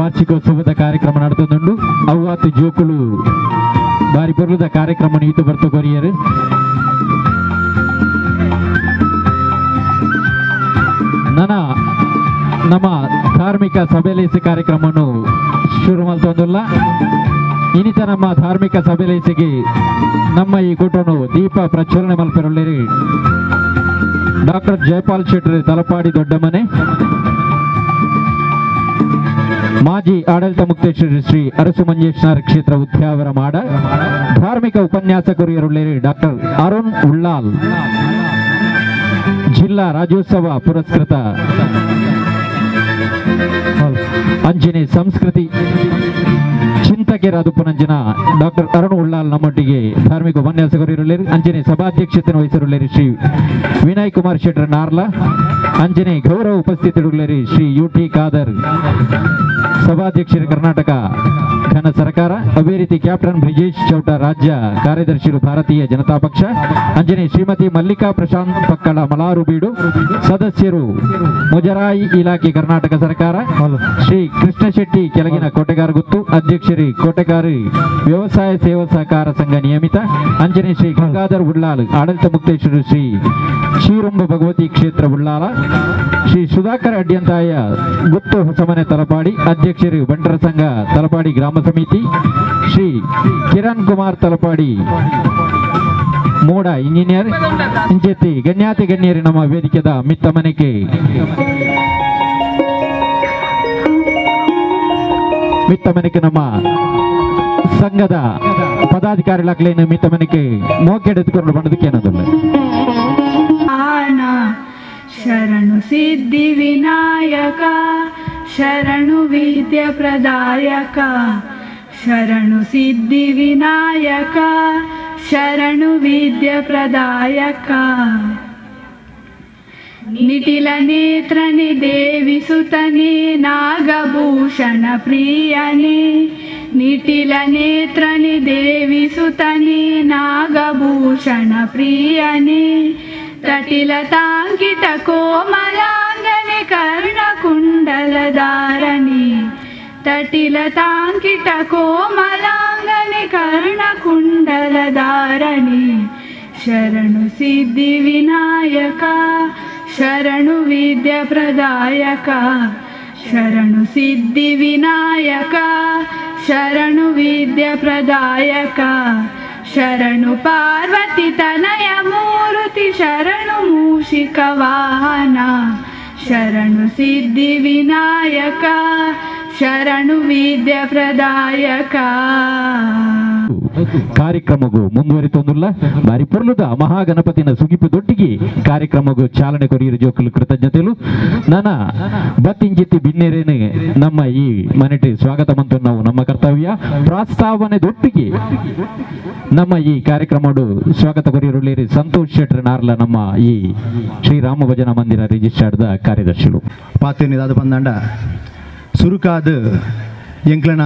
ವಾರ್ಷಿಕೋತ್ಸವದ ಕಾರ್ಯಕ್ರಮ ನಡೆದುಕೊಂಡು ಅವ್ವಾತು ಜೋಕುಲು ಬಾರಿ ಪೊರ್ಲುದ ಕಾರ್ಯಕ್ರಮ ನೀತು ಬರ್ತ ಕೊರಿಯರು ನಮ್ಮ ಧಾರ್ಮಿಕ ಸಭೆಲೇಸಿ ಕಾರ್ಯಕ್ರಮವನ್ನು ಶುರು ಮಾಡ್ತಂದಿಲ್ಲ. ಇನ್ನಿತ ನಮ್ಮ ಧಾರ್ಮಿಕ ಸಭೆಲೇಸಿಗೆ ನಮ್ಮ ಈ ಕೂಟನು ದೀಪ ಪ್ರಚುರಣೆ ಮಲ್ಪೆರೊಳ್ಳಿರಿ ಡಾಕ್ಟರ್ ಜಯಪಾಲ್ ಶೆಟ್ಟಿ ತಲಪಾಡಿ ದೊಡ್ಡಮನೆ, ಮಾಜಿ ಆಡಳಿತ ಮುಕ್ತೇಶ್ವರ ಶ್ರೀ ಅರಸು ಮಂಜೇಶ್ವರ ಕ್ಷೇತ್ರ ಉದ್ಯಾವರ ಮಾಡ, ಧಾರ್ಮಿಕ ಉಪನ್ಯಾಸಕರು ಇರುಳ್ಳಿರಿ ಡಾಕ್ಟರ್ ಅರುಣ್ ಉಳ್ಳಾಲ್, ಜಿಲ್ಲಾ ರಾಜ್ಯೋತ್ಸವ ಪುರಸ್ಕೃತ ಅಂಜನೆ ಸಂಸ್ಕೃತಿ ಚಿಂತಕೇರಾದ ಪುನಂಜನ ಡಾಕ್ಟರ್ ಅರುಣ್ ಉಳ್ಳಾಲ್ ನಮ್ಮೊಟ್ಟಿಗೆ ಧಾರ್ಮಿಕ ಉಪನ್ಯಾಸಕರು ಇರಲಿರಿ. ಅಂಜನೆ ಸಭಾಧ್ಯಕ್ಷತೆ ವಹಿಸಿರುಳ್ಳಿರಿ ಶ್ರೀ ವಿನಯ್ ಕುಮಾರ್ ಶೆಟ್ಟರ್ ನಾರ್ಲ, ಅಂಜನೆ ಗೌರವ ಉಪಸ್ಥಿತಿರುಳ್ಳಿರಿ ಶ್ರೀ ಯುಟಿ ಖಾದರ್ ಸಭಾಧ್ಯಕ್ಷರು ಕರ್ನಾಟಕ ಘನ ಸರ್ಕಾರ, ಅದೇ ರೀತಿ ಕ್ಯಾಪ್ಟನ್ ಬ್ರಿಜೇಶ್ ಚೌಟ ರಾಜ್ಯ ಕಾರ್ಯದರ್ಶಿರು ಭಾರತೀಯ ಜನತಾ ಪಕ್ಷ, ಅಂಜನೆ ಶ್ರೀಮತಿ ಮಲ್ಲಿಕಾ ಪ್ರಶಾಂತ್ ಪಕ್ಕಳ ಮಲಾರುಬೀಡು ಸದಸ್ಯರು ಮುಜರಾಯಿ ಇಲಾಖೆ ಕರ್ನಾಟಕ ಸರ್ಕಾರ, ಶ್ರೀ ಕೃಷ್ಣ ಶೆಟ್ಟಿ ಕೆಳಗಿನ ಕೋಟೆಗಾರ ಗುತ್ತು ಅಧ್ಯಕ್ಷರಿ ಕೋಟೆಗಾರಿ ವ್ಯವಸಾಯ ಸೇವಾ ಸಹಕಾರ ಸಂಘ ನಿಯಮಿತ, ಅಂಜನೆ ಶ್ರೀ ಗಂಗಾಧರ್ ಉಳ್ಳಾಲ್ ಆಡಳಿತ ಮುಕ್ತೇಶ್ವರ ಶ್ರೀ ಶ್ರೀರಂಭ ಭಗವತಿ ಕ್ಷೇತ್ರ ಉಳ್ಳಾಲ, ಶ್ರೀ ಸುಧಾಕರ್ ಅಡ್ಯಂತಾಯ ಗುತ್ತು ಹೊಸಮನೆ ತಲಪಾಡಿ ಅಧ್ಯಕ್ಷರು ಬಂಟರ ಸಂಘ ತಲಪಾಡಿ ಗ್ರಾಮ ಸಮಿತಿ, ಶ್ರೀ ಕಿರಣ್ ಕುಮಾರ್ ತಲಪಾಡಿ ಮೂಡ ಇಂಜಿನಿಯರ್ ಇಂಚೆತ್ತಿ ಗಣ್ಯಾತಿ ಗಣ್ಯರು ನಮ್ಮ ವೇದಿಕೆದ ಮಿತ್ತ ಮನೆಗೆ ನಮ್ಮ ಸಂಘದ ಪದಾಧಿಕಾರಿಗಳಾಗಲೇನು ಮಿತ್ತ ಮನೆಗೆ ಮೋಕೆಡೆದುಕೊಂಡು ಬಂದದಕ್ಕೆ ಅನ್ನೋದಿಲ್ಲ. ಶರಣು ಸಿದ್ಧಿ ವಿನಾಯಕ ಶರಣು ವಿದ್ಯೆ ಪ್ರದಾಯಕ, ಶರಣು ಸಿದ್ಧಿ ವಿನಾಯಕ ಶರಣು ವಿದ್ಯೆ ಪ್ರದಾಯಕ, ನಿಟಿಲ ನೇತ್ರನೆ ದೇವಿ ಸುತನೆ ನಾಗಭೂಷಣ ಪ್ರಿಯನೆ, ನಿಟಿಲ ನೇತ್ರನೆ ದೇವಿ ಸುತನೆ ನಾಗಭೂಷಣ ಪ್ರಿಯನೆ, ತಟಿಲ ತಾಂಕಿಟ ಕೋಮಲಾಂಗನೆ ಕರ್ಣಕುಂಡಲಧಾರಣೆ, ತಟಿಲ ತಾಂಕಿಟ ಕೋಮಲಾಂಗನೆ ಕರ್ಣಕುಂಡಲಧಾರಣೆ, ಶರಣು ಸಿದ್ಧಿ ವಿನಾಯಕ ಶರಣು ವಿದ್ಯೆ ಪ್ರದಾಯಕ, ಶರಣು ಸಿದ್ಧಿ ವಿನಾಯಕ ಶರಣು ವಿದ್ಯೆ ಪ್ರದಾಯಕ, ಶರಣು ಪಾರ್ವತಿ ತನಯ ಮೂರುತಿ ಶರಣು ಮೂಷಿಕ ವಾಹನ, ಶರಣು ಸಿದ್ಧಿ ವಿನಾಯಕ ಶರಣು ವಿದ್ಯೆ ಪ್ರದಾಯಕ. ಕಾರ್ಯಕ್ರಮಗೂ ಮುಂದುವರಿತೊಂದುಲ್ಲ ಬಾರಿ ಪೊರ್ಲುದ ಮಹಾಗಣಪತಿನ ಸುಗಿಪು ದೊಟ್ಟಿಗೆ ಕಾರ್ಯಕ್ರಮಗೂ ಚಾಲನೆ ಕೊರಿಯರು ಜೋಕಲು ಕೃತಜ್ಞತೆಲು ನನ್ನ ಬತ್ತಿಂಜಿತ್ತಿ ಬಿನ್ನೇರೇನೆ ನಮ್ಮ ಈ ಮನೆಟಿ ಸ್ವಾಗತ ಮಂತು ನಾವು ನಮ್ಮ ಕರ್ತವ್ಯ ಪ್ರಾಸ್ತಾವನೆ ದೊಟ್ಟಿಗೆ ನಮ್ಮ ಈ ಕಾರ್ಯಕ್ರಮಡು ಸ್ವಾಗತ ಕೊರಿಯರುಳ್ಳೇರಿ ಸಂತೋಷ್ ಶೆಟ್ಟಿ ನಾರ್ಲ ನಮ್ಮ ಈ ಶ್ರೀರಾಮ ಭಜನಾ ಮಂದಿರ ರಿಜಿಸ್ಟರ್ಡ್ ಕಾರ್ಯದರ್ಶಿಗಳು ಪಾತಿನಿದಾದ ಪಂದಂಡ ಸುರುಕಾದ ಎಂಕ್ಲನ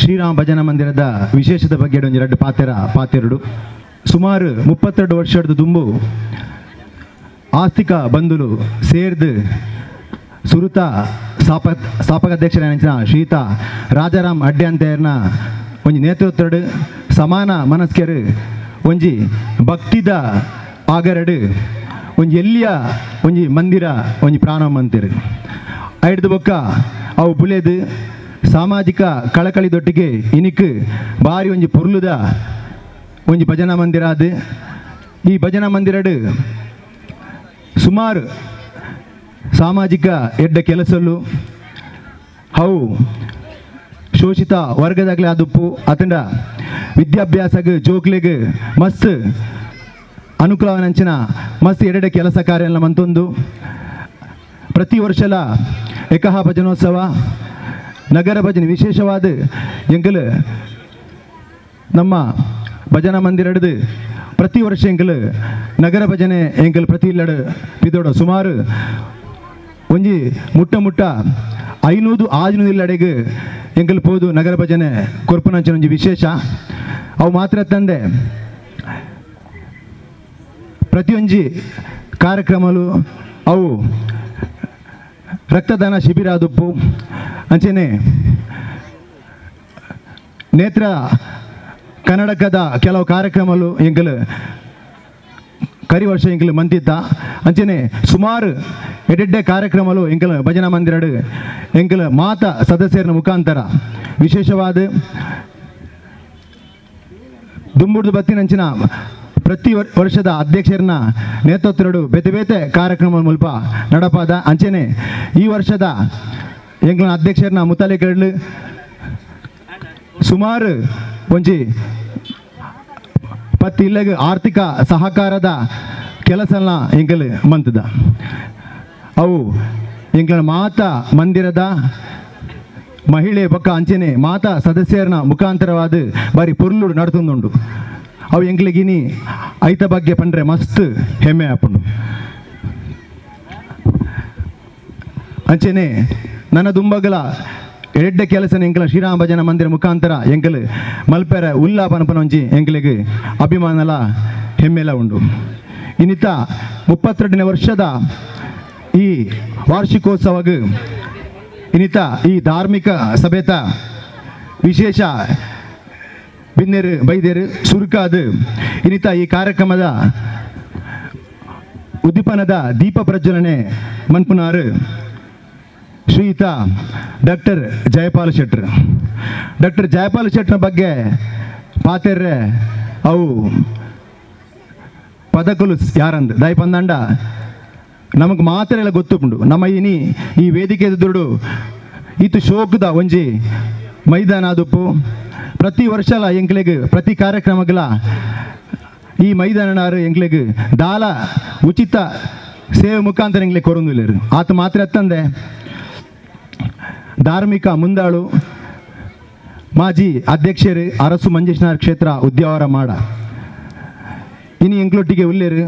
ಶ್ರೀರಾಮ ಭಜನಾ ಮಂದಿರದ ವಿಶೇಷದ ಬಗ್ಗೆ ಒಂದು ಎರಡು ಪಾತೆರಡು ಸುಮಾರು 32 ವರ್ಷದ ದುಂಬು ಆಸ್ತಿಕ ಬಂಧುಲು ಸೇರ್ದು ಸುರುತ ಸ್ಥಾಪಕಾಧ್ಯಕ್ಷರ ಶ್ರೀತ ರಾಜಾರಾಮ್ ಅಡ್ಡ್ಯಂತೇರ್ನ ಒಂಜಿ ನೇತೃತ್ವಡು ಸಮಾನ ಮನಸ್ಕರು ಒಂಜಿ ಭಕ್ತಿದ ಆಗರಡು ಒಂಜಿ ಎಲ್ಲಿಯ ಒಂಜಿ ಮಂದಿರ ಒಂಜಿ ಪ್ರಾಣ ಮಂದಿರ ಐಡ್ದು ಬೊಕ್ಕ ಅವು ಬುಲೆದು ಸಾಮಾಜಿಕ ಕಳಕಳಿದೊಟ್ಟಿಗೆ ಇನಿಕ್ ಬಾರಿ ಒಂಜಿ ಪೊರ್ಲುದ ಒಂಜಿ ಭಜನಾ ಮಂದಿರ ಅದು. ಈ ಭಜನಾ ಮಂದಿರಡು ಸುಮಾರು ಸಾಮಾಜಿಕ ಎಡ್ಡ ಕೆಲಸಲು ಅವು ಶೋಷಿತ ವರ್ಗದಾಗಲೇ ಆದುಪ್ಪು ಅತಂಡ ವಿದ್ಯಾಭ್ಯಾಸಗೆ ಜೋಕ್ಲೆಗೆ ಮಸ್ತ್ ಅನುಕೂಲವನಂಚಿನ ಮಸ್ತ್ ಎರಡೆ ಕೆಲಸ ಕಾರ್ಯ ಎಲ್ಲ ಮಂತೊಂದು ಪ್ರತಿ ವರ್ಷಲ ಏಕಹ ಭಜನೋತ್ಸವ ನಗರ ಭಜನೆ ವಿಶೇಷವಾದ ಎಂಕಲ್ ನಮ್ಮ ಭಜನಾ ಮಂದಿರಡ್ದು ಪ್ರತಿ ವರ್ಷ ಎಂಕಲ್ ನಗರ ಭಜನೆ ಎಂಕಲ್ ಪ್ರತಿ ಇಲ್ಲಡು ಪಿದೋಡ ಸುಮಾರು ಒಂಜಿ ಮುಟ್ಟ 500 ಇಲ್ಲಡೆಗೆ ಎಂಕಲ್ ಪೋದು ನಗರ ಭಜನೆ ಕೊರ್ಪುನಂಚಿನ ಒಂಜಿ ವಿಶೇಷ ಅವು ಮಾತ್ರ ತಂದೆ ಪ್ರತಿಯೊಂಜಿ ಕಾರ್ಯಕ್ರಮಲು ಅವು ರಕ್ತದಾನ ಶಿಬಿರ ಆದುಪ್ಪು ಅಂಚೆನೆ ನೇತ್ರ ಕನ್ನಡಕದ ಕೆಲವು ಕಾರ್ಯಕ್ರಮಗಳು ಎಂಕಲು ಕರಿ ವರ್ಷ ಎಂಕಲು ಮಂತಿತ್ತ ಅಂಚನೆ ಸುಮಾರು ಎಡೆಡ್ಡೆ ಕಾರ್ಯಕ್ರಮಗಳು ಎಂಕಲು ಭಜನಾ ಮಂದಿರಡು ಎಂಕಲು ಮಾತ ಸದಸ್ಯರ ಮುಖಾಂತರ ವಿಶೇಷವಾದ ದುಂಬುಡ್ದು ಬತ್ತಿನಂಚಿನ ಪ್ರತಿ ವರ್ಷದ ಅಧ್ಯಕ್ಷರನ್ನ ನೇತೃತ್ವಡು ಬೇತೆ ಬೇತೆ ಕಾರ್ಯಕ್ರಮ ಮುಲ್ಪ ನಡಪಾದ ಅಂಚನೆ ಈ ವರ್ಷದ ಎಂಕ್ಲ ಅಧ್ಯಕ್ಷರನ್ನ ಮುತಾಲಿಕಡ್ಲು ಸುಮಾರು ಒಂಜಿ ಪತ್ತು ಇಲ್ಲಗ ಆರ್ಥಿಕ ಸಹಕಾರದ ಕೆಲಸನ ಎಂಕಲು ಮಂತದ ಅವು ಎಂಕಲ ಮಾತಾ ಮಂದಿರದ ಮಹಿಳೆ ಪಕ್ಕ ಅಂಚನೆ ಮಾತಾ ಸದಸ್ಯರನ್ನ ಮುಖಾಂತರವಾದ ಬಾರಿ ಪೊರ್ಲು ನಡ್ತುಂದುಂಡು ಅವು ಎಂಕ್ಲಿಗಿನಿ ಐತ ಬಗ್ಗೆ ಪಂಡ್ರೆ ಮಸ್ತ್ ಹೆಮ್ಮೆ ಆಪುಂಡು ಅಂಚನೆ ನನ್ನ ದುಂಬಗಲ ಎಡ್ಡೆ ಕೆಲಸನ ಎಂಕಲ ಶ್ರೀರಾಮ ಭಜನಾ ಮಂದಿರ ಮುಖಾಂತರ ಎಂಕಲು ಮಲ್ಪೆರ ಉಲ್ಲಾಪನಪನ ಒಂಜಿ ಎಂಕಲಿಗೆ ಅಭಿಮಾನಲ ಹೆಮ್ಮೆಲ ಉಂಡು ಇನ್ನಿತ 32ನೇ ವರ್ಷದ ಈ ವಾರ್ಷಿಕೋತ್ಸವಗ್ ಇನ್ನಿತ ಈ ಧಾರ್ಮಿಕ ಸಭೆತ ವಿಶೇಷ ಬಿನ್ನೆರು ಬೈದೇರು ಸುರುಕಾದು ಇನ್ನಿತ ಈ ಕಾರ್ಯಕ್ರಮದ ಉದ್ದೀಪನದ ದೀಪ ಪ್ರಜ್ವಲನೆ ಮನ್ಪುನಾರು ಶ್ರೀಯುತ ಡಾಕ್ಟರ್ ಜಯಪಾಲ್ ಶೆಟ್ರ್. ಡಾಕ್ಟರ್ ಜಯಪಾಲ್ ಶೆಟ್ರ ಬಗ್ಗೆ ಪಾತೆರ್ರೆ ಅವು ಪದಕಲು ಯಾರಂದು ದಯ ಪಂದಂಡ ನಮಗೆ ಮಾತ್ರ ಎಲ್ಲ ಗೊತ್ತುಂಡು ನಮ್ಮ ಈ ವೇದಿಕೆ ದುಡ್ಡು ಈತು ಶೋಕದ ಒಂಜಿ ಮೈದಾನ ಆದುಪ್ಪು ಪ್ರತಿ ವರ್ಷ ಎಂಕ್ಲೆಗ್ ಪ್ರತಿ ಕಾರ್ಯಕ್ರಮಗಳ ಈ ಮೈದಾನನಾರು ಎಂಕ್ಲೆಗ್ ದಾಲ ಉಚಿತ ಸೇವೆ ಮುಖಾಂತರ ಎಂಕ್ಲೆಗ್ ಕೊರೊಂದುಲ್ಲೇರು ಆತ ಮಾತ್ರ ಎತ್ತಂದೆ ಧಾರ್ಮಿಕ ಮುಂದಾಳು ಮಾಜಿ ಅಧ್ಯಕ್ಷರು ಅರಸು ಮಂಜೇಶ್ವರ ಕ್ಷೇತ್ರ ಉದ್ಯಾವರ ಮಾಡ ಇನ್ನು ಎಂಕ್ಲೊಟ್ಟಿಗೆ ಉಲ್ಲೇರು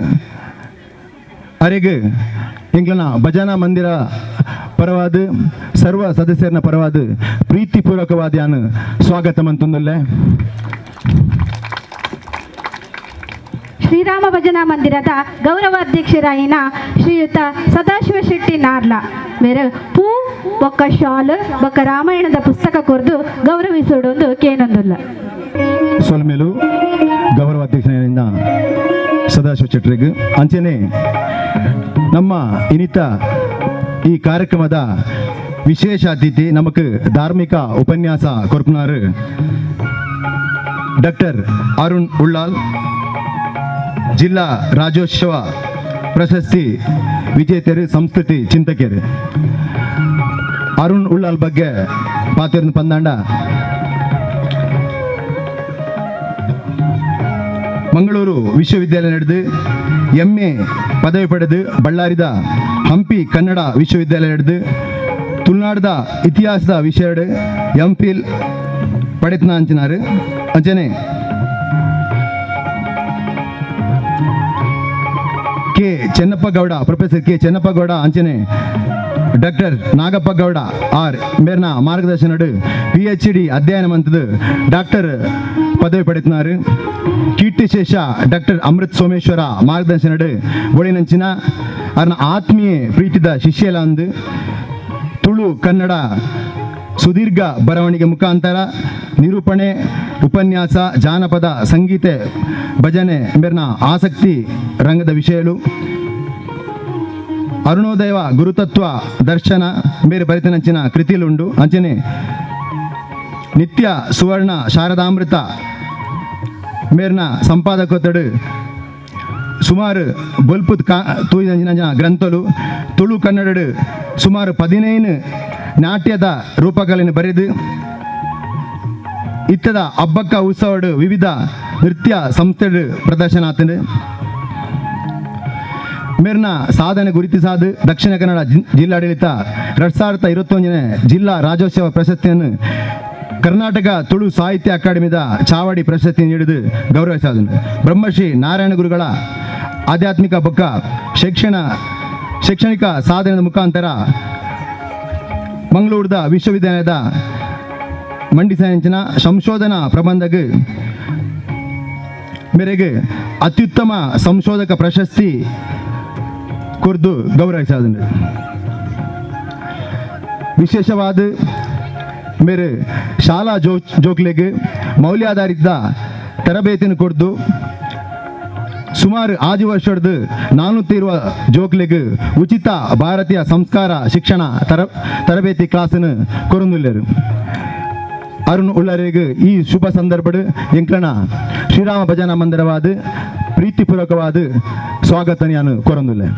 ಅರೆಗೆ ಎಂಕ್ಲನ ಭಜನಾ ಮಂದಿರ ಪರವಾದ ಸರ್ವ ಸದಸ್ಯರನ್ನ ಪರವಾದ ಪ್ರೀತಿಪೂರ್ವಕವಾದ ನಾನು ಸ್ವಾಗತ ಮಂತಂದಲ್ಲೇ ಶ್ರೀರಾಮ ಭಜನಾ ಮಂದಿರದ ಗೌರವಾಧ್ಯಕ್ಷರಾಯಿನ ಶ್ರೀಯುತ ಸದಾಶಿವ ಶೆಟ್ಟಿ ನಾರ್ಲ ಬೇರೆ ಪೂ ಬೊಕ್ಕ ಶಾಲ್ ಬೊಕ್ಕ ರಾಮಾಯಣದ ಪುಸ್ತಕ ಕೊರ್ದು ಗೌರವಿಸೋಡೊಂದು ಕೇನೊಂದುಲ್ಲ ಸೊಲ್ಮೇಲು ಗೌರವಾಧ್ಯಕ್ಷರಿಂದ ಸದಾಶಿವ ಶೆಟ್ಟರಿಗೆ ಅಂಚನೆ ನಮ್ಮ ಇನ್ನಿತ ಈ ಕಾರ್ಯಕ್ರಮದ ವಿಶೇಷ ಅತಿಥಿ ನಮಕ್ ಧಾರ್ಮಿಕ ಉಪನ್ಯಾಸ ಕೊರ್ಪುನಾರು ಡಾಕ್ಟರ್ ಅರುಣ್ ಉಳ್ಳಾಲ್ ಜಿಲ್ಲಾ ರಾಜ್ಯೋತ್ಸವ ಪ್ರಶಸ್ತಿ ವಿಜೇತರು ಸಂಸ್ಕೃತಿ ಚಿಂತಕರು ಅರುಣ್ ಉಳ್ಳಾಲ್ ಬಗ್ಗೆ ಪಾತ್ರ ಪಂದಾಂಡ ಮಂಗಳೂರು ವಿಶ್ವವಿದ್ಯಾಲಯ ನಡೆದು MA ಪದವಿ ಪಡೆದು ಬಳ್ಳಾರಿದ ಹಂಪಿ ಕನ್ನಡ ವಿಶ್ವವಿದ್ಯಾಲಯ ನಡೆದು ತುಳುನಾಡದ ಇತಿಹಾಸದ ವಿಷಯ MPhil ಪಡೆತ್ನ ಅಂಚಿನಾರು ಅಂಚನೆ K Chennappa Gowda professor K Chennappa Gowda ಅಂಚನೆ ಡಾಕ್ಟರ್ ನಾಗಪ್ಪ ಗೌಡ ಆರ್ ಮೇರ್ನ ಮಾರ್ಗದರ್ಶನಡು PhD ಅಧ್ಯಯನ ಮಂತದ ಡಾಕ್ಟರ್ ಪದವಿ ಪಡೆತ್ನಾರು ಕೀರ್ತಿಶೇಷ ಡಾಕ್ಟರ್ ಅಮೃತ್ ಸೋಮೇಶ್ವರ ಮಾರ್ಗದರ್ಶನಡು ಒಳಿನಂಚಿನ ಅರ್ನ ಆತ್ಮೀಯ ಪ್ರೀತಿದ ಶಿಷ್ಯಲ ಅಂದು ತುಳು ಕನ್ನಡ ಸುದೀರ್ಘ ಬರವಣಿಗೆ ಮುಖಾಂತರ ನಿರೂಪಣೆ ಉಪನ್ಯಾಸ ಜಾನಪದ ಸಂಗೀತ ಭಜನೆ ಮೇರ್ನ ಆಸಕ್ತಿ ರಂಗದ ವಿಷಯಗಳು ಅರುಣೋದಯ ಗುರುತತ್ವ ದರ್ಶನ ಬೇರೆ ಬರಿತನಂಚಿನ ಕೃತಿಲುಂಡು ಅಂಚನೆ ನಿತ್ಯ ಸುವರ್ಣ ಶಾರದಾಮೃತ ಮೇರ್ನ ಸಂಪಾದಕತ್ತಡು ಸುಮಾರು ಬೊಲ್ಪುತ್ ತೂಯಿನ ಗ್ರಂಥಲು ತುಳು ಕನ್ನಡ ಸುಮಾರು 15 ನಾಟ್ಯದ ರೂಪಗಳನ್ನು ಬರೆದು ಇತ್ತದ ಹಬ್ಬಕ್ಕ ಉತ್ಸವಡು ವಿವಿಧ ನೃತ್ಯ ಸಂಸ್ಥೆಡು ಪ್ರದರ್ಶನ ಆತಂಡು ಮೇರ್ನ ಸಾಧನೆ ಗುರುತಿಸಾದ ದಕ್ಷಿಣ ಕನ್ನಡ ಜಿಲ್ಲಾಡಳಿತ 2021ನೇ ಜಿಲ್ಲಾ ರಾಜ್ಯೋತ್ಸವ ಪ್ರಶಸ್ತಿಯನ್ನು ಕರ್ನಾಟಕ ತುಳು ಸಾಹಿತ್ಯ ಅಕಾಡೆಮಿದ ಚಾವಡಿ ಪ್ರಶಸ್ತಿ ನೀಡಿದು ಗೌರವಿಸಾದ ಬ್ರಹ್ಮಶ್ರೀ ನಾರಾಯಣ ಗುರುಗಳ ಆಧ್ಯಾತ್ಮಿಕ ಬೊಕ್ಕ ಶೈಕ್ಷಣಿಕ ಸಾಧನೆಯ ಮುಖಾಂತರ ಮಂಗಳೂರದ ವಿಶ್ವವಿದ್ಯಾಲಯದ ಮಂಡಿಸಿನ ಸಂಶೋಧನಾ ಪ್ರಬಂಧಗ ಮೇರೆಗೆ ಅತ್ಯುತ್ತಮ ಸಂಶೋಧಕ ಪ್ರಶಸ್ತಿ ಕೊರ್ದು ಗೌರವಿಸಾದ ವಿಶೇಷವಾದ ಮೇರೆ ಶಾಲಾ ಜೋಕ್ಲೆಗೆ ಮೌಲ್ಯಾಧಾರಿತ ತರಬೇತಿಯನ್ನು ಕೊಡ್ದು ಸುಮಾರು 5 ವರ್ಷದ 400 ಜೋಕ್ಲೆಗೆ ಉಚಿತ ಭಾರತೀಯ ಸಂಸ್ಕಾರ ಶಿಕ್ಷಣ ತರಬೇತಿ ಕ್ಲಾಸನ್ನು ಕೊರೊಂದುಲ್ಲೆರು. ಅರುಣ್ ಉಳ್ಳಾರಿಗೆ ಈ ಶುಭ ಸಂದರ್ಭದ ಎಂಕ್ಲನ ಶ್ರೀರಾಮ ಭಜನಾ ಮಂದಿರವಾದ ಪ್ರೀತಿಪೂರ್ವಕವಾದ ಸ್ವಾಗತ ನಾನು ಕೊರೊಂದುಲ್ಲೆ.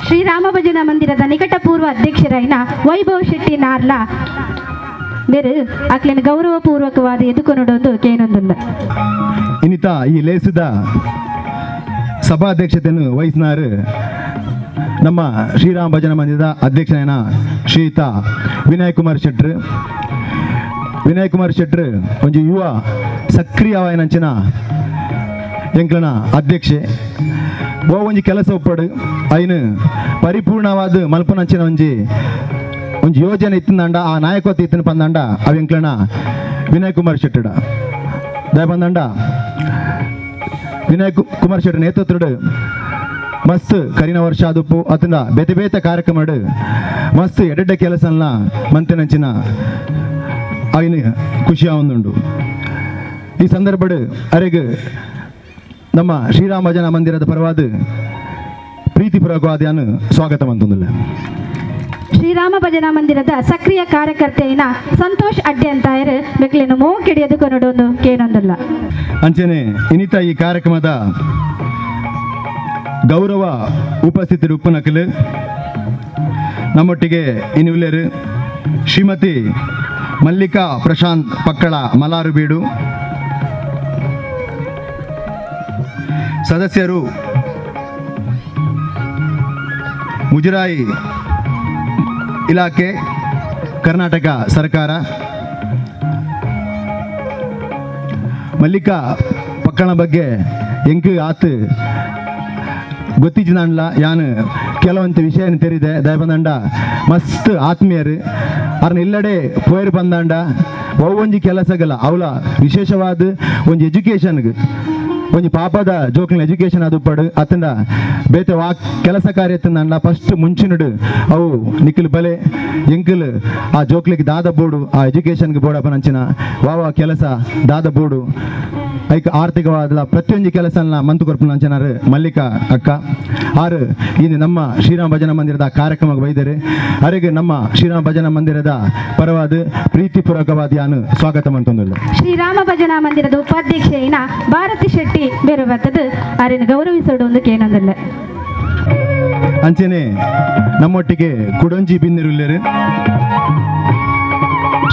ಶ್ರೀರಾಮ ಭಜನಾ ಮಂದಿರದ ನಿಕಟಪೂರ್ವ ಅಧ್ಯಕ್ಷರಾಯಿನ ವೈಭವ್ ಶೆಟ್ಟಿ ನಾರ್ಲ ಬೇರೆ ಅಕ್ಲಿನ ಗೌರವಪೂರ್ವಕವಾದ ಎದುಕೊನೊಡೊಂದು ಕೇನೊಂದುಲ್ಲ. ಇನ್ನಿತ ಈ ಲೇಸಿದ ಸಭಾಧ್ಯಕ್ಷತೆಯನ್ನು ವಹಿಸಿನಾರು ನಮ್ಮ ಶ್ರೀರಾಮ ಭಜನಾ ಮಂದಿರದ ಅಧ್ಯಕ್ಷನಾಯನ ಶ್ರೀಯುತ ವಿನಯ್ ಕುಮಾರ್ ಶೆಟ್ರ್ ಒಂಜಿ ಯುವ ಸಕ್ರಿಯವಾಯಿನಂಚಿನ ಎಂಕ್ಲನ ಅಧ್ಯಕ್ಷೆ ಒಂಜಿ ಕೆಲಸ ಒಪ್ಪಡು ಐನು ಪರಿಪೂರ್ಣವಾದ ಮಲ್ಪನಂಚಿನ ಒಂಜಿ ಯೋಜನೆ ಇತ್ತಂದಂಡ ಆ ನಾಯಕತ್ವ ಇತ್ತಿನ ಪಂದಂಡ ಅವು ಎಂಕ್ಲನ ವಿನಯ್ ಕುಮಾರ್ ಶೆಟ್ಟಡ ದಯ ಪಂದಂಡ ವಿನಯ್ ಕುಮಾರ್ ಶೆಟ್ಟಿ ನೇತೃತ್ವಡು ಮಸ್ತ್ ಕರಿನ ವರ್ಷ ಆದುಪ್ಪು ಅತಂದ ಬೇತೆ ಬೇತೆ ಕಾರ್ಯಕ್ರಮ ಮಸ್ತ್ ಎಡ್ಡೆ ಕೆಲಸನ ಮಂತಿನಂಚಿನ ಐನು ಖುಷಿಯ ಒಂದುಂಡು. ಈ ಸಂದರ್ಭಡು ಅರೆಗೆ ನಮ್ಮ ಶ್ರೀರಾಮ ಭಜನಾ ಮಂದಿರದ ಪರವಾದ ಪ್ರೀತಿಪೂರ್ವಕವಾದ ಸ್ವಾಗತ ಮಂತಂದಿಲ್ಲ. ಶ್ರೀರಾಮ ಭಜನಾ ಮಂದಿರದ ಸಕ್ರಿಯ ಕಾರ್ಯಕರ್ತೆಯಿನ ಸಂತೋಷ್ ಅಡ್ಡೆ ಅಂತ ಬೆಕ್ಲಿನ ಮೋ ಕೆಡಿಯದಕ್ಕೂ ನೋಡೋದು ಕೇನೊಂದಿಲ್ಲ. ಅಂಚನೆ ಇನ್ನಿತ ಈ ಕಾರ್ಯಕ್ರಮದ ಗೌರವ ಉಪಸ್ಥಿತರು ಉಪ್ಪನಕಲು ನಮ್ಮೊಟ್ಟಿಗೆ ಇನ್ನುಲ್ಲೇರು ಶ್ರೀಮತಿ ಮಲ್ಲಿಕಾ ಪ್ರಶಾಂತ್ ಪಕ್ಕಳ ಮಲಾರುಬೀಡು, ಸದಸ್ಯರು ಮುಜರಾಯಿ ಇಲಾಖೆ ಕರ್ನಾಟಕ ಸರ್ಕಾರ, ಮಲ್ಲಿಕಾ ಪಕ್ಕಳ ಬಗ್ಗೆ ಎಂಕ್ ಆತು ಗೊತ್ತಿಜ್ಜಿನಲ್ಲ ಯಾನು ಕೆಲವಂತ ವಿಷಯನ ತೆರಿದೆ ದಯ ಬಂದಂಡ ಮಸ್ತ್ ಆತ್ಮೀಯರು ಅವ್ರನ್ನ ಎಲ್ಲೆಡೆ ಪೋಯರು ಬಂದಾಂಡ ಒಂಜಿ ಕೆಲಸಗಲ ಅವಳ ವಿಶೇಷವಾದ ಒಂಜಿ ಎಜುಕೇಷನ್ಗೆ ಒಂಜಿ ಪಾಪದ ಜೋಕ್ಲಿನ ಎಜುಕೇಷನ್ ಅದು ಪಡು ಅತ್ತಂಡ ಬೇತೆ ವಾ ಕೆಲಸ ಕಾರ್ಯ ಎತ್ತಂದಂಡ ಫಸ್ಟ್ ಮುಂಚಿನಡು ಅವು ನಿಖಿಲ್ ಬಲೆ ಎಂಕಲ್ ಆ ಜೋಕ್ಲಿಗೆ ದಾದ ಬೋಡು ಆ ಎಜುಕೇಷನ್ಗೆ ಬೋಡಪ್ಪ ನಂಚಿನ ವಾವ ಕೆಲಸ ದಾದ ಬೋಡು ಐಕ್ ಆರ್ಥಿಕವಾದ ಪ್ರತಿಯೊಂದು ಕೆಲಸನ ಮಂತು ಕೊರ್ಪು ನಂಚನಾರು ಮಲ್ಲಿಕಾ ಅಕ್ಕ ಆರು ಇನ್ನು ನಮ್ಮ ಶ್ರೀರಾಮ ಭಜನಾ ಮಂದಿರದ ಕಾರ್ಯಕ್ರಮಕ್ಕೆ ಬೈದರೆ ಅವರಿಗೆ ನಮ್ಮ ಶ್ರೀರಾಮ ಭಜನಾ ಮಂದಿರದ ಪರವಾದ ಪ್ರೀತಿಪೂರ್ವಕವಾದ ಯಾನು ಸ್ವಾಗತ ಮಂತಂದಿಲ್ಲ. ಶ್ರೀರಾಮ ಭಜನಾ ಮಂದಿರದ ಉಪಾಧ್ಯಕ್ಷೆಯಿನ ಭಾರತಿ ಶೆಟ್ಟಿ ಬೇರೆ ಬರ್ತದ ಅವರನ್ನು ಗೌರವಿಸೋದು ಒಂದು ಕೇನೊಂದಿಲ್ಲ. ಅಂಚನೆ ನಮ್ಮೊಟ್ಟಿಗೆ ಕುಡಂಜಿ ಬಿನ್ನಿರುಲ್ಲೇರು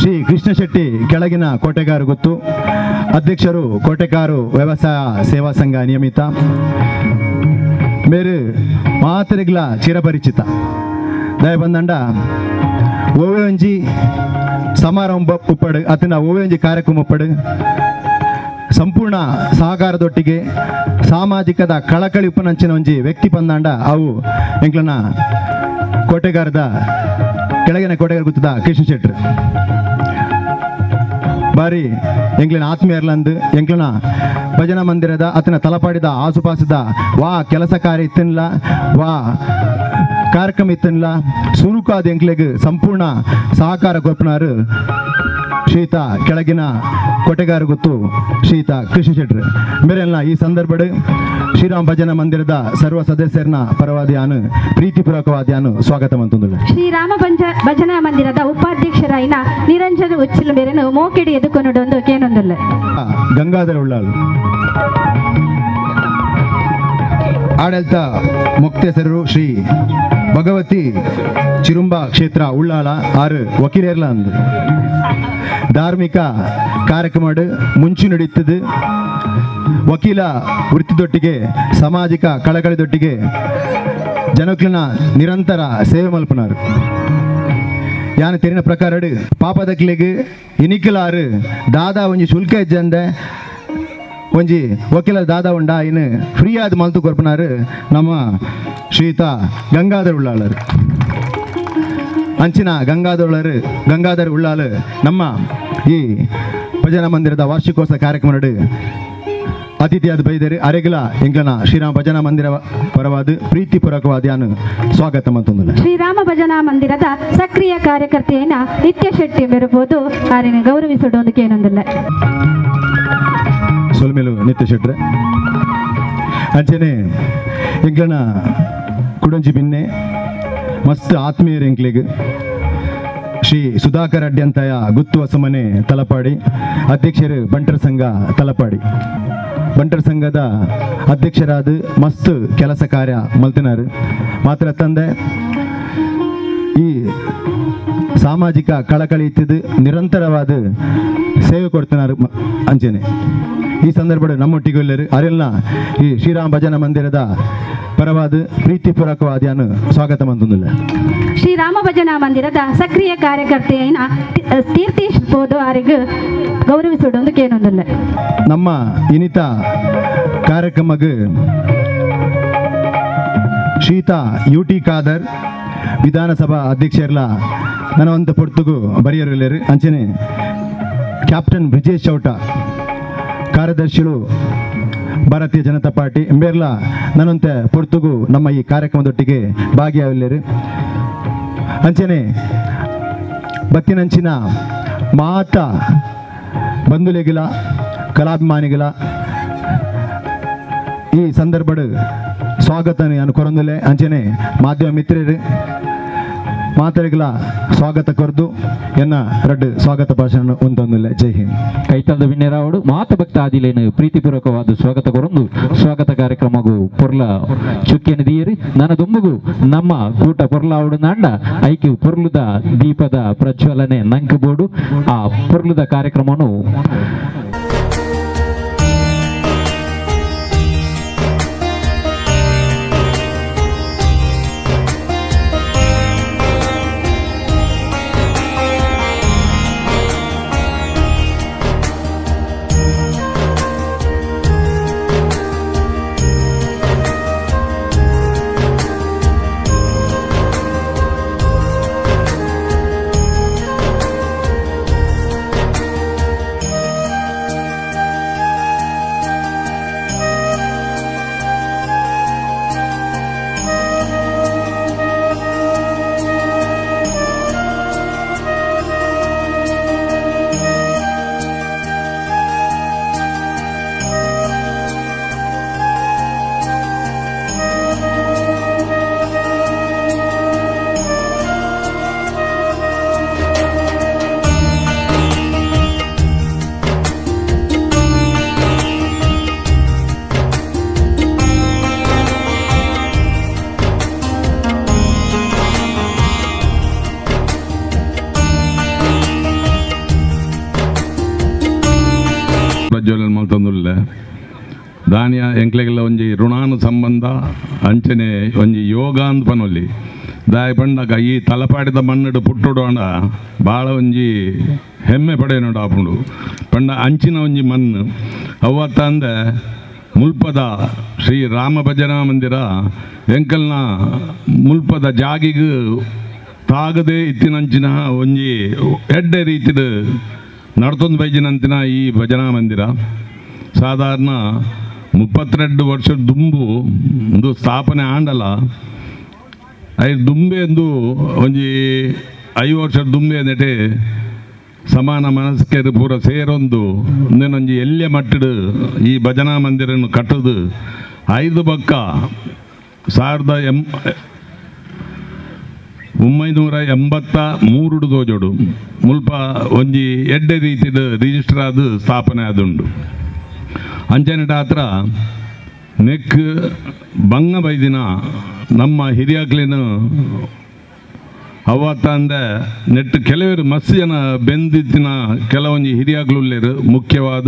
ಶ್ರೀ ಕೃಷ್ಣ ಶೆಟ್ಟಿ ಕೆಳಗಿನ ಕೋಟೆಗಾರು ಗೊತ್ತು, ಅಧ್ಯಕ್ಷರು ಕೋಟೆಗಾರು ವ್ಯವಸಾಯ ಸೇವಾ ಸಂಘ ನಿಯಮಿತ, ಮೇರು ಮಾತರಿಗ್ಲ ಚಿರಪರಿಚಿತ ದಯ ಬಂದಂಡ ಓವೆ ಒಂಜಿ ಸಮಾರಂಭ ಉಪ್ಪಡು ಅತನ ಓವೆ ಒಂಜಿ ಕಾರ್ಯಕ್ರಮ ಉಪ್ಪಡು ಸಂಪೂರ್ಣ ಸಹಕಾರದೊಟ್ಟಿಗೆ ಸಾಮಾಜಿಕದ ಕಳಕಳಿ ಉಪನಂಚಿನ ಒಂಜಿ ವ್ಯಕ್ತಿ ಬಂದಾಂಡ ಅವು ಎಂಕ್ಲನ ಕೋಟೆಗಾರದ ಕೆಳಗಿನ ಕೋಟೆಗಾರ ಗೊತ್ತದ ಕೃಷ್ಣ ಶೆಟ್ರು ಬಾರಿ ಎಂಕ್ಲಿನ ಆತ್ಮೀಯರ್ಲಂದು ಎಂಕ್ಲಿನ ಭಜನಾ ಮಂದಿರದ ಅತನ ತಲಪಾಡಿದ ಆಸುಪಾಸದ ವಾ ಕೆಲಸ ಕಾರ್ಯ ಇತ್ತನ್ಲ ವಾ ಕಾರ್ಯಕ್ರಮ ಇತ್ತನ್ಲ ಸುರುಕಾದ ಎಂಕ್ಲೆಗೆ ಸಂಪೂರ್ಣ ಸಹಕಾರ ಕೊರ್ಪನಾರು ಶ್ರೀತ ಕೆಳಗಿನ ಕೋಟೆಗಾರ ಗೊತ್ತು ಶ್ರೀತ ಕೃಷ್ಣ ಶೆಟ್ರು ಮೇರೆಲ್ಲ ಈ ಸಂದರ್ಭಡ್ ಶ್ರೀರಾಮ ಭಜನಾ ಮಂದಿರದ ಸರ್ವ ಸದಸ್ಯರನ್ನ ಪರವಾದಿಯಾನು ಪ್ರೀತಿಪೂರ್ವಕವಾದಿಯಾನು ಸ್ವಾಗತ ಮಂತಂದಿಲ್ಲ. ಶ್ರೀರಾಮ ಭಜನಾ ಮಂದಿರದ ಉಪಾಧ್ಯಕ್ಷರಾಯಿನ ನಿರಂಜನ ಉಚ್ಚಿಲ ಬೇರೆನು ಮೋಕೆಡಿ ಎದುಕೊನೊಡೊಂದು ಕೇನೊಂದಿಲ್ಲ. ಗಂಗಾಧರ ಉಳ್ಳಾಲ್ ಆಡಳಿತ ಮುಕ್ತೇಸರರು ಶ್ರೀ ಭಗವತಿ ಚಿರುಂಬ ಕ್ಷೇತ್ರ ಉಳ್ಳಾಲ ಆರು ವಕೀಲರ್ಲ ಅಂದು ಧಾರ್ಮಿಕ ಕಾರ್ಯಕ್ರಮ ಮುಂಚು ನಡೀತದೆ. ವಕೀಲ ವೃತ್ತಿದೊಟ್ಟಿಗೆ ಸಾಮಾಜಿಕ ಕಳಕಳಿದೊಟ್ಟಿಗೆ ಜನಕ್ಲಿನ ನಿರಂತರ ಸೇವೆ ಮಲ್ಪನಾರು ಯಾನ ತೆರಿನ ಪ್ರಕಾರ ಪಾಪದಕ್ಲಿಗೆ ಇನಿಕಲಾರು ದಾದಾ ಒಂಜಿ ಶುಲ್ಕ ಇಜ್ಜಂದೆ ಒಂಜಿ ವಕೀಲ ದಾದಾ ಉಂಡ ಇನ್ನು ಫ್ರೀ ಆದ ಮಲ್ತು ಕೊರ್ಪನಾರು ನಮ್ಮ ಶ್ರೀಯುತ ಗಂಗಾಧರ್ ಉಳ್ಳಾಳರು ಅಂಚಿನ ಗಂಗಾಧರ್ ಉಳ್ಳಾಳು ನಮ್ಮ ಈ ಭಜನಾ ಮಂದಿರದ ವಾರ್ಷಿಕೋತ್ಸವ ಕಾರ್ಯಕ್ರಮ ಅತಿಥಿಯಾದ ಬೈದರೆ ಅರೆಗಲ ಎಂಗ್ಲನ ಶ್ರೀರಾಮ ಭಜನಾ ಮಂದಿರ ಪರವಾದ ಪ್ರೀತಿಪೂರ್ವಕವಾದ ಯಾನು ಸ್ವಾಗತ ಮಂತೊಂದುಲ್ಲ. ಶ್ರೀರಾಮ ಭಜನಾ ಮಂದಿರದ ಸಕ್ರಿಯ ಕಾರ್ಯಕರ್ತೆಯನ್ನ ನಿತ್ಯ ಶೆಟ್ಟಿ ಬೆರಬಹುದು ಆರಿನ ಗೌರವಿಸೋದಕ್ಕೆ ಏನೊಂದಿಲ್ಲ. ಸೊಲ್ಮೇಲು ನಿತ್ಯ ಶೆಟ್ರೆ ಅಂಚನೆ ಎಂಗ್ಲನ ಕುಡಂಜಿ ಬಿನ್ನೆ ಮಸ್ತ್ ಆತ್ಮೀಯರು ಎಂಕ್ಲಿಗೆ ಶ್ರೀ ಸುಧಾಕರ್ ಅಡ್ಡಿ ಅಂತಯ ಗುತ್ತು ಹೊಸಮನೆ ತಲಪಾಡಿ ಅಧ್ಯಕ್ಷರು ಬಂಟರ ಸಂಘ ತಲಪಾಡಿ ಬಂಟರ ಸಂಘದ ಅಧ್ಯಕ್ಷರಾದ ಮಸ್ತ್ ಕೆಲಸ ಕಾರ್ಯ ಮಲ್ತಿನಾರು ಮಾತ್ರ ತಂದೆ ಈ ಸಾಮಾಜಿಕ ಕಳಕಳಿ ಇತ್ತಿದ್ದು ನಿರಂತರವಾದ ಸೇವೆ ಕೊಡ್ತಿನಾರು ಅಂಚನೆ ಈ ಸಂದರ್ಭದ ನಮ್ಮೊಟ್ಟಿಗೆ ಎಲ್ಲರೂ ಅರೆಲ್ಲ ಈ ಶ್ರೀರಾಮ ಭಜನಾ ಮಂದಿರದ ಪರವಾದ ಪ್ರೀತಿಪೂರ್ವಕವಾದ ಯಾನು ಸ್ವಾಗತ ಮಂತೊಂದುಲ್ಲ. ಶ್ರೀರಾಮ ಭಜನಾ ಮಂದಿರದ ಸಕ್ರಿಯ ಕಾರ್ಯಕರ್ತೆಯನ್ನ ತೀರ್ಥೀಶ್ ಬೋದು ಆರಿಗೆ ಗೌರವಿಸೋದಕ್ಕೆ ಏನೊಂದಿಲ್ಲ. ನಮ್ಮ ಇನಿತ ಕಾರ್ಯಕ್ರಮಕ್ಕೆ ಶ್ರೀತಾ ಯುಟಿ ಖಾದರ್ ವಿಧಾನಸಭಾ ಅಧ್ಯಕ್ಷರ್ಲ ನನವಂತ ಪೊರ್ತುಗು ಬರೆಯರು ಅಂಚನೆ ಕ್ಯಾಪ್ಟನ್ ಬ್ರಿಜೇಶ್ ಚೌಟ ಕಾರ್ಯದರ್ಶಿಗಳು ಭಾರತೀಯ ಜನತಾ ಪಾರ್ಟಿ ಎಂಬೇರ್ಲ ನನ್ನಂತೆ ಪೊರ್ತುಗು ನಮ್ಮ ಈ ಕಾರ್ಯಕ್ರಮದೊಟ್ಟಿಗೆ ಭಾಗಿಯಾಗಲಿರು ಅಂಚನೆ ಬತ್ತಿನಂಚಿನ ಮಾತ ಬಂಧುಲೆಗಿಲ ಕಲಾಭಿಮಾನಿಗಳ ಈ ಸಂದರ್ಭದ ಸ್ವಾಗತ ನಾನು ಕೊರಂದುಲೆ ಅಂಚನೆ ಮಾಧ್ಯಮ ಮಿತ್ರರು ಮಾತರಿಗಳ ಸ್ವಾಗತ ಕೊರದು ಎನ್ನ ರಡ್ಡು ಸ್ವಾಗತ ಭಾಷಣ ಒಂದೊಂದಿಲ್ಲ. ಜೈ ಹಿಂದ್. ಕೈತಂದ ವಿನ್ಯರಾವಡು ಮಾತ ಭಕ್ತ ಆದಿಲೇನು ಪ್ರೀತಿಪೂರ್ವಕವಾದ ಸ್ವಾಗತ ಕೊರೊಂದು ಸ್ವಾಗತ ಕಾರ್ಯಕ್ರಮಗೂ ಪೊರ್ಲ ಚುಕ್ಕಿನ ದೀರಿ ನನ್ನ ದುಮ್ಮಗು ನಮ್ಮ ಕೂಟ ಪೊರ್ಲಾವಡು ನಾಂಡ ಐಕ್ಯು ಪೊರ್ಲುದ ದೀಪದ ಪ್ರಜ್ವಲನೆ ನಂಕ ಬೋಡು ಆ ಪೊರ್ಲುದ ಕಾರ್ಯಕ್ರಮವನ್ನು ಪ್ರಜ್ವಲನ ಮಲ್ತೊಂದುಲ್ಲ ದಾನಿಯ ಎಂಕ್ಲೆಗೆಲ್ಲ ಒಂಜಿ ಋಣಾನು ಸಂಬಂಧ ಅಂಚನೆ ಒಂಜಿ ಯೋಗ ಅಂತ ಪನೊಲ್ಲಿ ದಾಯ ಪಂಡಗ ಈ ತಲಪಾಡಿದ ಮಣ್ಣಡು ಪುಟ್ಟುಡು ಅಂಡ ಭಾಳ ಒಂಜಿ ಹೆಮ್ಮೆ ಪಡೆಯನೋಡು ಆಪುಂಡು ಪಂಡ ಅಂಚಿನ ಒಂಜಿ ಮಣ್ಣು ಅವತ್ತಂದ ಮುಲ್ಪದ ಶ್ರೀ ರಾಮ ಭಜನಾ ಮಂದಿರ ಎಂಕಲ್ನ ಮುಲ್ಪದ ಜಾಗಿಗೂ ತಾಗದೆ ಇತ್ತಿನಂಚಿನ ಒಂಜಿ ಎಡ್ಡೆ ರೀತಿದ ನಡ್ತೊಂದು ಬೈಜಿನಂತಿನ ಈ ಭಜನಾ ಮಂದಿರ ಸಾಧಾರಣ 32 ವರ್ಷದ ದುಂಬು ಒಂದು ಸ್ಥಾಪನೆ ಆಂಡಲ ಐದು ದುಂಬೆ ಎಂದು ಒಂಜಿ 5 ವರ್ಷದ ದುಂಬೆ ನೆಟೆ ಸಮಾನ ಮನಸ್ಕರು ಪೂರ ಸೇರೊಂದು ಒಂದೇನೊಂಜಿ ಎಲ್ಯ ಮಟ್ಟಡು ಈ ಭಜನಾ ಮಂದಿರನ್ನು ಕಟ್ಟದು 5 ಬಕ್ಕ 1983 ತೋಜೋಡು ಮುಲ್ಪ ಒಂಜಿ ಎಡ್ಡೆ ರೀತಿದ ರಿಜಿಸ್ಟರ್ ಆದ ಸ್ಥಾಪನೆ ಆದುಂಡು ಅಂಚನೆಟ ಹತ್ರ ನೆಕ್ ಬಂಗ ಬೈದಿನ ನಮ್ಮ ಹಿರಿಯಾಕ್ಲಿನ ಅವತ್ತಂದ ನೆಟ್ಟು ಕೆಲವರು ಮಸ್ತ್ ಜನ ಬೆಂದಿತ್ತಿನ ಕೆಲವೊಂದು ಹಿರಿಯಾಗ್ಲುಳ್ಳೇರು ಮುಖ್ಯವಾದ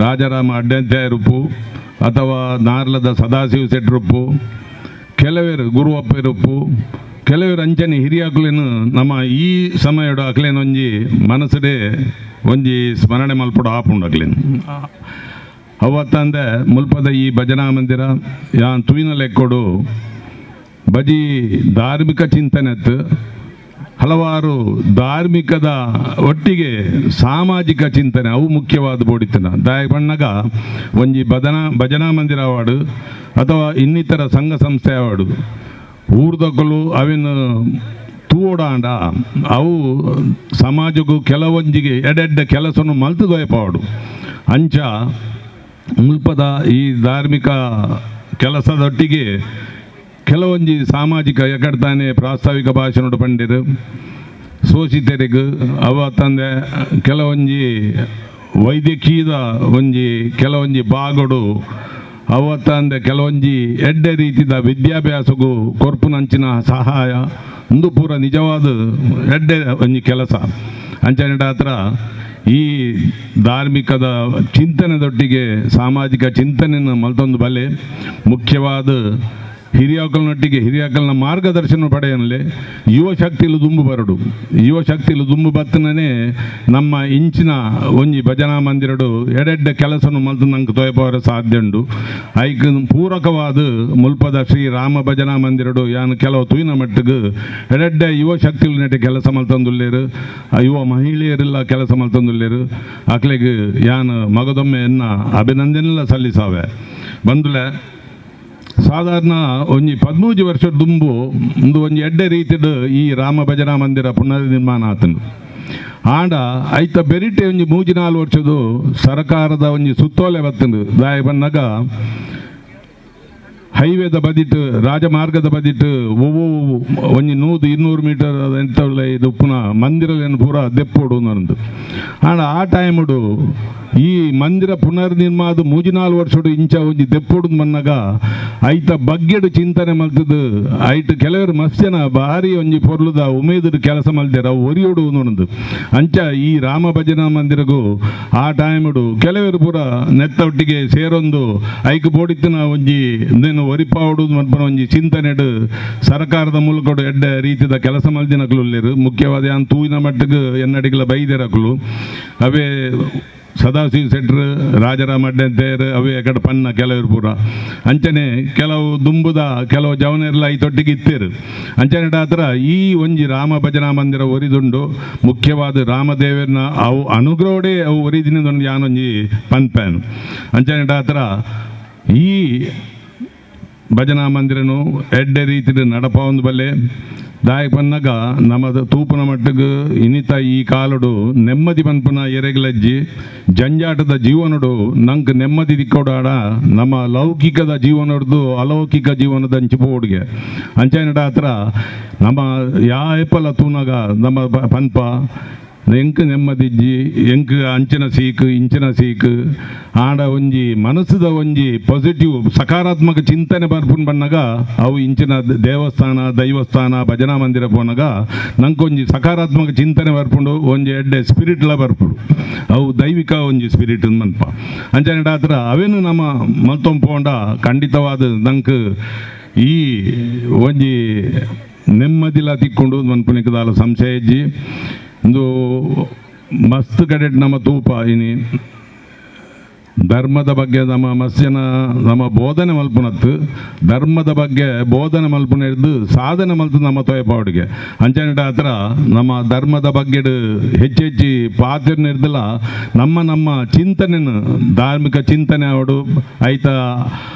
ರಾಜಾರಾಮ ಅಡ್ಡಂತ್ಯಾಯರುಪ್ಪು ಅಥವಾ ನಾರ್ಲದ ಸದಾಶಿವ ಶೆಟ್ರುಪ್ಪು ಕೆಲವರು ಗುರುವಪ್ಪರುಪ್ಪು ಕೆಲವರು ಅಂಚನೆ ಹಿರಿಯಾಕ್ಲೇನು ನಮ್ಮ ಈ ಸಮಯದ ಅಕ್ಲೇನು ಒಂಜಿ ಮನಸ್ಸಡೆ ಒಂಜಿ ಸ್ಮರಣೆ ಮಲ್ಪಡು ಆಪುಂಡು ಅಕ್ಲೇನು ಅವತ್ತಂದ ಮುಲ್ಪದ ಈ ಭಜನಾ ಮಂದಿರ ಯಾನ್ ತುಯಿನ ಲೆಕ್ಕೊಡು ಬಜಿ ಧಾರ್ಮಿಕ ಚಿಂತನೆತ್ತು ಹಲವಾರು ಧಾರ್ಮಿಕದ ಒಟ್ಟಿಗೆ ಸಾಮಾಜಿಕ ಚಿಂತನೆ ಅವು ಮುಖ್ಯವಾದ ಬೋಡಿತನ ದಾಯ ಬಣ್ಣಗ ಒಂಜಿ ಭಜನಾ ಮಂದಿರ ಅವಾರ್ಡು ಅಥವಾ ಇನ್ನಿತರ ಸಂಘ ಸಂಸ್ಥೆ ಅವಾರ್ಡು ಊರ್ದಕ್ಕಲು ಅವಿನ ತೂಡಾಂಡ ಅವು ಸಮಾಜಕ್ಕೂ ಕೆಲವೊಂಜಿಗೆ ಎಡೆಡ್ಡ ಕೆಲಸವನ್ನು ಮಲ್ತು ದೊಯಪಾಡು ಅಂಚ ಮುಲ್ಪದ ಈ ಧಾರ್ಮಿಕ ಕೆಲಸದೊಟ್ಟಿಗೆ ಕೆಲವೊಂಜಿ ಸಾಮಾಜಿಕ ಎಕಡ್ತಾನೆ ಪ್ರಾಸ್ತಾವಿಕ ಭಾಷಣ ಪಂಡಿರು ಸೋಷಿತರಿಗೂ ಅವ ತಂದೆ ಕೆಲವೊಂಜಿ ವೈದ್ಯಕೀಯದ ಒಂಜಿ ಕೆಲವೊಂಜಿ ಬಾಗಡು ಅವತ್ತಂದೆ ಕೆಲವೊಂಜಿ ಎಡ್ಡೆ ರೀತಿದ ವಿದ್ಯಾಭ್ಯಾಸಗೂ ಕೊರ್ಪುನಂಚಿನ ಸಹಾಯ ಒಂದು ಪೂರ ನಿಜವಾದ ಎಡ್ಡೆ ಒಂಜಿ ಕೆಲಸ ಅಂಚನೆಡ ಹತ್ರ ಈ ಧಾರ್ಮಿಕದ ಚಿಂತನೆದೊಟ್ಟಿಗೆ ಸಾಮಾಜಿಕ ಚಿಂತನೆಯನ್ನು ಮಲ್ತೊಂದು ಬಲೆ ಮುಖ್ಯವಾದ ಹಿರಿಯಕಲ್ನ ಮಾರ್ಗದರ್ಶನ ಪಡೆಯನಲೆ ಯುವ ಶಕ್ತಿಲು ದುಂಬು ಬರಡು ಯುವ ಶಕ್ತಿಲು ದುಂಬು ಬತ್ತನೇ ನಮ್ಮ ಇಂಚಿನ ಒಂಜಿ ಭಜನಾ ಮಂದಿರಡು ಎಡೆಡ್ಡ ಕೆಲಸನು ಮಲ್ತು ನಂಗೆ ತೋಯಪವರ ಸಾಧ್ಯ ಉಂಡು ಐಕ್ ಪೂರಕವಾದ ಮುಲ್ಪದ ಶ್ರೀ ರಾಮ ಭಜನಾ ಮಂದಿರಡು ಯಾನು ಕೆಲವು ತುಯಿನ ಮಟ್ಟಿಗೆ ಎಡೆಡ್ಡ ಯುವ ಶಕ್ತಿಲು ನೆಟ್ಟೆ ಕೆಲಸ ಮಲ್ತಂದುಲ್ಲೇರು ಯುವ ಮಹಿಳೆಯರೆಲ್ಲ ಕೆಲಸ ಮಲ್ತಂದುಲ್ಲೇರು ಅಕ್ಲೆಗೆ ಯಾನು ಮಗದೊಮ್ಮೆ ಎನ್ನ ಅಭಿನಂದನೆಲ್ಲ ಸಲ್ಲಿಸಾವೆ ಬಂದುಲೆ ಸಾಧಾರಣ ಒಂಜಿ 13 ವರ್ಷದ ದುಂಬು ಒಂಜಿ ಎಡ್ಡೆ ರೀತಿಡ್ ಈ ರಾಮ ಭಜನಾ ಮಂದಿರ ಪುನರ್ ನಿರ್ಮಾಣ ಆತನು ಆಂಡ ಐತ ಬೆರಿಟೆ ಒಂಜಿ 3-4 ವರ್ಷದ್ದು ಸರ್ಕಾರದ ಒಂಜಿ ಸುತ್ತೋಲೆ ಬತ್ತಂದು ದಾಯ ಬನ್ನಗ ಹೈವೇದ ಬದಿಟ್ಟು ರಾಜಮಾರ್ಗದ ಬದಿಟ್ಟು ಒವ್ವು ಒಂಜಿ 100-200 ಮೀಟರ್ ಎಂತಲ್ಲ ಇದು ಪುನಃ ಮಂದಿರಲೇನು ಪೂರ ದೆಪ್ಪೋಡು ಅನ್ನೋದು ಆಂಡ ಆ ಟೈಮುಡು ಈ ಮಂದಿರ ಪುನರ್ ನಿರ್ಮಾಣ 3-4 ವರ್ಷಡು ಇಂಚ ಒಂಜಿ ದೆಪ್ಪೋಡು ಮನ್ನಾಗ ಐತ ಬಗ್ಗೆಡು ಚಿಂತನೆ ಮಲ್ತದು ಐಟ್ ಕೆಲವರು ಮಸ್ತ್ ಜನ ಭಾರಿ ಒಂಜಿ ಪೊರ್ಲುದ ಉಮೇದು ಕೆಲಸ ಮಲ್ದಾರ ಅವು ಒರಿಯೋಡು ಅನ್ನೋದು ಅಂಚ ಈ ರಾಮ ಭಜನಾ ಮಂದಿರಗೂ ಆ ಟೈಮುಡು ಕೆಲವರು ಪೂರ ನೆತ್ತೊಟ್ಟಿಗೆ ಸೇರೊಂದು ಐಕ್ ಬೋಡಿತ್ತಿನ ಒಂಜಿ ಒರಿಪಾವಡು ಮನ್ಪನ ಒಂಜಿ ಚಿಂತನೆಡು ಸರ್ಕಾರದ ಮೂಲಕ ಎಡ್ಡ ರೀತಿದ ಕೆಲಸ ಮಲ್ದಿನಕ್ಲು ಮುಖ್ಯವಾದ ಯಾನ್ ತೂಯಿನ ಮಟ್ಟಿಗೆ ಎನ್ನಡಿಗಳ ಬೈದಿರಕ್ಲು ಅವೇ ಸದಾಶಿವ ಶೆಟ್ರು ರಾಜರಾಮ ಅಡ್ಡಂತೇರು ಅವೇ ಕಡೆ ಪನ್ನ ಕೆಲವರು ಪೂರ ಅಂಚನೆ ಕೆಲವು ದುಂಬುದ ಕೆಲವು ಜವನೆಲ್ಲ ಈ ತೊಟ್ಟಿಗೆ ಇತ್ತೇರು ಅಂಚನೆ ಹತ್ರ ಈ ಒಂಜಿ ರಾಮ ಭಜನಾ ಮಂದಿರ ಒರಿದುಂಡು ಮುಖ್ಯವಾದ ರಾಮದೇವರನ್ನ ಅವು ಅನುಗ್ರಹಡೆ ಅವು ಒರಿದಿನದೊಂದು ಯಾನೊಂಜಿ ಪನ್ಪ್ಯಾನ್ ಅಂಚನೆ ಹತ್ರ ಈ ಭಜನಾ ಮಂದಿರನು ಎಡ್ಡೆ ರೀತಿ ನಡಪ ಒಂದು ಬಲ್ಲೆ ದಾಯ ಪನ್ನಗ ನಮ್ಮದು ತೂಪನ ಮಟ್ಟಿಗೆ ಇನಿತ ಈ ಕಾಲಡು ನೆಮ್ಮದಿ ಪನ್ಪನ ಎರೆಗ್ಲಜ್ಜಿ ಜಂಜಾಟದ ಜೀವನಡು ನಂಗೆ ನೆಮ್ಮದಿ ದಿಕ್ಕೋಡಾಡ ನಮ್ಮ ಲೌಕಿಕದ ಜೀವನದ್ದು ಅಲೌಕಿಕ ಜೀವನದ ಹಂಚಿಪೋಡ್ಗೆ ಅಂಚನಡ ಹತ್ರ ನಮ್ಮ ಯಾಪಲ ತೂನಗ ನಮ್ಮ ಪನ್ಪ ಎಂಕ್ ನೆಮ್ಮದಿಜ್ಜಿ ಎಂಕ್ ಅಂಚಿನ ಸೀಕ್ ಇಂಚಿನ ಸೀಕ್ ಆಡ ಒಂಜಿ ಮನಸ್ಸದ ಒಂಜಿ ಪಾಸಿಟಿವ್ ಸಕಾರಾತ್ಮಕ ಚಿಂತನೆ ಬರ್ಪುನ್ ಬಣ್ಣಗ ಅವು ಇಂಚಿನ ದೇವಸ್ಥಾನ ದೈವಸ್ಥಾನ ಭಜನಾ ಮಂದಿರ ಪೋನಾಗ ನಂಗೊಂಜಿ ಸಕಾರಾತ್ಮಕ ಚಿಂತನೆ ಬರ್ಪುಂಡು ಒಂಜಿ ಎಡ್ಡೆ ಸ್ಪಿರಿಟ್ಲ ಬರ್ಪುಡು ಅವು ದೈವಿಕ ಒಂಜಿ ಸ್ಪಿರಿಟ್ ಮನ್ಪ ಅಂಚನೆ ಹತ್ರ ಅವೇನು ನಮ್ಮ ಮಲ್ತೊಂಪೋಂಡ ಖಂಡಿತವಾದ ನಂಗೆ ಈ ಒಂಜಿ ನೆಮ್ಮದಿಲ ತಿಕ್ಕೊಂಡು ಮನ್ಪುನಿಕದಾಲ ಸಂಶಯ ಇಜ್ಜಿ ಒಂದು ಮಸ್ತ್ ಕಡೆ ನಮ್ಮ ತೂಪ ಇನಿ ಧರ್ಮದ ಬಗ್ಗೆ ನಮ್ಮ ಮಸ್ಯನ ನಮ್ಮ ಬೋಧನೆ ಮಲ್ಪುನತ್ತು ಧರ್ಮದ ಬಗ್ಗೆ ಬೋಧನೆ ಮಲ್ಪುನ ಹಿಡಿದು ಸಾಧನೆ ಮಲ್ತು ನಮ್ಮ ತೊಯಪಾವಡಿಗೆ ಅಂಚನೆ ಹತ್ರ ನಮ್ಮ ಧರ್ಮದ ಬಗ್ಗೆ ಹೆಚ್ಚೆಚ್ಚಿ ಪಾತ್ರ ಹಿಡ್ದಲ್ಲ ನಮ್ಮ ಚಿಂತನೆನ ಧಾರ್ಮಿಕ ಚಿಂತನೆ ಅವಡು ಐತ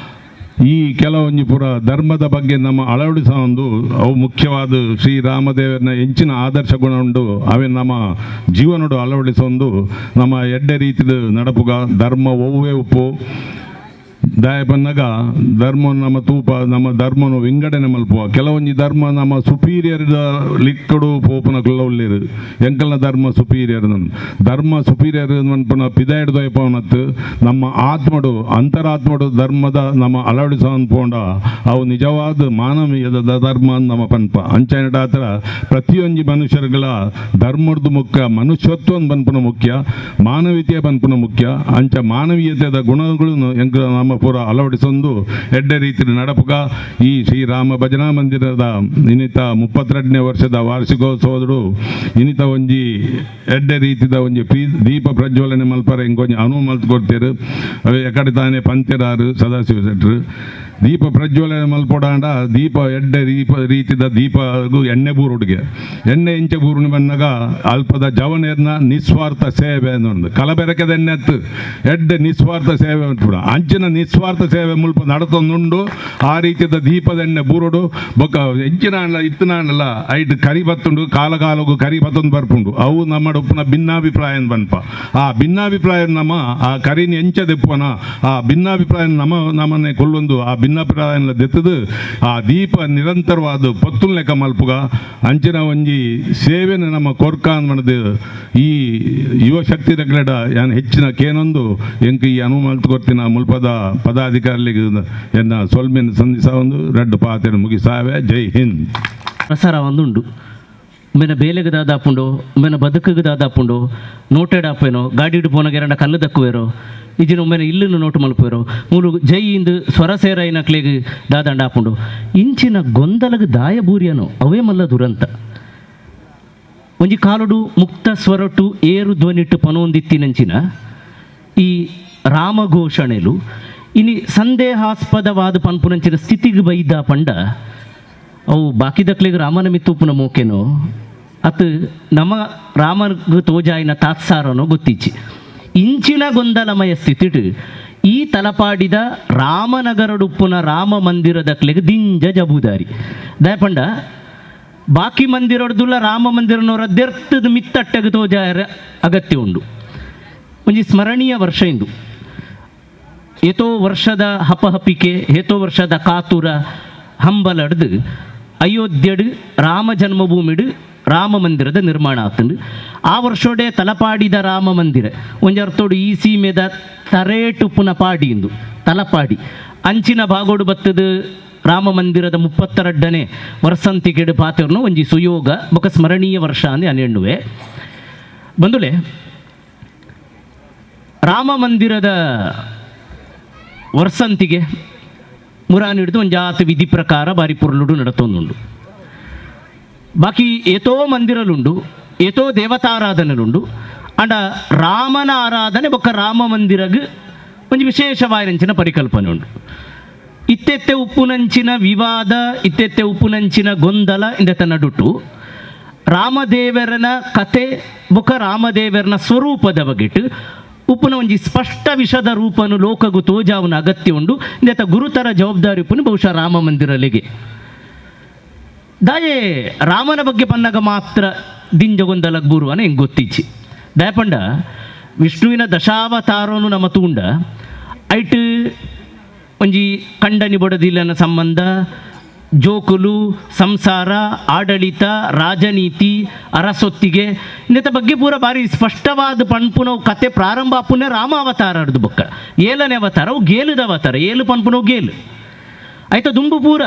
ಈ ಕೆಲವೊಂದು ಪುರ ಧರ್ಮದ ಬಗ್ಗೆ ನಮ್ಮ ಅಳವಡಿಸ ಒಂದು ಅವು ಮುಖ್ಯವಾದ ಶ್ರೀರಾಮದೇವರನ್ನ ಹೆಂಚಿನ ಆದರ್ಶ ಗುಣ ಉಂಡು ಅವೇ ನಮ್ಮ ಜೀವನಡು ಅಳವಡಿಸೊಂದು ನಮ್ಮ ಎಡ್ಡೆ ರೀತಿದ ನಡಪುಗ ಧರ್ಮ ಒವ್ವೇ ಉಪ್ಪು ದಾಯ ಬನ್ನಗ ಧರ್ಮ ನಮ್ಮ ತೂಪ ನಮ್ಮ ಧರ್ಮನು ವಿಂಗಡಣೆ ಮಲ್ಪುವ ಕೆಲವೊಂದು ಧರ್ಮ ನಮ್ಮ ಸುಪೀರಿಯರ್ ಲಿಕ್ಕಡು ಪೋಪನ ಕುಲ್ಲೊಳ್ಳಿರು ಎಂಕಲ್ನ ಧರ್ಮ ಸುಪೀರಿಯರ್ ಧರ್ಮ ಸುಪೀರಿಯರ್ ಮನ್ಪನ ಪಿದಾಯಡ್ ದೊಯಪವನತ್ತು ನಮ್ಮ ಆತ್ಮಡು ಅಂತರಾತ್ಮಡು ಧರ್ಮದ ನಮ್ಮ ಅಳವಡಿಸೋನ್ ಪೋಂಡ ಅವು ನಿಜವಾದ ಮಾನವೀಯದ ಧರ್ಮ ನಮ್ಮ ಪನ್ಪ ಅಂಚನೆ ಹತ್ರ ಪ್ರತಿಯೊಂದು ಮನುಷ್ಯರುಗಳ ಧರ್ಮದ್ದು ಮುಖ್ಯ ಮನುಷ್ಯತ್ವ ಪನ್ಪನ ಮುಖ್ಯ ಮಾನವೀಯತೆ ಪನ್ಪನ ಮುಖ್ಯ ಅಂಚ ಮಾನವೀಯತೆಯ ಗುಣಗಳನ್ನು ಎಂಕ ನಮ್ಮ ಪೂರ ಅಳವಡಿಸೊಂದು ಎಡ್ಡೆ ರೀತಿ ನಡಪುಗ ಈ ಶ್ರೀರಾಮ ಭಜನಾ ಮಂದಿರದ ಇನಿತ 32ನೇ ವರ್ಷದ ವಾರ್ಷಿಕೋತ್ಸವಗಳು ಇನಿತ ಒಂಜಿ ಎಡ್ಡೆ ರೀತಿದ ಒಂಜಿ ದೀಪ ಪ್ರಜ್ವಲನೆ ಮಲ್ಪರ ಹಿಂಗೊಂಜಿ ಅನುವು ಮಲ್ತು ಕೊಡ್ತೇರು ಅವೇ ಎಕಡೆ ತಾನೇ ಪಂತ್ಯರಾರು ಸದಾಶಿವ ಶೆಟ್ರು ದೀಪ ಪ್ರಜ್ವಲನೆ ಮಲ್ಪೊಡಾಂಡ ದೀಪ ಎಡ್ಡೆ ರೀತಿದ ದೀಪಗೂ ಎಣ್ಣೆ ಬೂರುಡಿಗೆ ಎಣ್ಣೆ ಇಂಚೆ ಬೂರುಣಿ ಬಂದಾಗ ಅಲ್ಪದ ಜವನೇರ್ನ ನಿಸ್ವಾರ್ಥ ಸೇವೆ ಅನ್ನೊಂದು ಕಲಬೆರಕೆದ ಎಣ್ಣೆ ಎತ್ತು ಎಡ್ಡೆ ನಿಸ್ವಾರ್ಥ ಸೇವೆ ಅಂದ್ಬಿಡ ಅಂಚಿನ ನಿಸ್ವಾರ್ಥ ಸೇವೆ ಮುಲ್ಪ ನಡತೊಂದುಂಡು ಆ ರೀತಿಯ ದೀಪದ ಎಣ್ಣೆ ಬೂರುಡು ಬೊಕ್ಕ ಹೆಚ್ಚಿನ ಇತ್ತನಾಣಲ್ಲ ಐಟ್ ಕರಿ ಬತ್ತುಂಡು ಕಾಲಕಾಲಗೂ ಕರಿ ಬತ್ತೊಂದು ಬರ್ಪುಂಡು ಅವು ನಮ್ಮ ಉಪ್ಪನ ಭಿನ್ನಾಭಿಪ್ರಾಯ ಬನ್ಪ ಆ ಭಿನ್ನಾಭಿಪ್ರಾಯ ನಮ್ಮ ಆ ಕರಿನ ಎಂಚದೆಪ್ಪನ ಆ ಭಿನ್ನಾಭಿಪ್ರಾಯ ನಮ್ಮನ್ನೇ ಕೊಲ್ಲೊಂದು ಆ ಭಿನ್ನಾಭಿಪ್ರಾಯ ದೆತ್ತದು ಆ ದೀಪ ನಿರಂತರವಾದ ಪತ್ತುಲ್ ಲೆಕ್ಕ ಮಲ್ಪುಗ ಅಂಚಿನ ಒಂಜಿ ಸೇವೆನ ನಮ್ಮ ಕೊರ್ಕ ಅನ್ನದು ಈ ಯುವ ಶಕ್ತಿ ರಗಡ ಯಾನ್ ಹೆಚ್ಚಿನ ಕೇನೊಂದು ಎಂಕ ಈ ಅನುವು ಮಲ್ತು ಕೊಡ್ತೀನಿ ಮುಲ್ಪದ ಪದಾಧಿಕಾರಿಗೆ ಎನ್ನ ಸೊಲ್ಮೆನ್ ಸಂಧಿಸ ಒಂದು ರೆಡ್ ಪಾತೆನ ಮುಗಿಸಾವೆ. ಜೈ ಹಿಂದ್. ಪ್ರಸಾರ ಒಂದುಂಡು ಮೇನ ಬೇಲೆಗೆ ದಾದಾಪುಂಡು ಮೇನ ಬದುಕಿಗೆ ದಾದಾಪುಂಡು ನೋಟೆಡ್ ಆಪೇನೋ ಗಾಡಿ ಪೋನಾಗ ಎರಡ ಕಲ್ಲು ದಕ್ಕುವೇರೋ ಇಜಿನ ಒಮ್ಮೆನ ಇಲ್ಲನ್ನು ನೋಟು ಮಲ್ಪೇರೋ ಮೂಲು ಜೈ ಇಂದು ಸ್ವರ ಸೇರೈನಕ್ಲೆಗೆ ದಾದಂಡ ಆಪುಂಡು ಇಂಚಿನ ಗೊಂದಲಗೆ ದಾಯಬೂರಿಯನು ಅವೇ ಮಲ್ಲ ದುರಂತ ಒಂಜಿ ಕಾಲುಡು ಮುಕ್ತ ಸ್ವರಟು ಏರು ಧ್ವನಿಟ್ಟು ಪನೊಂದಿತ್ತಿನಂಚಿನ ಈ ರಾಮಘೋಷಣೆಲು ಇನಿ ಸಂದೇಹಾಸ್ಪದವಾದ ಪನ್ಪುನಂಚಿನ ಸ್ಥಿತಿಗೆ ಬೈದ ಪಂಡ ಅವು ಬಾಕಿ ದಕ್ಲಿಗೆ ರಾಮನ ಮಿತ್ತುಪ್ಪನ ಮೋಕೆನೋ ಅತ್ ನಮ್ಮ ರಾಮನಿಗೆ ತೋಜಾಯಿನ ತಾತ್ಸಾರನೋ ಗೊತ್ತಿಚ್ಚಿ ಇಂಚಿನ ಗೊಂದಲಮಯ ಸ್ಥಿತಿಟ್ ಈ ತಲಪಾಡಿದ ರಾಮನಗರಡುಪ್ಪುನ ರಾಮ ಮಂದಿರದಕ್ಲೆಗೆ ದಿಂಜ ಜಬೂದಾರಿ ದಯಪಂಡ ಬಾಕಿ ಮಂದಿರಡ್ದುಲ್ಲ ರಾಮ ಮಂದಿರನವರ ದೆರ್ತದ ಮಿತ್ತಟ್ಟೆಗೆ ತೋಜಾಯರ ಅಗತ್ಯ ಉಂಡು ಒಂಜಿ ಸ್ಮರಣೀಯ ವರ್ಷ ಇಂದು ಏತೋ ವರ್ಷದ ಹಪಹಪಿಕೆ ಏತೋ ವರ್ಷದ ಕಾತುರ ಹಂಬಲಡ್ದು ಅಯೋಧ್ಯೆಡ್ ರಾಮ ಜನ್ಮಭೂಮಿಡ್ ರಾಮ ಮಂದಿರದ ನಿರ್ಮಾಣ ಆಗ್ತಂಡು ಆ ವರ್ಷೋಡೆ ತಲಪಾಡಿದ ರಾಮ ಮಂದಿರ ಒಂಜರ್ತೋಡು ಈ ಸೀಮೆದ ತರೇಟುಪ್ಪುನ ಪಾಡಿ ಇಂದು ತಲಪಾಡಿ ಅಂಚಿನ ಭಾಗೋಡು ಬತ್ತದ ರಾಮ ಮಂದಿರದ 32ನೇ ವರ್ಷಂತಿಗೆಡು ಪಾತಿರ್ನು ಒಂಜಿ ಸುಯೋಗ ಬೊಕ ಸ್ಮರಣೀಯ ವರ್ಷ ಅಂದು ಅನೆಣ್ಣುವೆ ಬಂದುಲೆ ರಾಮ ಮಂದಿರದ ವರ್ಷಂತಿಗೆ ಮುರಾನ್ ಹಿಡಿದು ಒಂದು ಜಾತಿ ವಿಧಿ ಪ್ರಕಾರ ಬಾರಿ ಪುರ್ಲುಡು ನಡತೊಂದುಂಡು ಬಾಕಿ ಏತೋ ಮಂದಿರಲುಂಡು ಏತೋ ದೇವತಾರಾಧನೆಲುಂಡು ಅಂಡ ರಾಮನ ಆರಾಧನೆ ಬೊಕ್ಕ ರಾಮ ಮಂದಿರಗ್ ಒಂದು ವಿಶೇಷವಾಯಿನಂಚಿನ ಪರಿಕಲ್ಪನೆ ಉಂಡು ಇತ್ತೆತ್ತೆ ಉಪ್ಪುನಂಚಿನ ವಿವಾದ ಇತ್ತೆತ್ತೆ ಉಪ್ಪುನಂಚಿನ ಗೊಂದಲ ಇಂದೆತ ನಡುಟು ರಾಮದೇವರನ ಕತೆ ಬೊಕ್ಕ ರಾಮದೇವರನ ಸ್ವರೂಪದ ಬಗೆಟ್ ಉಪ್ಪುನ ಒಂಜಿ ಸ್ಪಷ್ಟ ವಿಷದ ರೂಪನು ಲೋಕಗು ತೋಜಾವನ ಅಗತ್ಯ ಉಂಡು ಇಂದೆತ ಗುರುತರ ಜವಾಬ್ದಾರಿ ಉಪ್ಪುನು ಬಹುಶಃ ರಾಮ ಮಂದಿರಲಿಗೆ ದಾಯೆ ರಾಮನ ಬಗ್ಗೆ ಪನ್ನಗ ಮಾತ್ರ ದಿಂಜಗೊಂದಲಗ್ ಬೂರುವನ ಹೆಂಗೆ ಗೊತ್ತಿಚ್ಚಿ ದಯಪಂಡ ವಿಷ್ಣುವಿನ ದಶಾವತಾರನು ನಮ್ಮ ತೂಂಡ ಐಟ್ ಒಂಜಿ ಕಂಡನಿ ಬೊಡದಿಲ್ಲನ ಸಂಬಂಧ ಜೋಕುಲು ಸಂಸಾರ ಆಡಳಿತ ರಾಜನೀತಿ ಅರಸೊತ್ತಿಗೆ ಇಂಥ ಬಗ್ಗೆ ಪೂರ ಬಾರಿ ಸ್ಪಷ್ಟವಾದ ಪನ್ಪುನವು ಕತೆ ಪ್ರಾರಂಭ ಆಪುನೇ ರಾಮ ಅವತಾರ ಅಡ್ದು ಬೊಕ್ಕ ಏಳನೇ ಅವತಾರ ಅವು ಗೇಲುದ ಅವತಾರ ಏಳು ಪನ್ಪುನವು ಗೇಲು ಆಯ್ತು ದುಂಬು ಪೂರ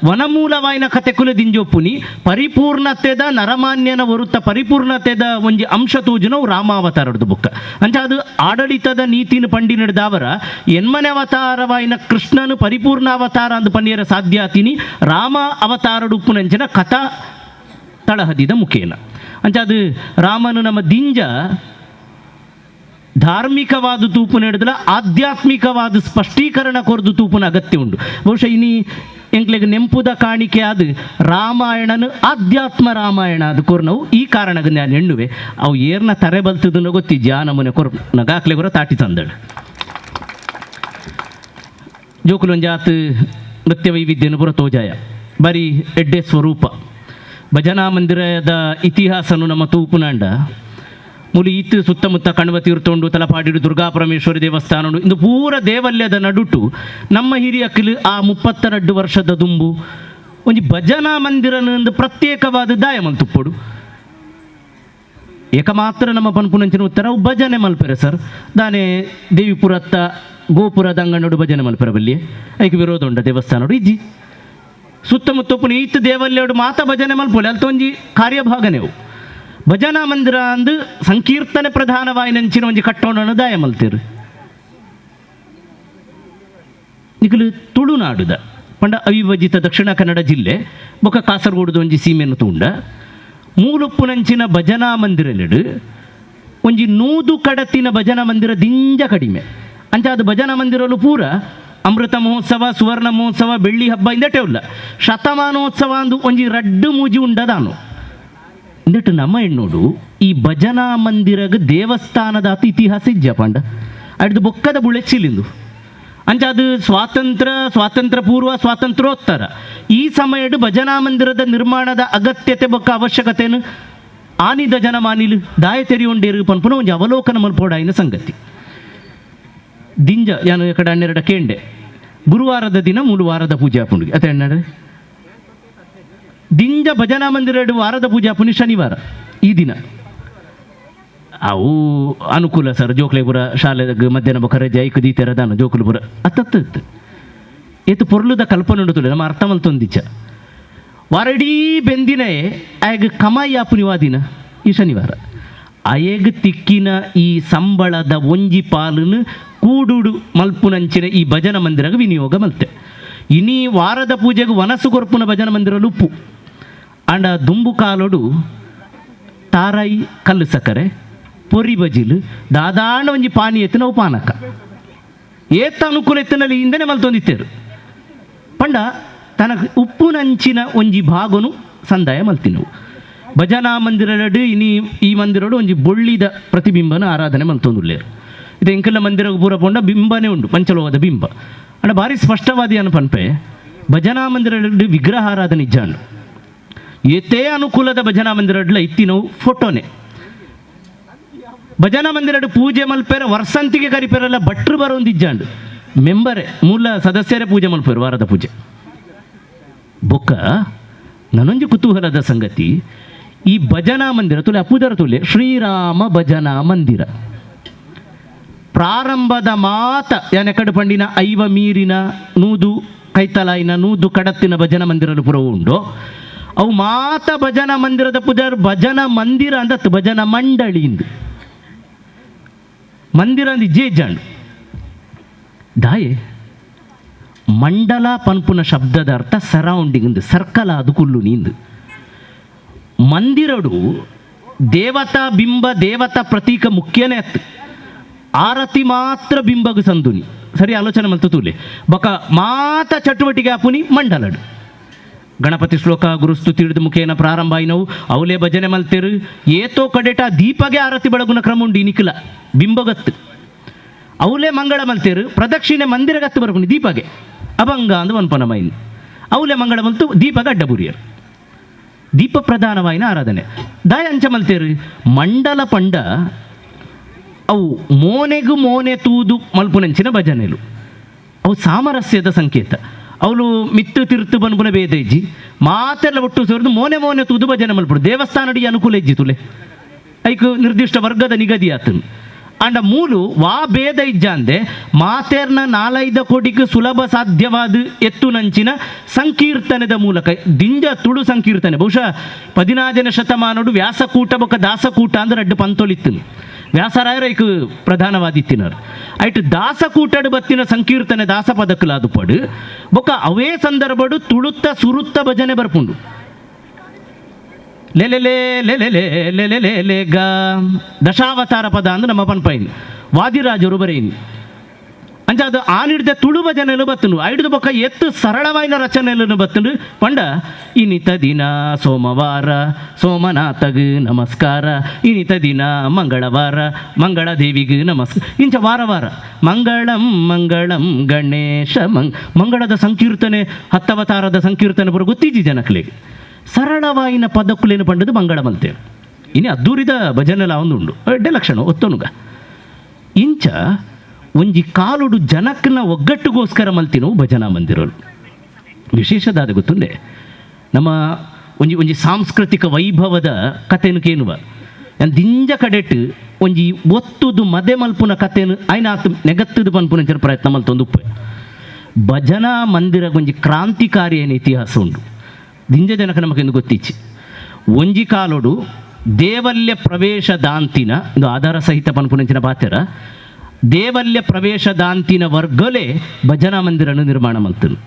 ವನಮೂಲವಾಯಿನ ಕತೆ ಕುಲ ದಿಂಜೊಪ್ಪುನಿ ಪರಿಪೂರ್ಣತೆದ ನರಮಾನ್ಯನ ಹೊರುತ್ತ ಪರಿಪೂರ್ಣತೆದ ಒಂಜಿ ಅಂಶ ತೂಜುನವು ರಾಮಾವತಾರಡ್ದು ಬುಕ್ಕ ಅಂಚ ಅದು ಆಡಳಿತದ ನೀತಿನ ಪಂಡಿ ನಡೆದವರ ಎನ್ಮನೆ ಅವತಾರವಾಯಿನ ಕೃಷ್ಣನು ಪರಿಪೂರ್ಣ ಅವತಾರ ಅಂದು ಪಂಡಿಯರ ಸಾಧ್ಯ ಆತೀನಿ ರಾಮ ಅವತಾರಡುಪ್ಪುನಂಚಿನ ಕಥಾ ತಳಹದಿದ ಮುಖೇನ ಅಂಚ ಅದು ರಾಮನು ನಮ್ಮ ದಿಂಜ ಧಾರ್ಮಿಕವಾದ ತೂಪು ನಡೆದಲ್ಲ ಆಧ್ಯಾತ್ಮಿಕವಾದ ಸ್ಪಷ್ಟೀಕರಣ ಕೊರದು ತೂಪುನ ಅಗತ್ಯ ಉಂಟು ಬಹುಶಃ ಇನಿ ಎಂಕ್ಲೆಗೆ ನೆಂಪುದ ಕಾಣಿಕೆ ಅದು ರಾಮಾಯಣನು ಆಧ್ಯಾತ್ಮ ರಾಮಾಯಣ ಅದು ಕೊರ್ನವು ಈ ಕಾರಣಕ್ಕೆ ನಾನು ಹೆಣ್ಣುವೆ ಅವು ಏರ್ನ ತರೆ ಬಲ್ತದನ್ನು ಗೊತ್ತಿದ್ಯಾ ನಮ್ಮನೆ ಕೊರ್ ನಗಾಕ್ಲೆ ಕೊರ ತಾಟಿ ತಂದಳು ಜೋಕುಲೊಂಜಾತ್ ನೃತ್ಯ ವೈವಿಧ್ಯನು ಪುರ ತೋಜಾಯ ಬರೀ ಎಡ್ಡೆ ಸ್ವರೂಪ ಭಜನಾ ಮಂದಿರದ ಇತಿಹಾಸನು ನಮ್ಮ ತೂಪುನಾಂಡ ಮುಲಿ ಇತ್ತು ಸುತ್ತಮುತ್ತ ಕಣ್ವ ತೀರ್ಥೊಂಡು ತಲಪಾಡಿಡು ದುರ್ಗಾ ಪರಮೇಶ್ವರಿ ದೇವಸ್ಥಾನ ಇಂದು ಪೂರ ದೇವಾಲಯದ ನಡುಟು ನಮ್ಮ ಹಿರಿಯಕ್ಕಲು ಆ 32 ವರ್ಷದ ದುಂಬು ಒಂಜಿ ಭಜನಾ ಮಂದಿರನೊಂದು ಪ್ರತ್ಯೇಕವಾದ ದಾಯ ಮಲ್ತುಪ್ಪಡು ಏಕ ಮಾತ್ರ ನಮ್ಮ ಪನ್ಪುನಂಚಿನ ಉತ್ತರ ಅವು ಭಜನೆ ಮಲ್ಪೆರೆ ಸರ್ ದಾನೆ ದೇವಿಪುರತ್ತ ಗೋಪುರದ ಅಂಗನೋಡು ಭಜನೆ ಮಲ್ಪೆರೆ ಬಲ್ಲಿ ಐಕೆ ವಿರೋಧ ಉಂಡ ದೇವಸ್ಥಾನೋಡು ಇಜ್ಜಿ ಸುತ್ತಮುತ್ತ ಉಪ್ಪುನ ಇತ್ತು ದೇವಾಲಯೋಡು ಮಾತ ಭಜನೆ ಮಲ್ಪೊಲೆ ಅಲ್ತ ಒಂಜಿ ಕಾರ್ಯಭಾಗನೆವು ಭಜನಾ ಮಂದಿರ ಅಂದು ಸಂಕೀರ್ತನೆ ಪ್ರಧಾನವಾಯಿನಂಚಿನ ಒಂಜಿ ಕಟ್ಟೋಣನು ದಾಯ ಮಲ್ತೀರು ನಿಖಲು ತುಳುನಾಡುದ ಪಂಡ ಅವಿಭಜಿತ ದಕ್ಷಿಣ ಕನ್ನಡ ಜಿಲ್ಲೆ ಬೊಕ ಕಾಸರಗೋಡು ಒಂಜಿ ಸೀಮೆಯನ್ನು ತೂಂಡ ಮೂಲುಪ್ಪುನಂಚಿನ ಭಜನಾ ಮಂದಿರಲೆಡು ಒಂಜಿ 100 ಕಡತಿನ ಭಜನಾ ಮಂದಿರ ದಿಂಜ ಕಡಿಮೆ ಅಂಚ ಅದು ಭಜನಾ ಮಂದಿರಲು ಪೂರ ಅಮೃತ ಮಹೋತ್ಸವ, ಸುವರ್ಣ ಮಹೋತ್ಸವ, ಬೆಳ್ಳಿ ಹಬ್ಬ ಇಂದಟೆ ಉಲ್ಲ. ಶತಮಾನೋತ್ಸವ ಅಂದು ಒಂಜಿ ರಡ್ಡು ಮೂಜಿ ಉಂಡದಾನು ಇಂದಟ್ಟು ನಮ್ಮ ಹೆಣ್ಣೋಡು ಈ ಭಜನಾ ಮಂದಿರಗ ದೇವಸ್ಥಾನದ ಅತಿ ಇತಿಹಾಸ ಇಜ್ಜ ಪಂಡ ಅಡ್ದು ಬೊಕ್ಕದ ಬುಳೆಚ್ಚಿಲಿಂದು ಅಂಚ ಅದು ಸ್ವಾತಂತ್ರ್ಯ ಪೂರ್ವ ಸ್ವಾತಂತ್ರ್ಯೋತ್ತರ ಈ ಸಮಯಡ್ ಭಜನಾ ಮಂದಿರದ ನಿರ್ಮಾಣದ ಅಗತ್ಯತೆ ಬೊಕ್ಕ ಅವಶ್ಯಕತೆನು ಆನಿದ ಜನ ಮಾನಿಲು ದಾಯ ತೆರಿಯೊಂಡೇರು ಪನ್ಪುನ ಒಂಜಿ ಅವಲೋಕನ ಮಲ್ಪೋಡಾಯಿನ ಸಂಗತಿ. ದಿಂಜ ಯಾನು ಎಕಡೆ 12 ಕೇಂಡೆ ಗುರುವಾರದ ದಿನ 3 ವಾರದ ಪೂಜೆ ಆಪುಂಡಿಗೆ ಅತ್ತೆ ಅಣ್ಣ ದಿಂಜ ಭಜನಾ ಮಂದಿರ 2 ವಾರದ ಪೂಜೆ ಆಪುನಿ ಶನಿವಾರ ಈ ದಿನ ಅವು ಅನುಕೂಲ ಸರ್. ಜೋಕ್ಲೇಪುರ ಶಾಲೆದಾಗ ಮಧ್ಯಾಹ್ನ ಬೊಕ್ಕ ರಜೆ ಐಕು ದೀತೆರದಾನು ಜೋಕುಲಪುರ ಅತ್ತತ್ತು ಎತ್ತು ಪೊರ್ಲುದ ಕಲ್ಪನೆ ಉಂಟು ನಮ್ಮ ಅರ್ಥ ಮಲ್ತೊಂದಿಚ್ಚ ವಾರಡೀ ಬೆಂದಿನೇ ಆಗ ಕಮಾಯಿ ಆಪುನಿವಾ ದಿನ ಈ ಶನಿವಾರ ಅಯಗ್ ತಿಕ್ಕಿನ ಈ ಸಂಬಳದ ಒಂಜಿ ಪಾಲನ್ನು ಕೂಡುಡು ಮಲ್ಪುನಂಚಿನ ಈ ಭಜನ ಮಂದಿರಗ ವಿನಿಯೋಗ ಮಲ್ತೆ. ಇನಿ ವಾರದ ಪೂಜೆಗೆ ವನಸು ಕೊರ್ಪುನ ಭಜನ ಮಂದಿರ ಉಪ್ಪು ಅಂಡ ದುಂಬು ಕಾಲೊಡು ತಾರಾಯಿ ಕಲ್ಲು ಸಕ್ಕರೆ ಪೊರಿ ಬಜಿಲು ದಾದಾಂಡ ಒಂಜಿ ಪಾನಿ ಎತ್ತಿನ ಅವು ಪಾನಕ ಏತ್ತ ಅನುಕೂಲ ಎತ್ತಿನಲ್ಲಿ ಹಿಂದೆನೆ ಮಲ್ತೊಂದಿತ್ತೇರು ಪಂಡ ತನಗೆ ಉಪ್ಪುನಂಚಿನ ಒಂಜಿ ಭಾಗನು ಸಂದಾಯ ಮಲ್ತಿನವು. ಭಜನಾ ಮಂದಿರಡು ಈ ಮಂದಿರಡು ಒಂಜಿ ಬೊಳ್ಳಿದ ಪ್ರತಿಬಿಂಬನ ಆರಾಧನೆ ಮಲ್ತೊಂದುಲ್ಲೇರು. ಇದು ಎಂಕೆಲ್ಲ ಮಂದಿರ ಪೂರ ಪೊಂಡ ಬಿಂಬನೇ ಉಂಟು, ಪಂಚಲೋಹದ ಬಿಂಬ ಅಣ್ಣ ಭಾರಿ ಸ್ಪಷ್ಟವಾದಿ ಅನ್ನ ಪನ್ಪೆ. ಭಜನಾ ಮಂದಿರಡು ವಿಗ್ರಹ ಆರಾಧನೆ ಇಜ್ಜಾಂಡು ಏತೇ ಅನುಕೂಲದ ಭಜನಾ ಮಂದಿರಡ್ಲ ಇತ್ತಿನವು ಫೋಟೋನೆ. ಭಜನಾ ಮಂದಿರಡು ಪೂಜೆ ಮಲ್ಪೇರ ವರ್ಷಂತಿಗೆ ಕರಿಪೇರಲ್ಲ ಭಟ್ರು ಬರೋಂದಿಜ್ಜಾಂಡು ಮೆಂಬರೇ ಮೂಲ ಸದಸ್ಯರೇ ಪೂಜೆ ಮಲ್ಪೇರು ವಾರದ ಪೂಜೆ. ಬೊಕ್ಕ ನನೊಂಜಿ ಕುತೂಹಲದ ಸಂಗತಿ, ಈ ಭಜನಾ ಮಂದಿರ ತುಲೆ ಅಪುದರ ತುಲೆ ಶ್ರೀರಾಮ ಭಜನಾ ಮಂದಿರ ಪ್ರಾರಂಭದ ಮಾತ ಯಾನೆಕಡು ಪಂಡಿನ ಐವ ಮೀರಿನ ನೂದು ಕೈತಲಾಯಿನ ನೂದು ಕಡತ್ತಿನ ಭಜನಾ ಮಂದಿರಲು ಪುರ ಉಂಡು ಅವು ಮಾತ ಭಜನಾ ಮಂದಿರದ ಪುಜಾರ್ ಭಜನಾ ಮಂದಿರ ಅಂದತ್ತು ಭಜನಾ ಮಂಡಳಿ ಇಂದು ಮಂದಿರ ಅಂದು ಇಜ್ಜೇಜ್ಜಾಂಡು ದಾಯೆ ಮಂಡಲ ಪನ್ಪುನ ಶಬ್ದದ ಅರ್ಥ ಸರೌಂಡಿಂಗ್ ಸರ್ಕಲ್ ಅದು ಕುಲ್ಲು ನೀಂದು ಮಂದಿರಡು ದೇವತಾ ಬಿಂಬ ದೇವತಾ ಪ್ರತೀಕ ಮುಖ್ಯನೇ ಅತ್ತು ಆರತಿ ಮಾತ್ರ ಬಿಂಬಗು ಸಂದುನಿ ಸರಿ ಆಲೋಚನೆ ಮಲ್ತು ತೂಲೆ ಬಕ ಮಾತ ಚಟುವಟಿಕೆ ಆಪುನಿ ಮಂಡಲಡು ಗಣಪತಿ ಶ್ಲೋಕ ಗುರುಸ್ತುತಿ ಹಿಡಿದು ಮುಖೇನ ಪ್ರಾರಂಭ ಆಯ್ನವು ಅವಲೇ ಭಜನೆ ಮಲ್ತೇರು ಏತೋ ಕಡೆಟ ದೀಪಗೆ ಆರತಿ ಬೆಳಗುನ ಕ್ರಮ ಉಂಡು ಇನಿಕಿಲ್ಲ ಬಿಂಬಗತ್ತು ಅವಲೇ ಮಂಗಳ ಮಲ್ತೇರು ಪ್ರದಕ್ಷಿಣೆ ಮಂದಿರಗತ್ತು ಬರ್ಕೊಂಡು ದೀಪಗೆ ಅಭಂಗ ಅಂದು ಒನ್ಪನ ಮೈನ್ ಅವಲೇ ಮಂಗಳ ಮಲ್ತು ದೀಪಗ ಅಡ್ಡ ಬುರಿಯರು ದೀಪ ಪ್ರಧಾನವಾಯಿನ ಆರಾಧನೆ ದಾಯ ಅಂಚ ಮಲ್ತೇರು ಮಂಡಲ ಪಂಡ ಅವು ಮೋನೆಗೂ ಮೋನೆ ತೂದು ಮಲ್ಪುನಂಚಿನ ಭಜನೆಲು ಅವು ಸಾಮರಸ್ಯದ ಸಂಕೇತ. ಅವಳು ಮಿತ್ತು ತಿರ್ತು ಬನ್ಪುನ ಭೇದ ಇಜ್ಜಿ ಮಾತೆಲ್ಲ ಒಟ್ಟು ಸೇರಿದು ಮೋನೆ ಮೋನೆ ತೂದು ಭಜನೆ ಮಲ್ಪಡು ದೇವಸ್ಥಾನಡಿ ಅನುಕೂಲ ಇಜ್ಜಿ ತುಲೆ ಐಕ್ ನಿರ್ದಿಷ್ಟ ವರ್ಗದ ನಿಗದಿ ಆತನು ಅಂಡ ಮೂಲು ವಾ ಭೇದ ಇಜ್ಜ ಅಂದೆ ಮಾತೇರ್ನ 4-5 ಕೋಟಿಗೆ ಸುಲಭ ಸಾಧ್ಯವಾದ ಎತ್ತು ನಂಚಿನ ಸಂಕೀರ್ತನದ ಮೂಲಕ ದಿಂಜ ತುಳು ಸಂಕೀರ್ತನೆ ಬಹುಶಃ 16ನೇ ಶತಮಾನಡು ವ್ಯಾಸಕೂಟ ಬೊಕ್ಕ ದಾಸಕೂಟ ಅಂದ್ರೆ ಅಡ್ಡು ಪಂತೊಲಿತ್ತು ವ್ಯಾಸರಾಯರ ಐಕ್ ಪ್ರಧಾನವಾದಿತ್ತಿನರು ಐಟ್ ದಾಸಕೂಟಡು ಬತ್ತಿನ ಸಂಕೀರ್ತನೆ ದಾಸ ಪದಕ್ಕಲಾದು ಪಡು ಬೊಕ್ಕ ಅವೇ ಸಂದರ್ಭಡು ತುಳುತ್ತ ಸುರುತ್ತ ಭಜನೆ ಬರ್ಪುಂಡು ಲೆಲೆಲೆ ಲೆಲೆಲೆ ಲೆಲೆಲೆ ಲೆಗ ದಶಾವತಾರ ಪದ ಅಂದ್ರೆ ನಮ್ಮ ಪನ್ಪೈನ್ ವಾದಿರಾಜರು ಬರೆಯಿನಿ ಅಂಚ ಅದು ಆನಿಡ್ದೆ ತುಳು ಭಜನೆಲು ಬತ್ತನು ಐಡ್ದು ಬೊಕ್ಕ ಎತ್ತು ಸರಳವಾಯಿನ ರಚನೆಯನ್ನು ಬತ್ತನು ಪಂಡ ಇನಿತ ದಿನ ಸೋಮವಾರ ಸೋಮನಾಥಗ್ ನಮಸ್ಕಾರ ಇನಿತ ದಿನ ಮಂಗಳವಾರ ಮಂಗಳ ದೇವಿಗೆ ನಮಸ್ಕಾರ ಇಂಚ ವಾರ ವಾರ ಮಂಗಳಂ ಮಂಗಳಂ ಗಣೇಶ ಮಂಗಳದ ಸಂಕೀರ್ತನೆ 10 ಅವತಾರದ ಸಂಕೀರ್ತನೆ ಬರೋ ಗೊತ್ತಿಜ್ಜಿ ಜನಕ್ಲೆಗೆ ಸರಳವಾಯಿನ ಪದಕ್ಕುಲೇನು ಪಂಡದು ಮಂಗಳ ಮಲ್ತೇವೆ ಇನ್ನು ಅದ್ದೂರಿದ ಭಜನೆಲ್ಲ ಒಂದುಂಡು ಎಡ್ಡೆ ಲಕ್ಷಣ ಒತ್ತನುಗ ಇಂಚ ಒಂಜಿ ಕಾಲುಡು ಜನಕ್ಕನ ಒಗ್ಗಟ್ಟುಗೋಸ್ಕರ ಮಲ್ತಿನವು ಭಜನಾ ಮಂದಿರಲು ವಿಶೇಷದಾದ ಗೊತ್ತುಂಡೆ ನಮ್ಮ ಒಂಜಿ ಸಾಂಸ್ಕೃತಿಕ ವೈಭವದ ಕಥೆನು ಕೇನುವ ದಿಂಜ ಕಡೆಟ್ ಒಂಜಿ ಒತ್ತುದು ಮದೆ ಮಲ್ಪುನ ಕಥೆನು ಆಯ್ನಾತು ನೆಗತ್ತದು ಪನ್ಪುನ ಪ್ರಯತ್ನ ಮಲ್ತೊಂದು ಉಪ್ಪೆ ಭಜನಾ ಮಂದಿರ ಒಂಜಿ ಕ್ರಾಂತಿಕಾರಿ ಏನ ಇತಿಹಾಸ ಉಂಡು ದಿಂಜ ಜನಕ ನಮಗೆಂದು ಗೊತ್ತಿಚ್ಚಿ ಒಂಜಿ ಕಾಲೋಡು ದೇವಲ್ಯ ಪ್ರವೇಶ ದಾಂತಿನ ಇದು ಆಧಾರ ಸಹಿತ ಪನ್ಪುನಂಚಿನ ಪಾತ್ರ ದೇವಲ್ಯ ಪ್ರವೇಶ ದಾಂತಿನ ವರ್ಗಲೇ ಭಜನಾ ಮಂದಿರನು ನಿರ್ಮಾಣ ಮಲ್ತನು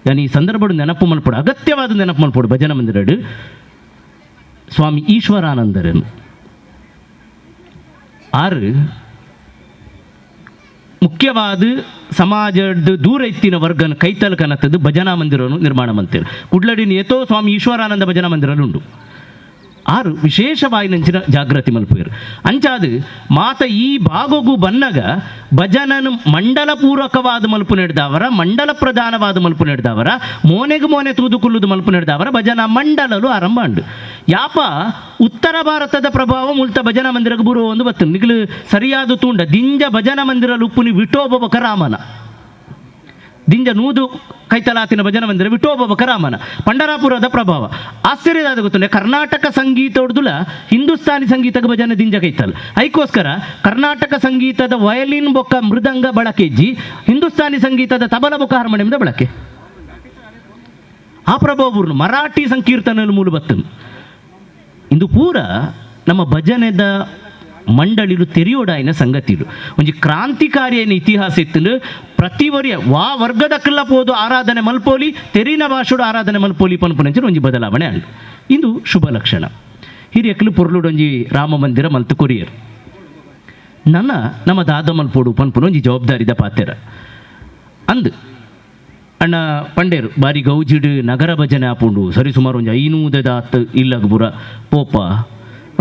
ನಾನು ಈ ಸಂದರ್ಭಡು ನೆನಪು ಮಲ್ಪಡು ಅಗತ್ಯವಾದ ನೆನಪು ಮಲ್ಪಡು ಭಜನಾ ಮಂದಿರಡು ಸ್ವಾಮಿ ಈಶ್ವರಾನಂದರನು ಆರು ಮುಖ್ಯವಾದ ಸಮಾಜದ ದೂರ ಎತ್ತಿನ ವರ್ಗನ ಕೈತಲಕನತ್ತದು ಭಜನಾ ಮಂದಿರವನ್ನು ನಿರ್ಮಾಣ ಮಾಡ್ತಾರೆ. ಕುಡ್ಲಡಿನ ಏತೋ ಸ್ವಾಮಿ ಈಶ್ವರಾನಂದ ಭಜನಾ ಮಂದಿರಲು ಉಂಡು. ಆರು ವಿಶೇಷವಾಗಿ ನಂಚಿನ ಜಾಗೃತಿ ಮಲ್ಪುವರು ಅಂಚಾದು ಮಾತ ಈ ಭಾಗಗೂ ಬನ್ನಗ ಭಜನನು ಮಂಡಲ ಪೂರ್ವಕವಾದ ಮಲ್ಪು ನಡೆದವರ, ಮಂಡಲ ಪ್ರಧಾನವಾದ ಮಲ್ಪು ನಡೆದವರ, ಮೋನೆಗೆ ಮೋನೆ ತೂದುಕುಲ್ಲುದು ಮಲ್ಪು ನಡೆದವರ ಭಜನಾ ಮಂಡಲಲು ಆರಂಭ ಉಂಡು. ಯಾಪ ಉತ್ತರ ಭಾರತದ ಪ್ರಭಾವ ಮುಲ್ತ ಭಜನಾ ಮಂದಿರಕ್ಕೆ ಬರುವ ಒಂದು ಬತ್ತು ನಿಗಲು ಸರಿಯಾದ ತೂಂಡ ದಿಂಜ ಭಜನಾ ಮಂದಿರ ಉಪ್ಪುನಿ ವಿಠೋಬಕ ರಾಮನ ದಿಂಜ ನೂದು ಕೈತಲಾತಿನ ಭಜನ ಮಂದಿರ ವಿಠೋಬಕ ರಾಮನ ಪಂಡರಾಪುರದ ಪ್ರಭಾವ ಆಶ್ಚರ್ಯದಾದ ಗೊತ್ತುಂಡೆ. ಕರ್ನಾಟಕ ಸಂಗೀತ ಹೊಡೆದುಲ ಹಿಂದೂಸ್ತಾನಿ ಸಂಗೀತಕ್ಕೆ ಭಜನೆ ದಿಂಜ ಕೈತಲ್ ಐಕೋಸ್ಕರ ಕರ್ನಾಟಕ ಸಂಗೀತದ ವಯಲಿನ್ ಬೊಕ್ಕ ಮೃದಂಗ ಬಳಕೆಜ್ಜಿ ಹಿಂದೂಸ್ತಾನಿ ಸಂಗೀತದ ತಬಲ ಬೊಕ್ಕ ಹಾರ್ಮೋನಿಯಂದ ಬಳಕೆ ಆ ಪ್ರಭಾವ ಮರಾಠಿ ಸಂಕೀರ್ತನ ಮೂಲ ಬತ್ತನು. ಇಂದು ಪೂರ ನಮ್ಮ ಭಜನೆದ ಮಂಡಳಿಲು ತೆರೆಯೋಡಾಯಿನ ಸಂಗತಿಲು ಒಂಜಿ ಕ್ರಾಂತಿಕಾರಿಯನ ಇತಿಹಾಸ ಇತ್ತು. ಪ್ರತಿ ವರಿಯ ವಾ ವರ್ಗದಕ್ಕೆಲ್ಲ ಪೋದು ಆರಾಧನೆ ಮಲ್ಪೋಲಿ ತೆರಿನ ಭಾಷೆಡು ಆರಾಧನೆ ಮಲ್ಪೋಲಿ ಪನ್ಪುನಂಚಿನ ಒಂಜಿ ಬದಲಾವಣೆ ಆಂಡು. ಇಂದು ಶುಭ ಲಕ್ಷಣ. ಹಿರಿಯಕ್ಕಲು ಪೊರ್ಲುಡೊಂಜಿ ರಾಮ ಮಂದಿರ ಮಲ್ತು ಕೊರಿಯರು ನಮ್ಮ ದಾದ ಮಲ್ಪೋಡು ಪನ್ಪುನ ಒಂಜಿ ಜವಾಬ್ದಾರಿದ ಪಾತೆರ ಅಂದು ಅಣ್ಣ ಪಂಡೇರು ಬಾರಿ ಗೌಜಿಡು ನಗರ ಭಜನೆ ಆಪುಂಡು ಸರಿ ಸುಮಾರು ಒಂಜಿ 500 ದಾತ್ ಇಲ್ಲಗ ಪುರ ಪೋಪ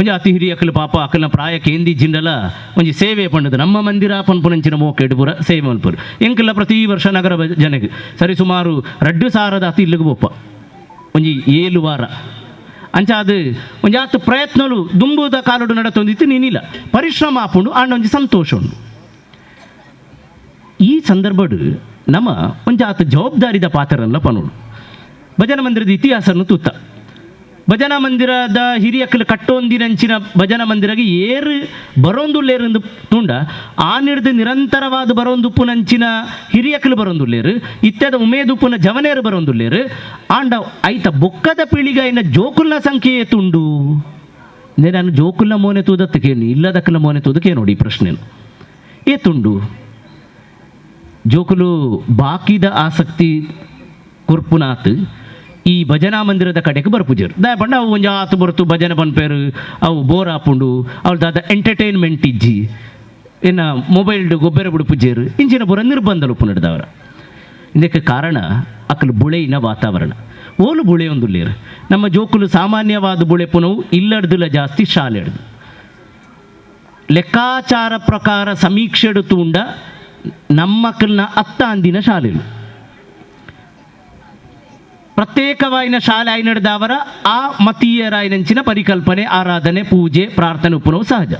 ಒಂಜಿ ಅತಿ ಹಿರಿಯ ಅಕ್ಕಲು ಪಾಪ ಅಕ್ಕಲ್ನ ಪ್ರಾಯಕ್ಕೆ ಎಂದಿ ಜಿಂಡಲ ಒಂಜಿ ಸೇವೆ ಪಂಡದು ನಮ್ಮ ಮಂದಿರ ಪನ್ಪುನಂಚಿನ ಮೋಕೆಡು ಪುರ ಸೇವೆ ಮಲ್ಪರು ಎಂಕಲ್ಲ ಪ್ರತಿ ವರ್ಷ ನಗರ ಭಜನೆಗೆ ಸರಿ ಸುಮಾರು 2,000 ದಾತ್ ಇಲ್ಲಗ ಪೋಪ ಒಂಜಿ 7 ವಾರ ಅಂಚ ಅದು ಒಂಜಿ ಆತು ಪ್ರಯತ್ನಲು ದುಂಬುದ ಕಾಲುಡು ನಡತೊಂದಿತ್ತು ನೀನಿಲ್ಲ ಪರಿಶ್ರಮ ಆಪುಂಡು ಆಂಡ ಒಂಜಿ ಸಂತೋಷ ಉಂಡು. ಈ ಸಂದರ್ಭಡು ನಮ್ಮ ಒಂಜಿ ಆತು ಜವಾಬ್ದಾರಿದ ಪಾತ್ರರನ್ನ ಪನೋಡು ಭಜನಾ ಮಂದಿರದ ಇತಿಹಾಸವನ್ನು ತೂತ ಭಜನಾ ಮಂದಿರದ ಹಿರಿಯಕ್ಕಲು ಕಟ್ಟೊಂದಿನಂಚಿನ ಭಜನಾ ಮಂದಿರಗೆ ಏರು ಬರೋಂದುಲ್ಲೇರು ತುಂಡ ಆನಿಡ್ದು ನಿರಂತರವಾದ ಬರೋಂದುಪ್ಪುನಂಚಿನ ಹಿರಿಯಕ್ಕಲು ಬರೋಂದುಲ್ಲೇರು ಇತ್ಯದ ಉಮೇದುಪ್ಪುನ ಜವನೇರು ಬರೋಂದುಲ್ಲೇರು ಆಂಡ ಐತ ಬೊಕ್ಕದ ಪೀಳಿಗೆಯ ಜೋಕುಲ್ನ ಸಂಖ್ಯೆ ತುಂಡು ನಾನು ಜೋಕುಲ್ನ ಮೋನೆ ತೂದತ್ತಕ್ಕೇನು ಇಲ್ಲದಕ್ಕಲ ಮೋನೆ ತೂದಕ್ಕೆ ನೋಡಿ ಪ್ರಶ್ನೆನು ಏತುಂಡು ಜೋಕುಲು ಬಾಕಿದ ಆಸಕ್ತಿ ಕೊರ್ಪುನಾತ್ ಈ ಭಜನಾ ಮಂದಿರದ ಕಡೆಗೆ ಬರ್ಪುಜರು ದಯಪಂಡ ಅವು ಒಂಜಿ ಆತು ಬರ್ತು ಭಜನೆ ಪನ್ಪೇರು ಅವು ಬೋರ್ ಆಪುಂಡು ಅವ್ರ ದಾದ ಎಂಟರ್ಟೈನ್ಮೆಂಟ್ ಇಜ್ಜಿ ಇನ್ನು ಮೊಬೈಲ್ಡು ಗೊಬ್ಬರ ಬಿಡುಪುಜೇರು ಇಂಚಿನ ಪೂರ ನಿರ್ಬಂಧಲು ಉಪ್ಪು ನಡೆದವರ ಇದಕ್ಕೆ ಕಾರಣ ಅಕ್ಕಲು ಬುಳೆಯಿನ ವಾತಾವರಣ ಓಲು ಬುಳೆ ಒಂದು ಲೇರು ನಮ್ಮ ಜೋಕುಲು ಸಾಮಾನ್ಯವಾದ ಬುಳೆ ಪುನವು ಇಲ್ಲಡ್ದುಲ ಜಾಸ್ತಿ ಶಾಲೆ ಹಿಡ್ದು ಲೆಕ್ಕಾಚಾರ ಪ್ರಕಾರ ಸಮೀಕ್ಷೆಡು ತೂಂಡ ನಮ್ಮಕ್ಕಲ್ನ ಅಂದಿನ ಶಾಲೆಗಳು ಪ್ರತ್ಯೇಕವಾಯಿನ ಶಾಲೆ ಆಯಿ ನಡೆದವರ ಆ ಮತೀಯರಾಯಿನಂಚಿನ ಪರಿಕಲ್ಪನೆ ಆರಾಧನೆ ಪೂಜೆ ಪ್ರಾರ್ಥನೆ ಉಪ್ಪುನವು ಸಹಜ.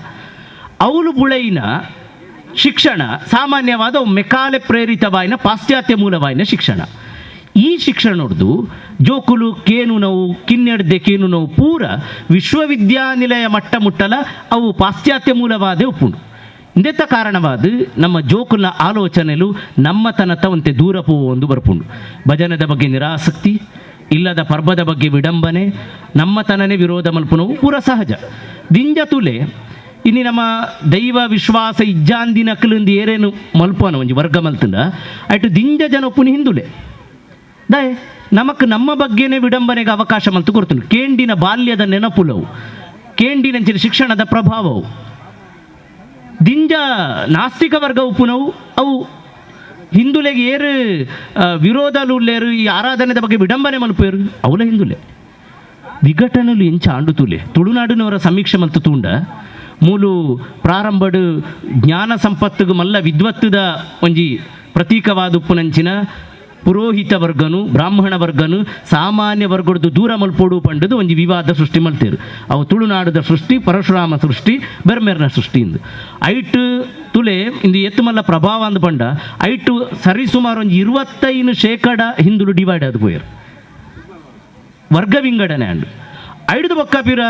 ಅವಳು ಬುಳೆಯಿನ ಶಿಕ್ಷಣ ಸಾಮಾನ್ಯವಾದ ಮೆಕಾಲೆ ಪ್ರೇರಿತವಾಯಿನ ಪಾಶ್ಚಾತ್ಯ ಮೂಲವಾಯಿನ ಶಿಕ್ಷಣ. ಈ ಶಿಕ್ಷಣ ನೋಡ್ದು ಜೋಕುಲು ಕೇನು ನೋವು ಕಿನ್ನೆಡ್ದೆ ಕೇನು ನೋವು ಪೂರ ವಿಶ್ವವಿದ್ಯಾನಿಲಯ ಮಟ್ಟ ಮುಟ್ಟಲ ಅವು ಪಾಶ್ಚಾತ್ಯ ಮೂಲವಾದೇ ಉಪ್ಪುಂಡು. ಇಂದೆತ್ತ ಕಾರಣವಾದ ನಮ್ಮ ಜೋಕುಲ್ನ ಆಲೋಚನೆಲು ನಮ್ಮತನತವಂತೆ ದೂರ ಒಂದು ಬರ್ಪುಂಡು. ಭಜನದ ಬಗ್ಗೆ ನಿರಾಸಕ್ತಿ, ಇಲ್ಲದ ಪರ್ಬದ ಬಗ್ಗೆ ವಿಡಂಬನೆ, ನಮ್ಮತನನೇ ವಿರೋಧ ಮಲ್ಪುನವು ಪೂರ ಸಹಜ. ದಿಂಜ ತುಲೆ ಇನ್ನು ನಮ್ಮ ದೈವ ವಿಶ್ವಾಸ ಇಜ್ಜಾಂದಿನ ಅಕ್ಕಲಿಂದ ಏರೇನು ಮಲ್ಪನ ಒಂಜಿ ವರ್ಗ ಮಲ್ತಂಡ ಅಟ್ಟು ದಿಂಜ ಜನ ಒಪ್ಪುನಿ ಹಿಂದುಲೆ ದಯೆ ನಮಕ್ ನಮ್ಮ ಬಗ್ಗೆನೇ ವಿಡಂಬನೆಗೆ ಅವಕಾಶ ಮಲ್ತು ಕೊಡ್ತೀನಿ. ಕೇಂಡಿನ ಬಾಲ್ಯದ ನೆನಪುಲವು, ಕೇಂಡಿನಂಚಿನ ಶಿಕ್ಷಣದ ಪ್ರಭಾವವು ದಿಂಜ ನಾಸ್ತಿಕ ವರ್ಗ ಉಪ್ಪುನವು ಅವು ಹಿಂದುಲೆಗೆ ಏರು ವಿರೋಧಲುಲ್ಲೇರು ಈ ಆರಾಧನೆದ ಬಗ್ಗೆ ವಿಡಂಬನೆ ಮಲ್ಪೇರು ಅವಲ ಹಿಂದುಲೆ ವಿಘಟನಲು ಎಂಚ ಆಂಡುತುಲೆ ತುಳುನಾಡಿನವರ ಸಮೀಕ್ಷೆ ಮಲ್ತು ತೂಂಡ ಮೂಲು ಪ್ರಾರಂಭಡು ಜ್ಞಾನ ಸಂಪತ್ತಿಗೆ ಮಲ್ಲ ವಿದ್ವತ್ತದ ಒಂಜಿ ಪ್ರತೀಕವಾದ ಉಪ್ಪುನಂಚಿನ ಪುರೋಹಿತ ವರ್ಗನು ಬ್ರಾಹ್ಮಣ ವರ್ಗನು ಸಾಮಾನ್ಯ ವರ್ಗದ್ದು ದೂರ ಮಲ್ಪೋಡು ಪಂಡದು ಒಂಜಿ ವಿವಾದ ಸೃಷ್ಟಿ ಮಲ್ತೇರು. ಅವು ತುಳುನಾಡದ ಸೃಷ್ಟಿ, ಪರಶುರಾಮ ಸೃಷ್ಟಿ, ಬೆರ್ಮೆರ್ನ ಸೃಷ್ಟಿಯಿಂದ ಐಟು ತುಲೆ ಇಂದು ಎತ್ತು ಮಲ್ಲ ಪ್ರಭಾವ ಅಂದು ಪಂಡ ಐಟು ಸರಿಸುಮಾರು ಒಂಜಿ 25% ಹಿಂದುಲು ಡಿವೈಡ್ ಆದ ಪೋಯರು ವರ್ಗ ವಿಂಗಡಣೆ ಅಂಡು ಐಡ್ದು ಬೊಕ್ಕಪಿರ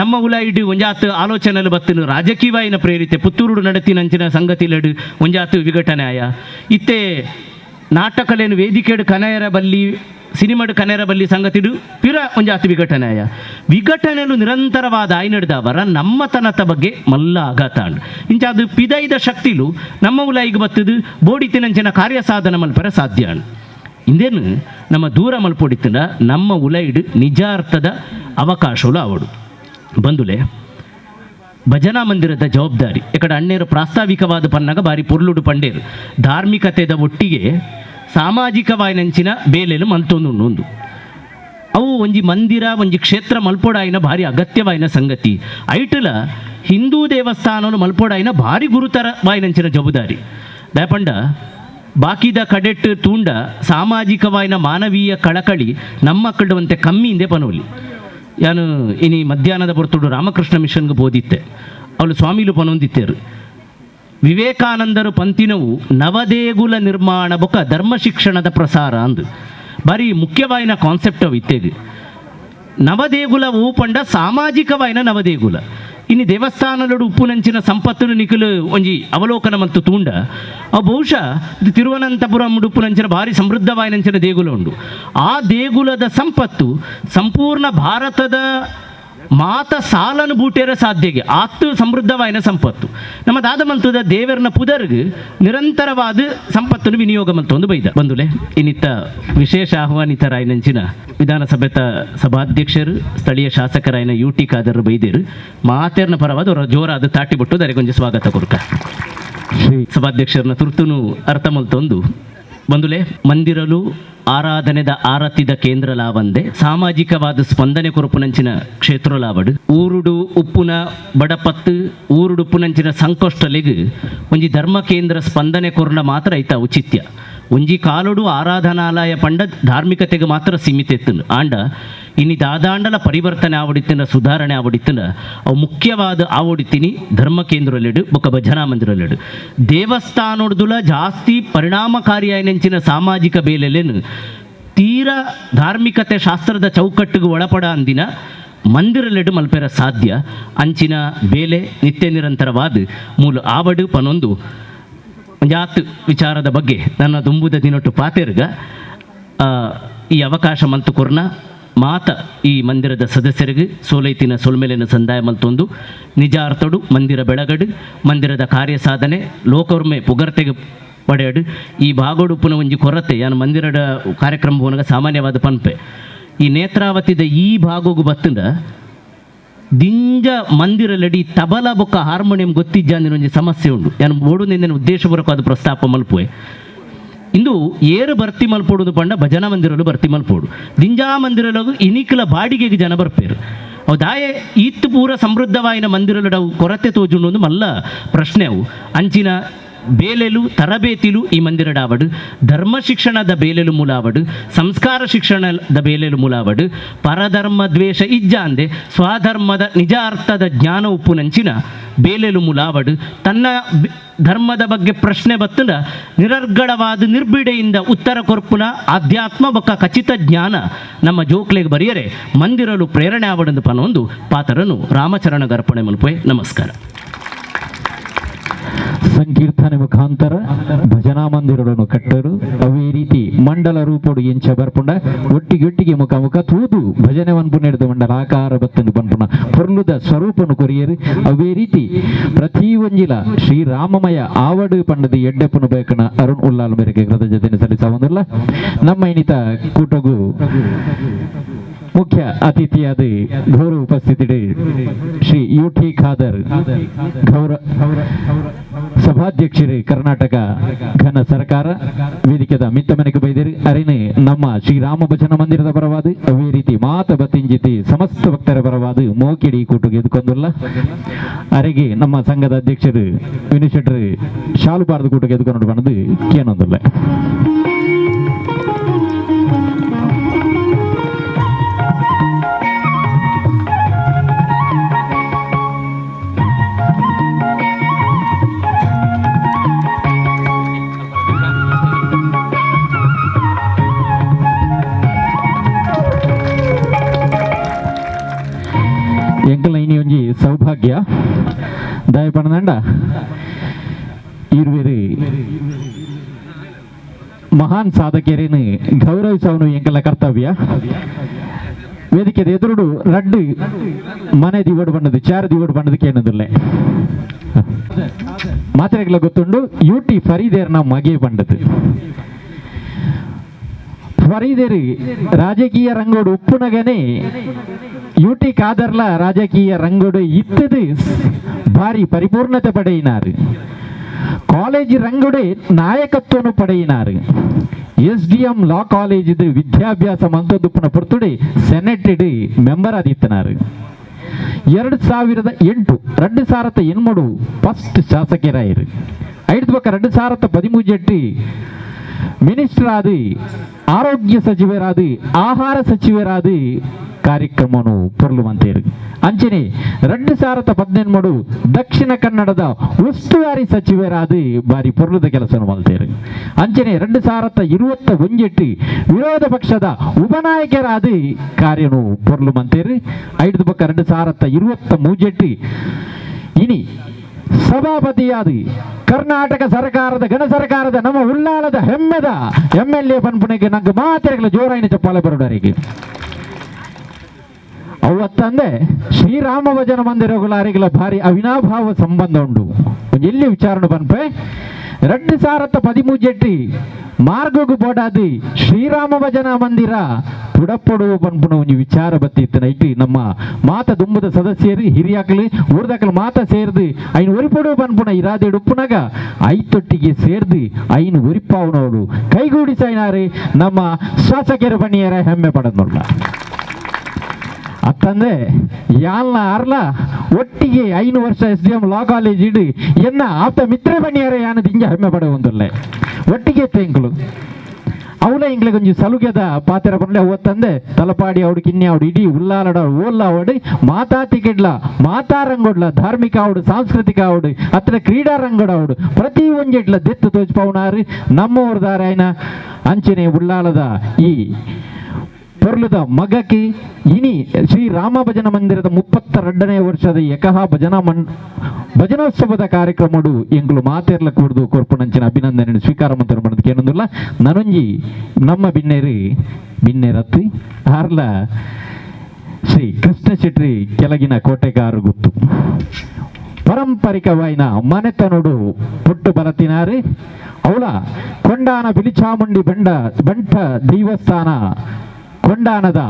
ನಮ್ಮ ಉಲಾಯಿಡು ಒಂಜಾತು ಆಲೋಚನೆಲು ಬತ್ತನು ರಾಜಕೀಯವಾಯಿನ ಪ್ರೇರಿತೆ ಪುತ್ತೂರು ನಡತಿನಂಚಿನ ಸಂಗತಿಲಡು ಒಂಜಾತು ವಿಘಟನೆ ಆಯ ಇತ್ತೆ ನಾಟಕಲೇನು ವೇದಿಕೆಡು ಕನೆಯರ ಬಲ್ಲಿ ಸಿನಿಮಾಡು ಕನೆಯರ ಬಲ್ಲಿ ಸಂಗತಿಡು ಪಿರ ಒಂಜಾತು ವಿಘಟನೆಯ ವಿಘಟನೆಲು ನಿರಂತರವಾದ ಆಯ್ ನಡೆದವರ ನಮ್ಮತನದ ಬಗ್ಗೆ ಮಲ್ಲ ಆಘಾತ ಅಂಡು ಇಂಚ ಅದು ಪಿದೈದ ಶಕ್ತಿಲು ನಮ್ಮ ಉಲಾಯಿಗೆ ಬತ್ತದು ಬೋಡಿತಿನಂಚಿನ ಕಾರ್ಯ ಸಾಧನ ಮಲ್ಪರ ಸಾಧ್ಯ ಅಂಡು ಇಂದೇನು ನಮ್ಮ ದೂರ ಮಲ್ಪೊಡಿತನ ನಮ್ಮ ಉಲೈಡು ನಿಜಾರ್ಥದ ಅವಕಾಶಗಳು ಅವಡು ಬಂದುಲೆ ಭಜನಾ ಮಂದಿರದ ಜವಾಬ್ದಾರಿ ఇక్కడ ಅಣ್ಣೇರು ಪ್ರಾಸ್ತಾವಿಕವಾದ ಪನ್ನಾಗ ಬಾರಿ ಪೊರ್ಲುಡು ಪಂಡೇರು ಧಾರ್ಮಿಕತೆದ ಒಟ್ಟಿಗೆ ಸಾಮಾಜಿಕವಾಯಿನಂಚಿನ ಬೇಲೆಲು ಮಂತೊಂದು ಅವು ಒಂಜಿ ಮಂದಿರ ಒಂಜಿ ಕ್ಷೇತ್ರ ಮಲ್ಪೋಡಾಯಿನ ಭಾರಿ ಅಗತ್ಯವಾಯಿನ ಸಂಗತಿ ಐಟಲ ಹಿಂದೂ ದೇವಸ್ಥಾನವನ್ನು ಮಲ್ಪೋಡಾಯಿನ ಭಾರಿ ಗುರುತರವಾಯಿನಂಚಿನ ಜವಾಬ್ದಾರಿ ದಯಪಂಡ ಬಾಕಿದ ಕಡೆಟ್ ತೂಂಡ ಸಾಮಾಜಿಕವಾಯಿನ ಮಾನವೀಯ ಕಳಕಳಿ ನಮ್ಮ ಮಕ್ಕಳುವಂತೆ ಕಮ್ಮಿಯಿಂದೆ ಪನೋಲಿ ಯಾನು ಇನಿ ಮಧ್ಯಾಹ್ನದ ಹೊರತುಡು ರಾಮಕೃಷ್ಣ ಮಿಷನ್ಗೆ ಬೋದಿತ್ತೆ ಅವಳು ಸ್ವಾಮಿಲು ಪನೊಂದಿತ್ತೇರು ವಿವೇಕಾನಂದರು ಪಂತಿನವು ನವದೇಗುಲ ನಿರ್ಮಾಣ ಬೊಕ ಧರ್ಮ ಶಿಕ್ಷಣದ ಪ್ರಸಾರ ಅಂದು ಬಾರಿ ಮುಖ್ಯವಾಯಿನ ಕಾನ್ಸೆಪ್ಟ್ ಅವು ಇತ್ತೇದು ನವದೇಗುಲ ಪಂಡ ಸಾಮಾಜಿಕವಾಯಿನ ನವದೇಗುಲ ಇನ್ನು ದೇವಸ್ಥಾನಗಳು ಉಪ್ಪುನಂಚಿನ ಸಂಪತ್ತನ್ನು ನಿಖಲು ಒಂಜಿ ಅವಲೋಕನ ಮತ್ತು ತೂಂಡ ಅವು ಬಹುಶಃ ಇದು ತಿರುವನಂತಪುರಂ ಉಪ್ಪುನಂಚಿನ ಭಾರಿ ಸಮೃದ್ಧವಾಯಿನಂಚಿನ ದೇಗುಲ ಉಂಡು ಆ ದೇಗುಲದ ಸಂಪತ್ತು ಸಂಪೂರ್ಣ ಭಾರತದ ಮಾತ ಸಾಲನು ಬೂಟೇರ ಸಾಧ್ಯಗೆ ಆತ್ತು ಸಮೃದ್ಧವಾಯಿನ ಸಂಪತ್ತು ನಮ್ಮ ದಾದ ಮಂತದ ದೇವರನ ಪುದರ್ಗ್ ನಿರಂತರವಾದ ಸಂಪತ್ತನ್ನು ವಿನಿಯೋಗ ಮಂತೊಂದು ಬೈದ ಬಂದುಲೆ ಇನ್ನಿತ್ತ ವಿಶೇಷ ಆಹ್ವಾನಿತರಾಯಿನಂಚಿನ ವಿಧಾನಸಭೆತ ಸಭಾಧ್ಯಕ್ಷರು ಸ್ಥಳೀಯ ಶಾಸಕರಾಯಿನ UT ಖಾದರ್ ಬೈದೇರು ಮಾತೇರ್ನ ಪರವಾದ ಅವರ ಜೋರಾದ ತಾಟಿ ಬಿಟ್ಟು ದರೆಗೊಂಜಿ ಸ್ವಾಗತ ಕೊರ್ಕ ಸಭಾಧ್ಯಕ್ಷರನ್ನ ತುರ್ತುನು ಅರ್ಥ ಮಲ್ತೊಂದು ಬಂದುಲೆ ಮಂದಿರಲು ಆರಾಧನೆದ ಆರತಿದ ಕೇಂದ್ರ ಲಾವಂದೆ ಸಾಮಾಜಿಕವಾದ ಸ್ಪಂದನೆ ಕೊರಪುನಂಚಿನ ಕ್ಷೇತ್ರ ಲಾವಡು ಊರುಡು ಉಪ್ಪುನ ಬಡಪತ್ತು ಊರುಡು ಉಪ್ಪುನಂಚಿನ ಸಂಕೋಷ್ಟಲೆಗ್ ಒಂಜಿ ಧರ್ಮ ಕೇಂದ್ರ ಸ್ಪಂದನೆ ಕೊರ್ನ ಮಾತ್ರ ಐತ ಔಚಿತ್ಯ ಒಂಜಿ ಕಾಲುಡು ಆರಾಧನಾಲಯ ಪಂಡ ಧಾರ್ಮಿಕತೆಗೆ ಮಾತ್ರ ಸೀಮಿತ ಎತ್ತನು ಆಂಡ ಇನ್ನು ದಾದಾಂಡಲ ಪರಿವರ್ತನೆ ಆವಡಿತ್ತಿನ ಸುಧಾರಣೆ ಆವಡಿತ್ತಿನ ಅವು ಮುಖ್ಯವಾದ ಆವಡಿತೀನಿ ಧರ್ಮ ಕೇಂದ್ರಲೆಡು ಬೊಕ್ಕ ಭಜನಾ ಮಂದಿರಲೆಡು ದೇವಸ್ಥಾನೋಡ್ದುಲ ಜಾಸ್ತಿ ಪರಿಣಾಮಕಾರಿಯಾಯಿನಂಚಿನ ಸಾಮಾಜಿಕ ಬೇಲೆಲೆನು ತೀರಾ ಧಾರ್ಮಿಕತೆ ಶಾಸ್ತ್ರದ ಚೌಕಟ್ಟಿಗೆ ಒಳಪಡ ಅಂದಿನ ಮಂದಿರಲೆಡು ಮಲ್ಪೆರ ಸಾಧ್ಯ ಅಂಚಿನ ಬೇಲೆ ನಿತ್ಯ ನಿರಂತರವಾದ ಮೂಲ ಆವಡು ಪನೊಂದು ಜಾತ್ ವಿಚಾರದ ಬಗ್ಗೆ ನನ್ನ ದುಂಬುದ ದಿನೊಟ್ಟು ಪಾತೆರ್ಗ ಈ ಅವಕಾಶ ಮಂತು ಕೊರ್ನ ಮಾತ ಈ ಮಂದಿರದ ಸದಸ್ಯರಿಗೆ ಸೋಲೈತಿನ ಸೊಲ್ಮೆಲಿನ ಸಂದಾಯ ಮಲ್ತೊಂದು ನಿಜ ಅರ್ಥಡು ಮಂದಿರ ಬೆಳಗಡು ಮಂದಿರದ ಕಾರ್ಯ ಸಾಧನೆ ಲೋಕರ್ಮೆ ಪುಗರ್ತೆಗೆ ಪಡೆಯಡು ಈ ಭಾಗೋಡುಪುನ ಒಂಜಿ ಕೊರತೆ ಯಾನು ಮಂದಿರದ ಕಾರ್ಯಕ್ರಮ ಹೋನಾಗ ಸಾಮಾನ್ಯವಾದ ಪನ್ಪೆ ಈ ನೇತ್ರಾವತಿದ ಈ ಭಾಗೋಗು ಬತ್ತಂಡ ದಿಂಜ ಮಂದಿರಲಡಿ ತಬಲ ಬೊಕ್ಕ ಹಾರ್ಮೋನಿಯಂ ಗೊತ್ತಿಜ್ಜ ಅಂದಿನ ಒಂಜಿ ಸಮಸ್ಯೆ ಉಂಡು ಯಾನು ಓಡುನಿಂದ ಉದ್ದೇಶಪೂರ್ವಕ ಅದು ಪ್ರಸ್ತಾಪ ಮಲ್ಪುವೆ ಇಂದು ಏರು ಭರ್ತಿ ಮಲ್ಪೋಡುದು ಪಂಡ ಭಜನಾ ಮಂದಿರಲು ಭರ್ತಿ ಮಲ್ಪೋಡು ದಿಂಜಾ ಮಂದಿರಲು ಇನಿಕಲ ಬಾಡಿಗೆಗೆ ಜನ ಬರ್ಪೇರು ಅವು ದಾಯೆ ಈತ್ತು ಪೂರ ಸಮೃದ್ಧವಾಯಿನ ಮಂದಿರಲು ಅವು ಕೊರತೆ ತೋಜುಂಡು ಮಲ್ಲ ಪ್ರಶ್ನೆ ಅವು ಅಂಚಿನ ಬೇಲೆಲು ತರಬೇತಿಲು ಈ ಮಂದಿರಡಾವಡು ಧರ್ಮ ಶಿಕ್ಷಣದ ಬೇಲೆಲು ಮೂಲಾವಡು ಸಂಸ್ಕಾರ ಶಿಕ್ಷಣದ ಬೇಲೆಲು ಮೂಲಾವಡು ಪರಧರ್ಮ ದ್ವೇಷ ಇಜ್ಜ ಅಂದೆ ಸ್ವಧರ್ಮದ ನಿಜ ಅರ್ಥದ ಜ್ಞಾನ ಉಪ್ಪುನಂಚಿನ ಬೇಲೆಲು ಮೂಲಾವಡು ತನ್ನ ಧರ್ಮದ ಬಗ್ಗೆ ಪ್ರಶ್ನೆ ಬತ್ತಂಡ ನಿರರ್ಗಳವಾದ ನಿರ್ಬಿಡೆಯಿಂದ ಉತ್ತರ ಕೊರ್ಪುನ ಆಧ್ಯಾತ್ಮ ಬೊಕ್ಕ ಖಚಿತ ಜ್ಞಾನ ನಮ್ಮ ಜೋಕ್ಲೆಗೆ ಬರೆಯರೆ ಮಂದಿರಲು ಪ್ರೇರಣೆ ಆವಡಂದು ಪನೊಂದು ಪಾತ್ರನು ರಾಮಚರಣ ಗರ್ಪಣೆ ಮಲ್ಪೆ ನಮಸ್ಕಾರ ಸಂಕೀರ್ತನೆ ಮುಖಾಂತರ ಭಜನಾ ಮಂದಿರಗಳನ್ನು ಕಟ್ಟರು ಅವೇ ರೀತಿ ಮಂಡಲ ರೂಪಡು ಎಂಚ ಬರ್ಪುಂಡ ಒಟ್ಟಿಗೆ ಮುಖ ತೂದು ಭಜನೆ ವನ್ಪುನೆಡ್ದು ಮಂಡಲ ಆಕಾರ ಬತ್ತಂದು ಪನ್ಪುಣ ಪೊರ್ಲುದ ಸ್ವರೂಪನು ಕೊರಿಯರು ಅವೇ ರೀತಿ ಪ್ರತಿ ಒಂಜಿಲ ಶ್ರೀರಾಮಮಯ ಆವಡು ಪಂಡದ ಎಡ್ಡೆಪ್ಪನು ಬೇಕನ ಅರುಣ್ ಉಲ್ಲಾಲ್ ಮೇರೆಗೆ ಕೃತಜ್ಞತೆ ಸಲ್ಲಿಸವಂದಿಲ್ಲ ನಮ್ಮ ಇನ್ನಿತ ಕೂಟಗು ಮುಖ್ಯ ಅತಿಥಿಯಾದ ಗೌರವ ಉಪಸ್ಥಿತಿ ಶ್ರೀ UT ಖಾದರ್ ಸಭಾಧ್ಯಕ್ಷರೇ ಕರ್ನಾಟಕ ಘನ ಸರ್ಕಾರ ವೇದಿಕೆದ ಮಿತ್ತಮನೆಗೆ ಬೈದಿರಿ ಅರಿನೆ ನಮ್ಮ ಶ್ರೀರಾಮ ಭಜನಾ ಮಂದಿರದ ಪರವಾದ ಅವೇ ರೀತಿ ಮಾತ ಬತ್ತಿಂಜಿತಿ ಸಮಸ್ತ ಭಕ್ತರ ಪರವಾದ ಮೋಕಿಡಿ ಕೂಟು ಎದ್ಕೊಂದಿಲ್ಲ ಅರೆಗೆ ನಮ್ಮ ಸಂಘದ ಅಧ್ಯಕ್ಷರು ವಿನುಶೆಟ್ರು ಶಾಲು ಬಾರದ ಕೂಟಕ್ಕೆ ಎದ್ಕೊಂಡು ಬಂದು ಕೇನೊಂದಿಲ್ಲ ಎಂಕಲ್ನ ಇನಿ ಒಂಜಿ ಸೌಭಾಗ್ಯ ದಯಪಣದಂಡ ಇರುವೆರು ಮಹಾನ್ ಸಾಧಕರೇನು ಗೌರವಿಸವನು ಎಂಕಲ ಕರ್ತವ್ಯ ವೇದಿಕೆ ಎದುರುಡು ರಡ್ಡು ಮನೆ ದಿವಡು ಬಣ್ಣದು ಚಾರ ದಿವಡು ಬಣ್ಣದಕ್ಕೆ ಏನದಿಲ್ಲ ಮಾತ್ರೆಗಳ ಗೊತ್ತುಂಡು UT ಫರೀದೇರ್ನ ಮಗೆ ಬಂಡದು ಫರೀದೇರು ರಾಜಕೀಯ ರಂಗೋಡು ಉಪ್ಪುನಗನೆ ಯುಟಿ ಖಾದರ್ಲ ರಾಜಕೀಯ ರಂಗೋಡು ಇತ್ತದು ಭಾರಿ ಪರಿಪೂರ್ಣತೆ ಪಡೆಯಿನಾರು. ಕಾಲೇಜ್ ರಂಗೋಡೆ ನಾಯಕತ್ವನು ಪಡೆಯಿನಾರು. SDM ಲಾ ಕಾಲೇಜ್ ವಿದ್ಯಾಭ್ಯಾಸ ಮಂತದುಪ್ಪನ ಪುರ್ತುಡೆ ಸೆನೆಟ್ ಮೆಂಬರ್ ಆದಿತ್ತನಾರು. 2008 2008 ಫಸ್ಟ್ ಶಾಸಕರಾಯಿರು. 2013 ಮಿನಿಸ್ಟರ್ ಆದ, ಆರೋಗ್ಯ ಸಚಿವರಾದ, ಆಹಾರ ಸಚಿವರಾದ ಕಾರ್ಯಕ್ರಮವನ್ನು ಪೊರ್ಲುವಂತೇರು. ಅಂಚನೆ 2017 ದಕ್ಷಿಣ ಕನ್ನಡದ ಉಸ್ತುವಾರಿ ಸಚಿವರಾದ ಬಾರಿ ಪೊರ್ಲುದ ಕೆಲಸ ಮಾಡ್ತೇರು. ಅಂಚನೆ 2021 ವಿರೋಧ ಪಕ್ಷದ ಉಪನಾಯಕರಾದ ಕಾರ್ಯನು ಪೊರ್ಲುವಂತೇರು. 2023 ಇನಿ ಸಭಾಪತಿಯಾದ ಕರ್ನಾಟಕ ಸರ್ಕಾರದ ಗಣ ಸರ್ಕಾರದ ನಮ್ಮ ಉಳ್ಳಾಲದ ಹೆಮ್ಮೆದ MLA ಪನ್ಪುಣಿಗೆ ನಂಗೆ ಮಾತೆರೆಗಳ ಜೋರಾಯಿನ ಚಪ್ಪಾಳೆ ಬರೋಡರಿಗೆ ಅವತ್ತಂದೆ ಶ್ರೀರಾಮ ಭಜನ ಮಂದಿರಗಳ ಭಾರಿ ಅವಿನಾಭಾವ ಸಂಬಂಧ ಉಂಟು. ಎಲ್ಲಿ ವಿಚಾರಣೆ ಪನ್ಪೆ 2013 ಮಾರ್ಗು ಬೋಡಾದಿ ಶ್ರೀರಾಮ ಭಜನ ಮಂದಿರ ಪುಡಪಡುವ ಪನ್ಪುಣ ಒಂದು ವಿಚಾರ ಬತ್ತಿತ್ತು. ನೈಟಿ ನಮ್ಮ ಮಾತ ದುಂಬದ ಸದಸ್ಯರು ಹಿರಿಯಾಕಲು ಊರ್ದಾಕಲು ಮಾತ ಸೇರ್ದು ಐನು ಒರಿಪಡುವ ಪನ್ಪುಣ ಇರಾದೆ ಉಪ್ಪುನಾಗ ಐತೊಟ್ಟಿಗೆ ಸೇರ್ದು ಐನು ಒರಿಪಾವನವರು ಕೈಗೂಡಿಸೈನಾರೆ ನಮ್ಮ ಶಾಸಕರ ಬಣಿಯರ ಹೆಮ್ಮೆ ಪಡೆದ್ನಲ್ಲ. ಅತ್ತಂದ್ರೆ ಯಾಲ್ನ ಅರ್ಲ ಒಟ್ಟಿಗೆ 5 ವರ್ಷ SDM ಲಾ ಕಾಲೇಜ್ ಇಡು ಎನ್ನ ಆಪ್ತ ಮಿತ್ರ ಬಣಿಯರ ಯಾನ ದಿಂಜ ಹೆಮ್ಮೆ ಪಡುವಂತಲ್ಲ ಒಟ್ಟಿಗೆ ತೆಂಕಲು ಅವಳ ಇಂಗ್ಲೆ ಕೊಂಚ ಸಲುಗೆದ ಪಾತ್ರ ಬಂದ್ರೆ ಅವತ್ತಂದೆ ತಲಪಾಡಿ ಅವಡು ಕಿನ್ನೆ ಅವಡು ಇಡೀ ಉಲ್ಲಾಲಡ ಓಲ್ಲ ಅವಡು ಮಾತಾತಿಗಿಡ್ಲ ಮಾತಾರಂಗೊಡ್ಲ ಧಾರ್ಮಿಕ ಅವಡು ಸಾಂಸ್ಕೃತಿಕ ಅವಡು ಅತ್ರ ಕ್ರೀಡಾ ರಂಗಡ ಅವಡು ಪ್ರತಿ ಒಂಜಿಡ್ಲ ದೆತ್ತು ತೋಚ್ಪವನಾರು ನಮ್ಮವ್ರದಾರ ಆಯ್ನ ಅಂಚನೆ ಉಳ್ಳಾಲದ ಈ ಪೊರ್ಲದ ಮಗಕ್ಕೆ ಇನಿ ಶ್ರೀರಾಮ ಭಜನ ಮಂದಿರದ 32ನೇ ವರ್ಷದ ಏಕಹ ಭಜನೋತ್ಸವದ ಕಾರ್ಯಕ್ರಮಡು ಎಂಗ್ಲು ಮಾತೆರ್ಲ ಕೂಡ್ದು ಕೊರ್ಪುನಂಚಿನ ಅಭಿನಂದನೆ ಸ್ವೀಕಾರ ಮಂತ್ರ ಮಾಡೋದಕ್ಕೆ ಏನೊಂದಿಲ್ಲ. ನನೊಂಜಿ ನಮ್ಮ ಬಿನ್ನೆರತ್ತು ಆರ್ಲ ಶ್ರೀ ಕೃಷ್ಣ ಶೆಟ್ಟಿ ಕೆಳಗಿನ ಕೋಟೆಗಾರು ಗುತ್ತು ಪಾರಂಪರಿಕವಾಯಿನ ಮನೆತನೋಡು ಪುಟ್ಟು ಬರತಿನಾರು. ಅವಳ ಕೊಂಡಾನ ಬಿಲಿಚಾಮುಂಡಿ ಬಂಟ ದೇವಸ್ಥಾನ ಕೊಂಡಾನದ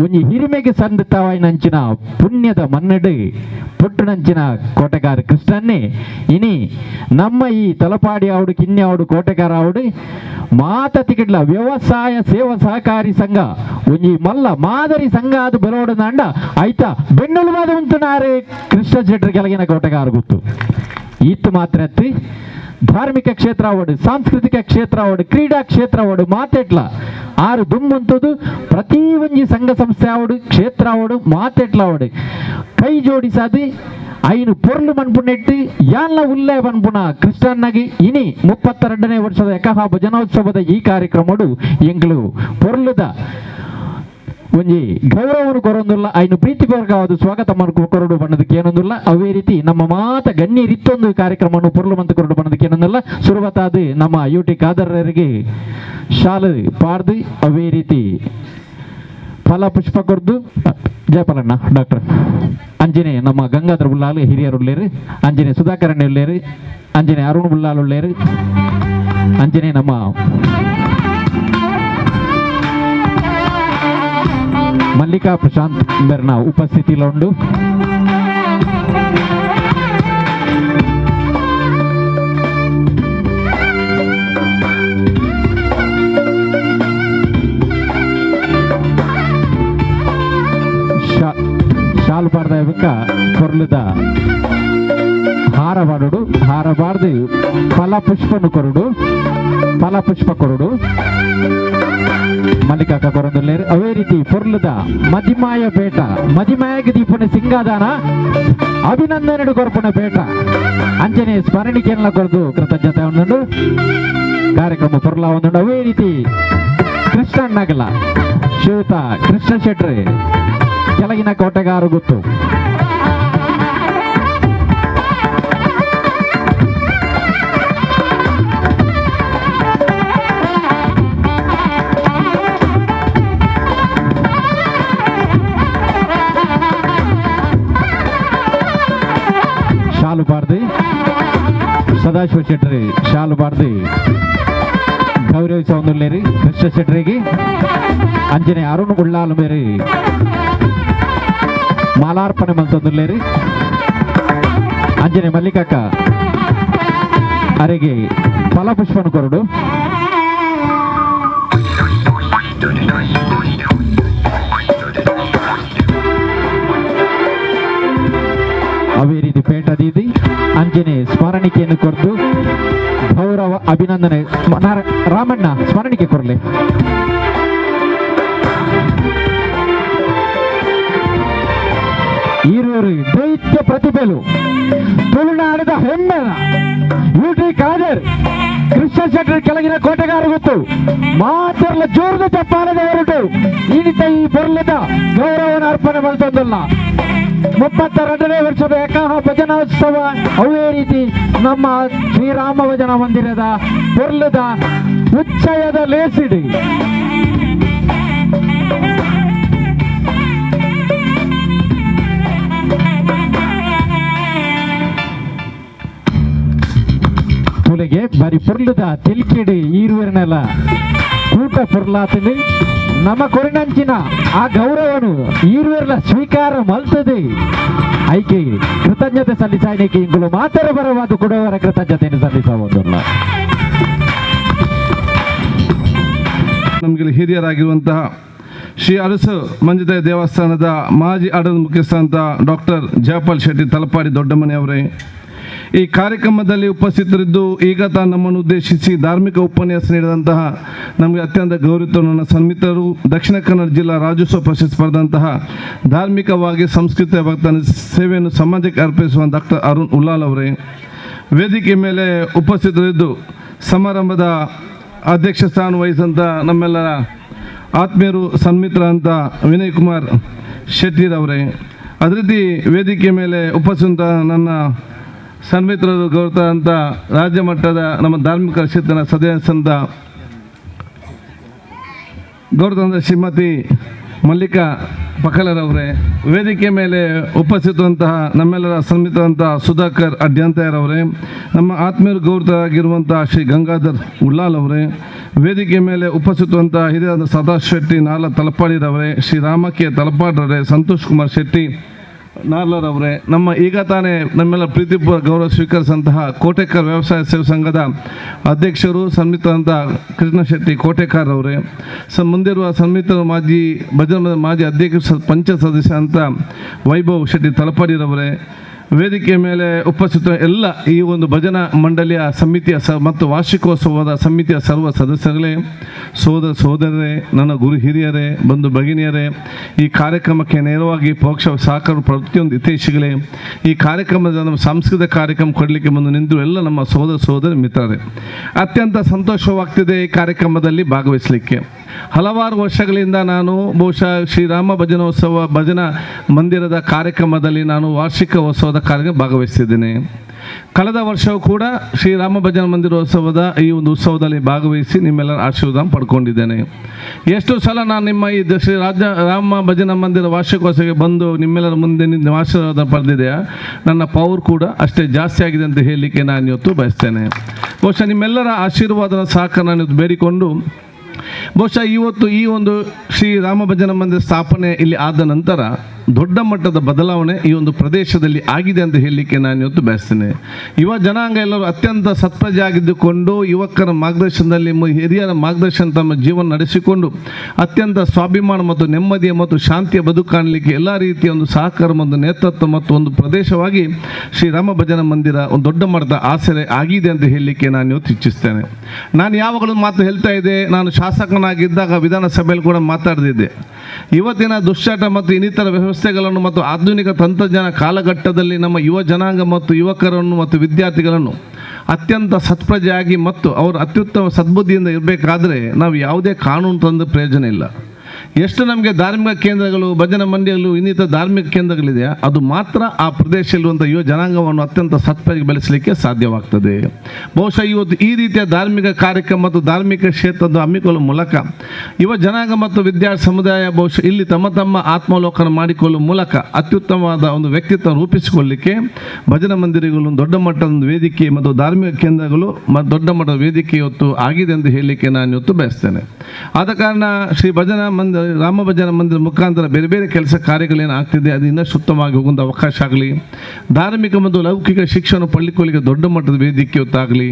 ಒಂಜಿ ಹಿರಿಮೆಗೆ ಸಂದತವಾಯಿನಂಚಿನ ಪುಣ್ಯದ ಮನ್ನಡು ಪುಟ್ಟನಂಚಿನ ಕೋಟೆಗಾರ ಕೃಷ್ಣನ್ನೇ ಇನಿ ನಮ್ಮ ಈ ತಲಪಾಡಿ ಆವಡು ಕಿನ್ನೆ ಆವಡು ಕೋಟೆಗಾರ ಆವಡು ಮಾತ ತಿಕಿಡ್ಲ ವ್ಯವಸಾಯ ಸೇವಾ ಸಹಕಾರಿ ಸಂಘ ಒಂಜಿ ಮಲ್ಲ ಮಾದರಿ ಸಂಘ ಅದು ಬರೋಡು ನಂಡ ಆಯ್ತಾ ಬೆನ್ನುಲು ಮಾದ ಉಂಟುನಾರೆ ಕೃಷ್ಣ ಶೆಟ್ಟಿ ಕೆಳಗಿನ ಕೋಟೆಗಾರ ಗೊತ್ತು. ಈತ್ ಮಾತ್ರ ಎತ್ತಿ ಧಾರ್ಮಿಕ ಕ್ಷೇತ್ರ ಅವಡು, ಸಾಂಸ್ಕೃತಿಕ ಕ್ಷೇತ್ರ ಅವಡು, ಕ್ರೀಡಾ ಕ್ಷೇತ್ರ ಅವಡು ಮಾತೆಟ್ಲ ಆರು ದುಮ್ಮಂತದು ಪ್ರತಿ ಒಂಜಿ ಸಂಘ ಸಂಸ್ಥೆ ಅವಡು ಕ್ಷೇತ್ರ ಅವಡು ಮಾತೆಟ್ಲ ಅವಡು ಕೈ ಜೋಡಿಸದು ಐನು ಪೊರ್ಲು ಮನ್ಪುಣೆಟ್ಟು ಯಾಲ್ನ ಉಲ್ಲೇ ಬನ್ಪುಣ ಕೃಷ್ಣನ್ನಾಗಿ ಇನಿ 32ನೇ ವರ್ಷದ ಏಕಹ ಭಜನೋತ್ಸವದ ಈ ಕಾರ್ಯಕ್ರಮಡು ಎಂಗ್ಲು ಪೊರ್ಲುದ ಒಂಜಿ ಗೌರವನು ಕೊರೊಂದುಲ್ಲ ಐನು ಪ್ರೀತಿಪೂರ್ವಕವಾದ ಸ್ವಾಗತ ಕೊರಡು ಬಣ್ಣದಕ್ಕೆ ಏನೊಂದಿಲ್ಲ. ಅವೇ ರೀತಿ ನಮ್ಮ ಮಾತ ಗಣ್ಯರಿತ್ತೊಂದು ಕಾರ್ಯಕ್ರಮವನ್ನು ಪೊರ್ಲು ಮಂತ ಕೊರಡು ಬಣ್ಣದಕ್ಕೆ ಏನೊಂದಿಲ್ಲ. ಶುರುವತ್ತಾದ ನಮ್ಮ ಯುಟಿ ಖಾದರರಿಗೆ ಶಾಲೆ ಪಾಡ್ದು ಅವೇ ರೀತಿ ಫಲ ಪುಷ್ಪ ಕೊರ್ದು ಜಯಪಾಲಣ್ಣ ಡಾಕ್ಟರ್ ಅಂಜನೆ ನಮ್ಮ ಗಂಗಾಧರ ಬುಲ್ಲಾಲು ಹಿರಿಯರು ಉಳ್ಳೇರು, ಅಂಜನೆ ಸುಧಾಕರಣ್ಣ ಉಳ್ಳೇರು, ಅಂಜನೆ ಅರುಣ್ ಬುಲ್ಲಾಲು ಉಳ್ಳೇರು, ಅಂಜನೆ ನಮ್ಮ ಮಲ್ಲಿಕಾ ಪ್ರಶಾಂತ್ ಬೆರ್ನ ಉಪಸ್ಥಿತಿలో ಉಂಡು. ಶಾಲು ಪಾಡ್ದ ಕೊರ್ಲದ ಹಾರ ಬಾಡುಡು, ಹಾರ ಬಾಡ್ದು ಫಲಪುಷ್ಪನು ಕೊರಡು, ಫಲಪುಷ್ಪ ಕೊರಡು ಮಲ್ಲಿಕಾಕ ಕೊರಂದುಲ್ಲೇರು. ಅವೇ ರೀತಿ ಪೊರ್ಲದ ಮದಿಮಾಯ ಬೇಟ ಮದಿಮಾಯಗೆ ದೀಪನ ಸಿಂಗಾದಾನ ಅಭಿನಂದನೆ ಕೊರ್ಪುಣ ಬೇಟ ಅಂಚನೆ ಸ್ಮರಣಿಕೆಯನ್ನ ಕೊರದು ಕೃತಜ್ಞತೆ ಒಂದುಂಡು ಕಾರ್ಯಕ್ರಮ ಪೊರ್ಲ ಒಂದುಂಡು. ಅವೇ ರೀತಿ ಕೃಷ್ಣಣ್ಣಗಲ ಶ್ರೀಯುತ ಕೃಷ್ಣ ಶೆಟ್ಟಿ ಕೆಳಗಿನ ಕೋಟೆಗಾರು ಗೊತ್ತು. ಶಾಲು ಬಾರ್ದು ಸದಾಶಿವ ಶೆಟ್ಟಿ ಶಾಲು ಬಾರ್ದು ಗೌರವಿಸ ಒಂದುಳ್ಳೇರಿ ಕೃಷ್ಣ ಶೆಟ್ಟಿಗೆ ಅಂಜನೆ ಅರುಣ್ ಉಳ್ಳಾಲು ಮೇರಿ ಮಾಲಾರ್ಪಣೆ ಮಲ್ತೊಂದುಲ್ಲೇರಿ ಅಂಜನೆ ಮಲ್ಲಿಕಕ್ಕ ಅರೆಗೆ ಫಲಪುಷ್ಪನು ಕೊರಡು ಅವೇ ರೀತಿ ಪೇಟ ದೀದಿ ಅಂಜನೆ ಸ್ಮರಣಿಕೆಯನ್ನು ಕೊರದು ಗೌರವ ಅಭಿನಂದನೆ ರಾಮಣ್ಣ ಸ್ಮರಣಿಕೆ ಕೊರಲಿ ಈರೂರು ದೈತ್ಯ ಪ್ರತಿಭೆಲು ತುಳುನಾಡಿದ ಹೆಮ್ಮೆನ ಯೂಟಿ ಕಾದರ್ ಕೃಷ್ಣ ಶೆಟ್ಟರ್ ಕೆಳಗಿನ ಕೋಟೆಗಾರ ಗೊತ್ತು ಮಾತರ್ಲ ಜೋರದ ಚಪ್ಪಾಲದ ಹೊರಟು ಈನಿತ ಈ ಬರಲದ ಗೌರವನ ಅರ್ಪಣೆ ಮಾಡ್ತಂದಲ್ಲ 32ನೇ ವರ್ಷದ ಏಕಾಹ ಭಜನೋತ್ಸವ ಅವೇ ರೀತಿ ನಮ್ಮ ಶ್ರೀರಾಮ ಭಜನ ಮಂದಿರದ ಬರಲದ ಉಚ್ಚಯದ ಲೇಸಿಡಿ ತುಲೆಗೆ ಬರಿ ಪುರ್ಲದ ತಿಲ್ಕಿಡಿ ಈರುವರ್ನೆಲ್ಲ ಕೂಟ ಪುರ್ಲಾತಲಿ ನಮ್ಮ ಕೊರಿನಂಚಿನ ಆ ಗೌರವನು ಈರುವರ್ಲ ಸ್ವೀಕಾರ ಮಲ್ತದೆ ಐಕೆ ಕೃತಜ್ಞತೆ ಸಲ್ಲಿಸಾಯನಿಕೆ ಇಂಗುಲು ಮಾತರ ಬರವಾದ ಕೊಡುವವರ ಕೃತಜ್ಞತೆಯನ್ನು ಸಲ್ಲಿಸಬಹುದಲ್ಲ. ನಮಗೆ ಹಿರಿಯರಾಗಿರುವಂತಹ ಶ್ರೀ ಅರಸು ಮಂಜುತಾಯಿ ದೇವಸ್ಥಾನದ ಮಾಜಿ ಆಡಳಿತ ಮುಖ್ಯಸ್ಥ ಡಾಕ್ಟರ್ ಜಯಪಾಲ್ ಶೆಟ್ಟಿ ತಲಪಾಡಿ ದೊಡ್ಡಮನೆಯವರೇ, ಈ ಕಾರ್ಯಕ್ರಮದಲ್ಲಿ ಉಪಸ್ಥಿತರಿದ್ದು ಈಗ ನಮ್ಮನ್ನು ಉದ್ದೇಶಿಸಿ ಧಾರ್ಮಿಕ ಉಪನ್ಯಾಸ ನೀಡಿದಂತಹ ನಮಗೆ ಅತ್ಯಂತ ಗೌರವಿತ ನನ್ನ ಸನ್ಮಿತರು, ದಕ್ಷಿಣ ಕನ್ನಡ ಜಿಲ್ಲಾ ರಾಜ್ಯೋತ್ಸವ ಪ್ರಶಸ್ತಿ ಪಡೆದಂತಹ ಧಾರ್ಮಿಕವಾಗಿ ಸಂಸ್ಕೃತಿ ಭಕ್ತನ ಸೇವೆಯನ್ನು ಸಮಾಜಕ್ಕೆ ಅರ್ಪಿಸುವ ಡಾಕ್ಟರ್ ಅರುಣ್ ಉಲ್ಲಾಲ್ ಅವರೇ, ವೇದಿಕೆ ಮೇಲೆ ಉಪಸ್ಥಿತರಿದ್ದು ಸಮಾರಂಭದ ಅಧ್ಯಕ್ಷ ಸ್ಥಾನ ವಹಿಸಿದಂಥ ನಮ್ಮೆಲ್ಲರ ಆತ್ಮೀಯರು ಸನ್ಮಿತರಂತ ವಿನಯ್ ಕುಮಾರ್ ಶೆಟ್ಟಿರವರೇ, ಅದೇ ರೀತಿ ವೇದಿಕೆ ಮೇಲೆ ಉಪಸ್ಥಿತ ನನ್ನ ಸನ್ಮಿತ್ರರು ಗೌರವ ಅಂತ ರಾಜ್ಯ ಮಟ್ಟದ ನಮ್ಮ ಧಾರ್ಮಿಕ ಕ್ಷೇತ್ರದ ಸದಸ್ಯಂತ ಗೌರವ ಶ್ರೀಮತಿ ಮಲ್ಲಿಕಾ ಪಕಲರವರೇ, ವೇದಿಕೆ ಮೇಲೆ ಉಪಸ್ಥಿತವಂತಹ ನಮ್ಮೆಲ್ಲರ ಸನ್ಮಿತರಂತಹ ಸುಧಾಕರ್ ಅಡ್ಯಂತರವರೇ, ನಮ್ಮ ಆತ್ಮೀಯರು ಗೌರವರಾಗಿರುವಂತಹ ಶ್ರೀ ಗಂಗಾಧರ್ ಉಳ್ಳಾಲ್ ಅವರೇ, ವೇದಿಕೆ ಮೇಲೆ ಉಪಸ್ಥಿತವಂತಹ ಹಿರಿಯರಾದ ಸದಾಶ್ ಶೆಟ್ಟಿ ನಾಲ ತಲಪಾಡಿರವರೇ, ಶ್ರೀ ರಾಮಕ್ಕೆ ತಲಪಾಡ್ರವರೇ, ಸಂತೋಷ್ ಕುಮಾರ್ ಶೆಟ್ಟಿ ನಾರ್ಲರವರೇ, ನಮ್ಮ ಈಗ ತಾನೇ ನಮ್ಮೆಲ್ಲ ಪ್ರೀತಿಪೂರ್ವ ಗೌರವ ಸ್ವೀಕರಿಸಿದಂತಹ ಕೋಟೆಕರ್ ವ್ಯವಸಾಯ ಸೇವಾ ಸಂಘದ ಅಧ್ಯಕ್ಷರು ಸನ್ಮಿತರಂತ ಕೃಷ್ಣ ಶೆಟ್ಟಿ ಕೋಟೆಕರ್ ಅವರೇ, ಮುಂದಿರುವ ಸನ್ಮಿತರು ಮಾಜಿ ಅಧ್ಯಕ್ಷ ಪಂಚಾಯತ್ ಸದಸ್ಯ ಅಂತ ವೈಭವ್ ಶೆಟ್ಟಿ ತಲಪಾಡಿರವರೇ, ವೇದಿಕೆ ಮೇಲೆ ಉಪಸ್ಥಿತ ಎಲ್ಲ ಈ ಒಂದು ಭಜನಾ ಮಂಡಳಿಯ ಸಮಿತಿಯ ಮತ್ತು ವಾರ್ಷಿಕೋತ್ಸವದ ಸಮಿತಿಯ ಸರ್ವ ಸದಸ್ಯರುಗಳೇ, ಸೋದರರೇ, ನನ್ನ ಗುರು ಹಿರಿಯರೇ, ಬಂಧು ಭಗಿನಿಯರೇ, ಈ ಕಾರ್ಯಕ್ರಮಕ್ಕೆ ನೇರವಾಗಿ ಪರೋಕ್ಷ ಸಹಕಾರ ಪ್ರತಿಯೊಂದು ಹಿತೈಷಿಗಳೇ, ಈ ಕಾರ್ಯಕ್ರಮದ ನಮ್ಮ ಸಾಂಸ್ಕೃತಿಕ ಕಾರ್ಯಕ್ರಮ ಕೊಡಲಿಕ್ಕೆ ಬಂದು ನಿಂತು ಎಲ್ಲ ನಮ್ಮ ಸೋದರ ಮಿತ್ರರೇ, ಅತ್ಯಂತ ಸಂತೋಷವಾಗ್ತಿದೆ ಈ ಕಾರ್ಯಕ್ರಮದಲ್ಲಿ ಭಾಗವಹಿಸಲಿಕ್ಕೆ. ಹಲವಾರು ವರ್ಷಗಳಿಂದ ನಾನು ಬಹುಶಃ ಶ್ರೀರಾಮ ಭಜನೋತ್ಸವ ಭಜನಾ ಮಂದಿರದ ಕಾರ್ಯಕ್ರಮದಲ್ಲಿ ನಾನು ವಾರ್ಷಿಕೋತ್ಸವದ ಕಾರ್ಯಕ್ರಮ ಭಾಗವಹಿಸಿದ್ದೇನೆ. ಕಳೆದ ವರ್ಷವೂ ಕೂಡ ಶ್ರೀರಾಮ ಭಜನಾ ಮಂದಿರೋತ್ಸವದ ಈ ಒಂದು ಉತ್ಸವದಲ್ಲಿ ಭಾಗವಹಿಸಿ ನಿಮ್ಮೆಲ್ಲರ ಆಶೀರ್ವಾದ ಪಡ್ಕೊಂಡಿದ್ದೇನೆ. ಎಷ್ಟು ಸಲ ನಾನು ನಿಮ್ಮ ಈ ಶ್ರೀ ರಾಮ ಭಜನಾ ಮಂದಿರ ವಾರ್ಷಿಕೋತ್ಸವಕ್ಕೆ ಬಂದು ನಿಮ್ಮೆಲ್ಲರ ಮುಂದೆ ನಿಮ್ಮ ಆಶೀರ್ವಾದ ಪಡೆದಿದೆಯಾ, ನನ್ನ ಪವರ್ ಕೂಡ ಅಷ್ಟೇ ಜಾಸ್ತಿ ಆಗಿದೆ ಅಂತ ಹೇಳಲಿಕ್ಕೆ ನಾನು ಇವತ್ತು ಬಯಸ್ತೇನೆ. ಬಹುಶಃ ನಿಮ್ಮೆಲ್ಲರ ಆಶೀರ್ವಾದದ ಸಹಕಾರ ನಾನು ಬೇಡಿಕೊಂಡು ಬಹುಶಃ ಇವತ್ತು ಈ ಒಂದು ಶ್ರೀ ರಾಮ ಭಜನಾ ಮಂದಿರ ಸ್ಥಾಪನೆ ಇಲ್ಲಿ ಆದ ನಂತರ ದೊಡ್ಡ ಮಟ್ಟದ ಬದಲಾವಣೆ ಈ ಒಂದು ಪ್ರದೇಶದಲ್ಲಿ ಆಗಿದೆ ಅಂತ ಹೇಳಲಿಕ್ಕೆ ನಾನು ಇವತ್ತು ಬಯಸ್ತೇನೆ. ಯುವ ಜನಾಂಗ ಎಲ್ಲರೂ ಅತ್ಯಂತ ಸತ್ಪ್ರಜೆ ಆಗಿದ್ದುಕೊಂಡು ಯುವಕರ ಮಾರ್ಗದರ್ಶನದಲ್ಲಿ ಹಿರಿಯರ ಮಾರ್ಗದರ್ಶನ ತಮ್ಮ ಜೀವನ ನಡೆಸಿಕೊಂಡು ಅತ್ಯಂತ ಸ್ವಾಭಿಮಾನ ಮತ್ತು ನೆಮ್ಮದಿಯ ಮತ್ತು ಶಾಂತಿಯ ಬದುಕು ಕಾಣಲಿಕ್ಕೆ ಎಲ್ಲ ರೀತಿಯ ಒಂದು ಸಹಕಾರ ಮತ್ತು ನೇತೃತ್ವ ಮತ್ತು ಒಂದು ಪ್ರದೇಶವಾಗಿ ಶ್ರೀರಾಮ ಭಜನಾ ಮಂದಿರ ಒಂದು ದೊಡ್ಡ ಮಟ್ಟದ ಆಸರೆ ಆಗಿದೆ ಅಂತ ಹೇಳಲಿಕ್ಕೆ ನಾನು ಇವತ್ತು ಇಚ್ಛಿಸ್ತೇನೆ. ನಾನು ಯಾವಾಗಲೂ ಮಾತು ಹೇಳ್ತಾ ಇದ್ದೆ, ನಾನು ಶಾಸಕನಾಗಿದ್ದಾಗ ವಿಧಾನಸಭೆಯಲ್ಲಿ ಕೂಡ ಮಾತಾಡ್ತಿದ್ದೆ, ಇವತ್ತಿನ ದುಶ್ಚಟ ಮತ್ತು ಇನ್ನಿತರ ವ್ಯವಸ್ಥೆಗಳನ್ನು ಮತ್ತು ಆಧುನಿಕ ತಂತ್ರಜ್ಞಾನ ಕಾಲಘಟ್ಟದಲ್ಲಿ ನಮ್ಮ ಯುವ ಜನಾಂಗ ಮತ್ತು ಯುವಕರನ್ನು ಮತ್ತು ವಿದ್ಯಾರ್ಥಿಗಳನ್ನು ಅತ್ಯಂತ ಸತ್ಪ್ರಜೆಯಾಗಿ ಮತ್ತು ಅವರು ಅತ್ಯುತ್ತಮ ಸದ್ಬುದ್ಧಿಯಿಂದ ಇರಬೇಕಾದ್ರೆ ನಾವು ಯಾವುದೇ ಕಾನೂನು ತಂದು ಪ್ರಯೋಜನ ಇಲ್ಲ. ಎಷ್ಟು ನಮಗೆ ಧಾರ್ಮಿಕ ಕೇಂದ್ರಗಳು, ಭಜನಾ ಮಂದಿರಗಳು, ಇನ್ನಿತರ ಧಾರ್ಮಿಕ ಕೇಂದ್ರಗಳಿದೆ, ಅದು ಮಾತ್ರ ಆ ಪ್ರದೇಶದಲ್ಲಿರುವಂಥ ಯುವ ಜನಾಂಗವನ್ನು ಅತ್ಯಂತ ಸತ್ಪ್ರಜೆ ಬೆಳೆಸಲಿಕ್ಕೆ ಸಾಧ್ಯವಾಗ್ತದೆ. ಬಹುಶಃ ಇವತ್ತು ಈ ರೀತಿಯ ಧಾರ್ಮಿಕ ಕಾರ್ಯಕ್ರಮ ಮತ್ತು ಧಾರ್ಮಿಕ ಕ್ಷೇತ್ರದ ಹಮ್ಮಿಕೊಳ್ಳುವ ಮೂಲಕ ಯುವ ಜನಾಂಗ ಮತ್ತು ವಿದ್ಯಾರ್ಥಿ ಸಮುದಾಯ ಬಹುಶಃ ಇಲ್ಲಿ ತಮ್ಮ ತಮ್ಮ ಆತ್ಮಾವಲೋಕನ ಮಾಡಿಕೊಳ್ಳುವ ಮೂಲಕ ಅತ್ಯುತ್ತಮವಾದ ಒಂದು ವ್ಯಕ್ತಿತ್ವ ರೂಪಿಸಿಕೊಳ್ಳಲಿಕ್ಕೆ ಭಜನಾ ಮಂದಿರಗಳು ದೊಡ್ಡ ಮಟ್ಟದ ಒಂದು ವೇದಿಕೆ ಮತ್ತು ಧಾರ್ಮಿಕ ಕೇಂದ್ರಗಳು ಮತ್ತು ದೊಡ್ಡ ಮಟ್ಟದ ವೇದಿಕೆ ಇವತ್ತು ಆಗಿದೆ ಎಂದು ಹೇಳಲಿಕ್ಕೆ ನಾನು ಇವತ್ತು ಬಯಸ್ತೇನೆ. ಆದ ಕಾರಣ ಶ್ರೀ ಭಜನಾ ಮಂದಿರ ರಾಮ ಭಜನಾ ಮಂದಿರ ಮುಖಾಂತರ ಬೇರೆ ಬೇರೆ ಕೆಲಸ ಕಾರ್ಯಗಳೇನು ಆಗ್ತಿದೆ ಅದು ಇನ್ನಷ್ಟು ಉತ್ತಮವಾಗಿ ಹೋಗುವಂಥ ಅವಕಾಶ ಆಗಲಿ. ಧಾರ್ಮಿಕ ಮತ್ತು ಲೌಕಿಕ ಶಿಕ್ಷಣ ಪಳ್ಳಿಕೊಳ್ಳಿಗೆ ದೊಡ್ಡ ಮಟ್ಟದ ವೇದಿಕೆ ಹೊತ್ತಾಗಲಿ.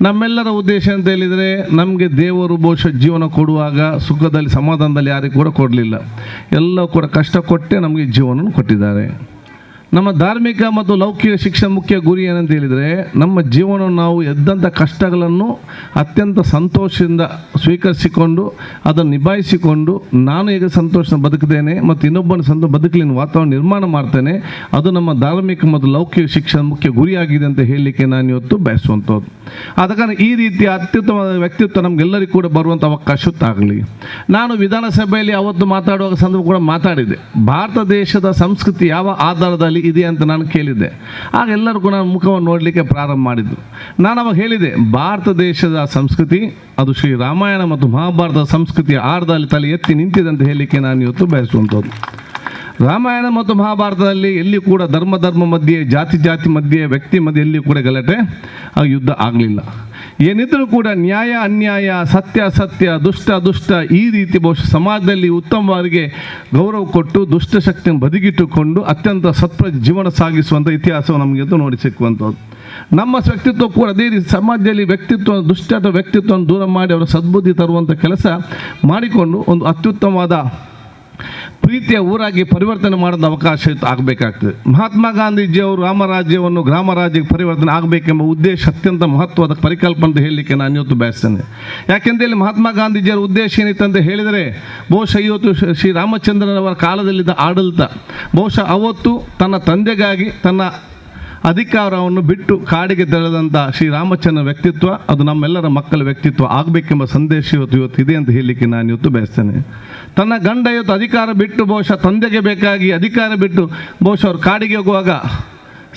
ನಮ್ಮೆಲ್ಲರ ಉದ್ದೇಶ ಅಂತ ಹೇಳಿದರೆ, ನಮಗೆ ದೇವರು ಬಹುಶಃ ಜೀವನ ಕೊಡುವಾಗ ಸುಖದಲ್ಲಿ ಸಮಾಧಾನದಲ್ಲಿ ಯಾರಿಗೂ ಕೂಡ ಕೊಡಲಿಲ್ಲ, ಎಲ್ಲ ಕೂಡ ಕಷ್ಟ ಕೊಟ್ಟೆ ನಮಗೆ ಜೀವನ ಕೊಟ್ಟಿದ್ದಾರೆ. ನಮ್ಮ ಧಾರ್ಮಿಕ ಮತ್ತು ಲೌಕಿಕ ಶಿಕ್ಷಣ ಮುಖ್ಯ ಗುರಿ ಏನಂತ ಹೇಳಿದರೆ, ನಮ್ಮ ಜೀವನ ನಾವು ಎದ್ದಂಥ ಕಷ್ಟಗಳನ್ನು ಅತ್ಯಂತ ಸಂತೋಷದಿಂದ ಸ್ವೀಕರಿಸಿಕೊಂಡು ಅದನ್ನು ನಿಭಾಯಿಸಿಕೊಂಡು ನಾನು ಈಗ ಸಂತೋಷ ಬದುಕಿದ್ದೇನೆ ಮತ್ತು ಇನ್ನೊಬ್ಬನ ಬದುಕಲಿನ ವಾತಾವರಣ ನಿರ್ಮಾಣ ಮಾಡ್ತೇನೆ, ಅದು ನಮ್ಮ ಧಾರ್ಮಿಕ ಮತ್ತು ಲೌಕಿಕ ಶಿಕ್ಷಣ ಮುಖ್ಯ ಗುರಿಯಾಗಿದೆ ಅಂತ ಹೇಳಲಿಕ್ಕೆ ನಾನು ಇವತ್ತು ಬಯಸುವಂಥದ್ದು. ಆದ ಕಾರಣ ಈ ರೀತಿಯ ಅತ್ಯುತ್ತಮವಾದ ವ್ಯಕ್ತಿತ್ವ ನಮಗೆಲ್ಲರಿಗೂ ಕೂಡ ಬರುವಂಥ ಅವಕಾಶ ಆಗಲಿ. ನಾನು ವಿಧಾನಸಭೆಯಲ್ಲಿ ಅವತ್ತು ಮಾತಾಡುವಾಗ ಸಂದರ್ಭ ಕೂಡ ಮಾತಾಡಿದೆ, ಭಾರತ ದೇಶದ ಸಂಸ್ಕೃತಿ ಯಾವ ಆಧಾರದಲ್ಲಿ ಇದೆ ಅಂತ ನಾನು ಕೇಳಿದ್ದೆ. ಆಗ ಎಲ್ಲರೂ ಕೂಡ ನಾನು ಮುಖವನ್ನು ನೋಡಲಿಕ್ಕೆ ಪ್ರಾರಂಭ ಮಾಡಿದ್ದು. ನಾನು ಅವಾಗ ಹೇಳಿದೆ, ಭಾರತ ದೇಶದ ಸಂಸ್ಕೃತಿ ಅದು ಶ್ರೀ ರಾಮಾಯಣ ಮತ್ತು ಮಹಾಭಾರತದ ಸಂಸ್ಕೃತಿಯ ಆಧಾರದಲ್ಲಿ ತಲೆ ಎತ್ತಿ ನಿಂತಿದೆ ಅಂತ ಹೇಳಲಿಕ್ಕೆ ನಾನು ಇವತ್ತು ಬಯಸುವಂಥದ್ದು. ರಾಮಾಯಣ ಮತ್ತು ಮಹಾಭಾರತದಲ್ಲಿ ಎಲ್ಲಿ ಕೂಡ ಧರ್ಮ ಮಧ್ಯೆ, ಜಾತಿ ಮಧ್ಯೆ, ವ್ಯಕ್ತಿ ಮಧ್ಯೆ ಎಲ್ಲಿ ಕೂಡ ಗಲಾಟೆ ಯುದ್ಧ ಆಗಲಿಲ್ಲ. ಏನಿದ್ರೂ ಕೂಡ ನ್ಯಾಯ ಅನ್ಯಾಯ, ಸತ್ಯ ಅಸತ್ಯ, ದುಷ್ಟ ಅದುಷ್ಟ, ಈ ರೀತಿ ಬಹುಶಃ ಸಮಾಜದಲ್ಲಿ ಉತ್ತಮವಾಗಿ ಗೌರವ ಕೊಟ್ಟು ದುಷ್ಟಶಕ್ತಿಯನ್ನು ಬದಿಗಿಟ್ಟುಕೊಂಡು ಅತ್ಯಂತ ಜೀವನ ಸಾಗಿಸುವಂಥ ಇತಿಹಾಸವು ನಮಗೆ ನೋಡಿ ಸಿಕ್ಕುವಂಥದ್ದು. ನಮ್ಮ ವ್ಯಕ್ತಿತ್ವ ಕೂಡ ಅದೇ ರೀತಿ ಸಮಾಜದಲ್ಲಿ ದುಷ್ಟ ವ್ಯಕ್ತಿತ್ವವನ್ನು ದೂರ ಮಾಡಿ ಅವರ ಸದ್ಬುದ್ಧಿ ತರುವಂಥ ಕೆಲಸ ಮಾಡಿಕೊಂಡು ಒಂದು ಅತ್ಯುತ್ತಮವಾದ ಪ್ರೀತಿಯ ಊರಾಗಿ ಪರಿವರ್ತನೆ ಮಾಡೋದು ಅವಕಾಶ ಆಗಬೇಕಾಗ್ತದೆ. ಮಹಾತ್ಮ ಗಾಂಧೀಜಿಯವರು ರಾಮರಾಜ್ಯವನ್ನು ಗ್ರಾಮರಾಜ್ಯಕ್ಕೆ ಪರಿವರ್ತನೆ ಆಗಬೇಕೆಂಬ ಉದ್ದೇಶ ಅತ್ಯಂತ ಮಹತ್ವದ ಪರಿಕಲ್ಪನೆ ಅಂತ ಹೇಳಲಿಕ್ಕೆ ನಾನು ಇವತ್ತು ಬಯಸ್ತೇನೆ. ಯಾಕೆಂದರೆ ಮಹಾತ್ಮ ಗಾಂಧೀಜಿಯವರ ಉದ್ದೇಶ ಏನಿತ್ತು ಅಂತ ಹೇಳಿದರೆ, ಬಹುಶಃ ಇವತ್ತು ಶ್ರೀರಾಮಚಂದ್ರನವರ ಕಾಲದಲ್ಲಿದ್ದ ಆಡಳಿತ ಬಹುಶಃ ಅವತ್ತು ತನ್ನ ತಂದೆಗಾಗಿ ತನ್ನ ಅಧಿಕಾರವನ್ನು ಬಿಟ್ಟು ಕಾಡಿಗೆ ತೆರಳಿದಂಥ ಶ್ರೀರಾಮಚಂದ್ರ ವ್ಯಕ್ತಿತ್ವ ಅದು ನಮ್ಮೆಲ್ಲರ ಮಕ್ಕಳ ವ್ಯಕ್ತಿತ್ವ ಆಗಬೇಕೆಂಬ ಸಂದೇಶ ಇವತ್ತು ಇದೆ ಅಂತ ಹೇಳಲಿಕ್ಕೆ ನಾನು ಇವತ್ತು ಬಯಸ್ತೇನೆ. ತನ್ನ ಗಂಡ ಇವತ್ತು ಅಧಿಕಾರ ಬಿಟ್ಟು ಬಹುಶಃ ತಂದೆಗೆ ಬೇಕಾಗಿ ಅಧಿಕಾರ ಬಿಟ್ಟು ಬಹುಶಃ ಅವರು ಕಾಡಿಗೆ ಹೋಗುವಾಗ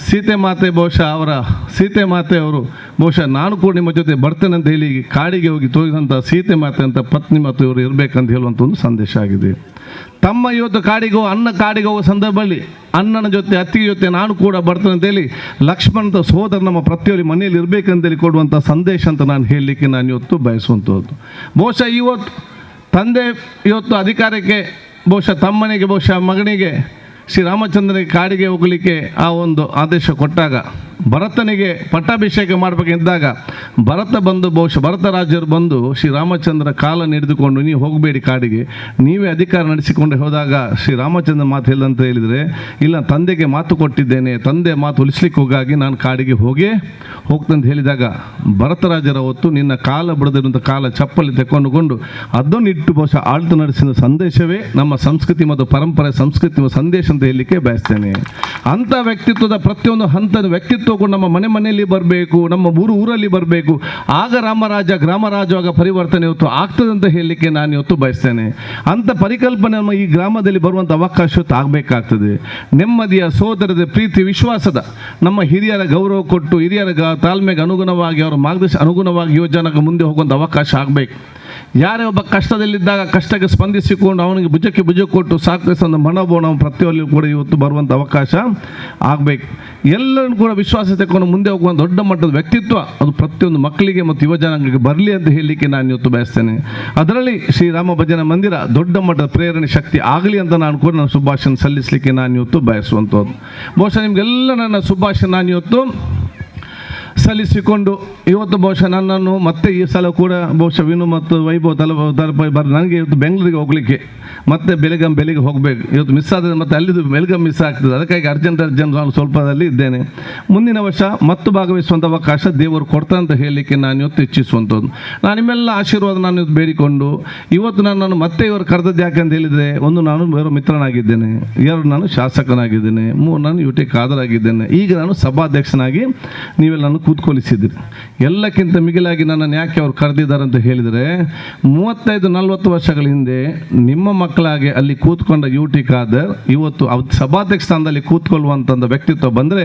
ಸೀತೆ ಮಾತೆ ಅವರು ಬಹುಶಃ ನಾನು ಕೂಡ ನಿಮ್ಮ ಜೊತೆ ಬರ್ತೇನೆ ಅಂತ ಹೇಳಿ ಕಾಡಿಗೆ ಹೋಗಿ ತೋರಿಸಿದಂಥ ಸೀತೆ ಮಾತೆ ಅಂತ ಪತ್ನಿ ಮತ್ತು ಇವರು ಇರಬೇಕಂತ ಹೇಳುವಂಥ ಒಂದು ಸಂದೇಶ ಆಗಿದೆ. ತಮ್ಮ ಇವತ್ತು ಕಾಡಿಗೆ ಹೋಗೋ ಸಂದರ್ಭದಲ್ಲಿ ಅಣ್ಣನ ಜೊತೆ ಅತ್ತಿಗೆ ಜೊತೆ ನಾನು ಕೂಡ ಬರ್ತೇನೆ ಅಂತೇಳಿ ಲಕ್ಷ್ಮಣದ ಸೋದರ ನಮ್ಮ ಪ್ರತಿಯೊಬ್ಬರು ಮನೆಯಲ್ಲಿ ಇರಬೇಕಂತೇಳಿ ಕೊಡುವಂಥ ಸಂದೇಶ ಅಂತ ನಾನು ಹೇಳಲಿಕ್ಕೆ ನಾನು ಇವತ್ತು ಬಯಸುವಂಥದ್ದು. ಬಹುಶಃ ತಂದೆ ಇವತ್ತು ಅಧಿಕಾರಕ್ಕೆ ಬಹುಶಃ ತಮ್ಮನಿಗೆ ಬಹುಶಃ ಮಗನಿಗೆ ಶ್ರೀರಾಮಚಂದ್ರನಿಗೆ ಕಾಡಿಗೆ ಹೋಗಲಿಕ್ಕೆ ಆ ಒಂದು ಆದೇಶ ಕೊಟ್ಟಾಗ, ಭರತನಿಗೆ ಪಟ್ಟಾಭಿಷೇಕ ಮಾಡಬೇಕಿದ್ದಾಗ ಭರತ ರಾಜರು ಬಂದು ಶ್ರೀರಾಮಚಂದ್ರ ಕಾಲ ಹಿಡಿದುಕೊಂಡು ನೀವು ಹೋಗಬೇಡಿ ಕಾಡಿಗೆ, ನೀವೇ ಅಧಿಕಾರ ನಡೆಸಿಕೊಂಡು ಹೋದಾಗ ಶ್ರೀರಾಮಚಂದ್ರ ಮಾತು ಹೇಳಿದಂತ ಹೇಳಿದರೆ, ಇಲ್ಲ ತಂದೆಗೆ ಮಾತು ಕೊಟ್ಟಿದ್ದೇನೆ, ತಂದೆ ಮಾತು ಉಳಿಸ್ಲಿಕ್ಕೆ ಹೋಗಾಗಿ ನಾನು ಕಾಡಿಗೆ ಹೋಗ್ತಂತ ಹೇಳಿದಾಗ ಭರತರಾಜರ ಹೊತ್ತು ನಿನ್ನ ಕಾಲ ಬಿಡದಿರುವಂಥ ಕಾಲ ಚಪ್ಪಲಿ ತೆಕ್ಕೊಂಡುಕೊಂಡು ಅದನ್ನಿಟ್ಟು ಬಹುಶಃ ಆಳ್ತ ನಡೆಸಿದ ಸಂದೇಶವೇ ನಮ್ಮ ಸಂಸ್ಕೃತಿ ಮತ್ತು ಪರಂಪರೆ ಸಂಸ್ಕೃತಿ ಸಂದೇಶ ಅಂತ ಹೇಳಲಿಕ್ಕೆ ಬಯಸ್ತೇನೆ. ಅಂಥ ವ್ಯಕ್ತಿತ್ವದ ಪ್ರತಿಯೊಂದು ಹಂತದ ವ್ಯಕ್ತಿತ್ವ ನಮ್ಮ ಮನೆಯಲ್ಲಿ ಬರಬೇಕು, ನಮ್ಮ ಊರಲ್ಲಿ ಬರಬೇಕು. ಆಗ ಗ್ರಾಮರಾಜವಾಗ ಪರಿವರ್ತನೆ ಇವತ್ತು ಆಗ್ತದೆ ಅಂತ ಹೇಳಲಿಕ್ಕೆ ನಾನು ಇವತ್ತು ಬಯಸ್ತೇನೆ. ಅಂಥ ಪರಿಕಲ್ಪನೆ ನಮ್ಮ ಈ ಗ್ರಾಮದಲ್ಲಿ ಬರುವಂಥ ಅವಕಾಶ ಆಗಬೇಕಾಗ್ತದೆ. ನೆಮ್ಮದಿಯ, ಸೋದರದ, ಪ್ರೀತಿ, ವಿಶ್ವಾಸದ ನಮ್ಮ ಹಿರಿಯರ ಗೌರವ ಕೊಟ್ಟು ಹಿರಿಯರ ತಾಳ್ಮೆಗೆ ಅನುಗುಣವಾಗಿ ಅವರ ಮಾರ್ಗದರ್ಶನ ಅನುಗುಣವಾಗಿ ಯೋಜನೆಗೆ ಮುಂದೆ ಹೋಗುವಂಥ ಅವಕಾಶ ಆಗಬೇಕು. ಯಾರೇ ಒಬ್ಬ ಕಷ್ಟದಲ್ಲಿದ್ದಾಗ ಕಷ್ಟಕ್ಕೆ ಸ್ಪಂದಿಸಿಕೊಂಡು ಅವನಿಗೆ ಭುಜ ಕೊಟ್ಟು ಸಾಕಿಸೋ ಮನೋಭಾವ ನಮ್ಮ ಪ್ರತಿಯೊಬ್ಬರಿಗೂ ಕೂಡ ಇವತ್ತು ಬರುವಂಥ ಅವಕಾಶ ಆಗಬೇಕು. ಎಲ್ಲರೂ ಕೂಡ ವಿಶ್ವಾಸ ತೆಕ್ಕೊಂಡು ಮುಂದೆ ಹೋಗುವ ದೊಡ್ಡ ಮಟ್ಟದ ವ್ಯಕ್ತಿತ್ವ ಅದು ಪ್ರತಿಯೊಂದು ಮಕ್ಕಳಿಗೆ ಮತ್ತು ಯುವಜನಾಂಗಕ್ಕೆ ಬರಲಿ ಅಂತ ಹೇಳಲಿಕ್ಕೆ ನಾನು ಇವತ್ತು ಬಯಸ್ತೇನೆ. ಅದರಲ್ಲಿ ಶ್ರೀರಾಮ ಭಜನಾ ಮಂದಿರ ದೊಡ್ಡ ಮಟ್ಟದ ಪ್ರೇರಣೆ ಶಕ್ತಿ ಆಗಲಿ ಅಂತ ನಾನು ಕೂಡ ನನ್ನ ಶುಭಾಶಯ ಸಲ್ಲಿಸಲಿಕ್ಕೆ ನಾನು ಇವತ್ತು ಬಯಸುವಂಥದ್ದು. ಬಹುಶಃ ನಿಮಗೆಲ್ಲ ನನ್ನ ಶುಭಾಶಯ ನಾನು ಇವತ್ತು ಸಲ್ಲಿಸಿಕೊಂಡು ಇವತ್ತು ಬಹುಶಃ ನನ್ನನ್ನು ಮತ್ತೆ ಈ ಸಲ ಕೂಡ ಬಹುಶಃ ವಿನು ಮತ್ತು ವೈಭವ್ ನನಗೆ ಇವತ್ತು ಬೆಂಗಳೂರಿಗೆ ಹೋಗಲಿಕ್ಕೆ ಮತ್ತೆ ಬೆಳಿಗ್ಗೆ ಹೋಗಬೇಕು. ಇವತ್ತು ಮಿಸ್ ಆದರೆ ಮತ್ತೆ ಅಲ್ಲಿದ್ದು ಬೆಳಗಾಂ ಮಿಸ್ ಆಗ್ತದೆ. ಅದಕ್ಕಾಗಿ ಅರ್ಜೆಂಟ್ ನಾನು ಸ್ವಲ್ಪದಲ್ಲಿ ಇದ್ದೇನೆ. ಮುಂದಿನ ವರ್ಷ ಮತ್ತು ಭಾಗವಹಿಸುವಂಥ ಅವಕಾಶ ದೇವರು ಕೊಡ್ತಾರೆ ಅಂತ ಹೇಳಲಿಕ್ಕೆ ನಾನು ಇವತ್ತು ಇಚ್ಛಿಸುವಂಥದ್ದು. ನಾನು ನಿಮ್ಮೆಲ್ಲ ಆಶೀರ್ವಾದ ನಾನು ಇವತ್ತು ಬೇಡಿಕೊಂಡು ಇವತ್ತು ನನ್ನನ್ನು ಮತ್ತೆ ಇವರು ಕರೆದದ್ದು ಯಾಕೆ ಅಂತ ಹೇಳಿದರೆ, ಒಂದು ನಾನು ಇವರು ಮಿತ್ರನಾಗಿದ್ದೇನೆ, 2 ನಾನು ಶಾಸಕನಾಗಿದ್ದೇನೆ, 3 ನಾನು UT ಖಾದರಾಗಿದ್ದೇನೆ, ಈಗ ನಾನು ಸಭಾಧ್ಯಕ್ಷನಾಗಿ ನೀವೆಲ್ಲ ನಾನು ಕೂತ್ಕೊಳಿಸಿದ್ದೀರಿ. ಎಲ್ಲಕ್ಕಿಂತ ಮಿಗಿಲಾಗಿ ನನ್ನನ್ನು ಯಾಕೆ ಅವ್ರು ಕರೆದಿದ್ದಾರೆ ಅಂತ ಹೇಳಿದರೆ, 35-40 ವರ್ಷಗಳ ಹಿಂದೆ ನಿಮ್ಮ ಮಕ್ಕಳಾಗಿ ಅಲ್ಲಿ ಕೂತ್ಕೊಂಡ UT ಖಾದರ್ ಇವತ್ತು ಸಭಾಧ್ಯಕ್ಷ ಸ್ಥಾನದಲ್ಲಿ ಕೂತ್ಕೊಳ್ಳುವಂಥ ವ್ಯಕ್ತಿತ್ವ ಬಂದರೆ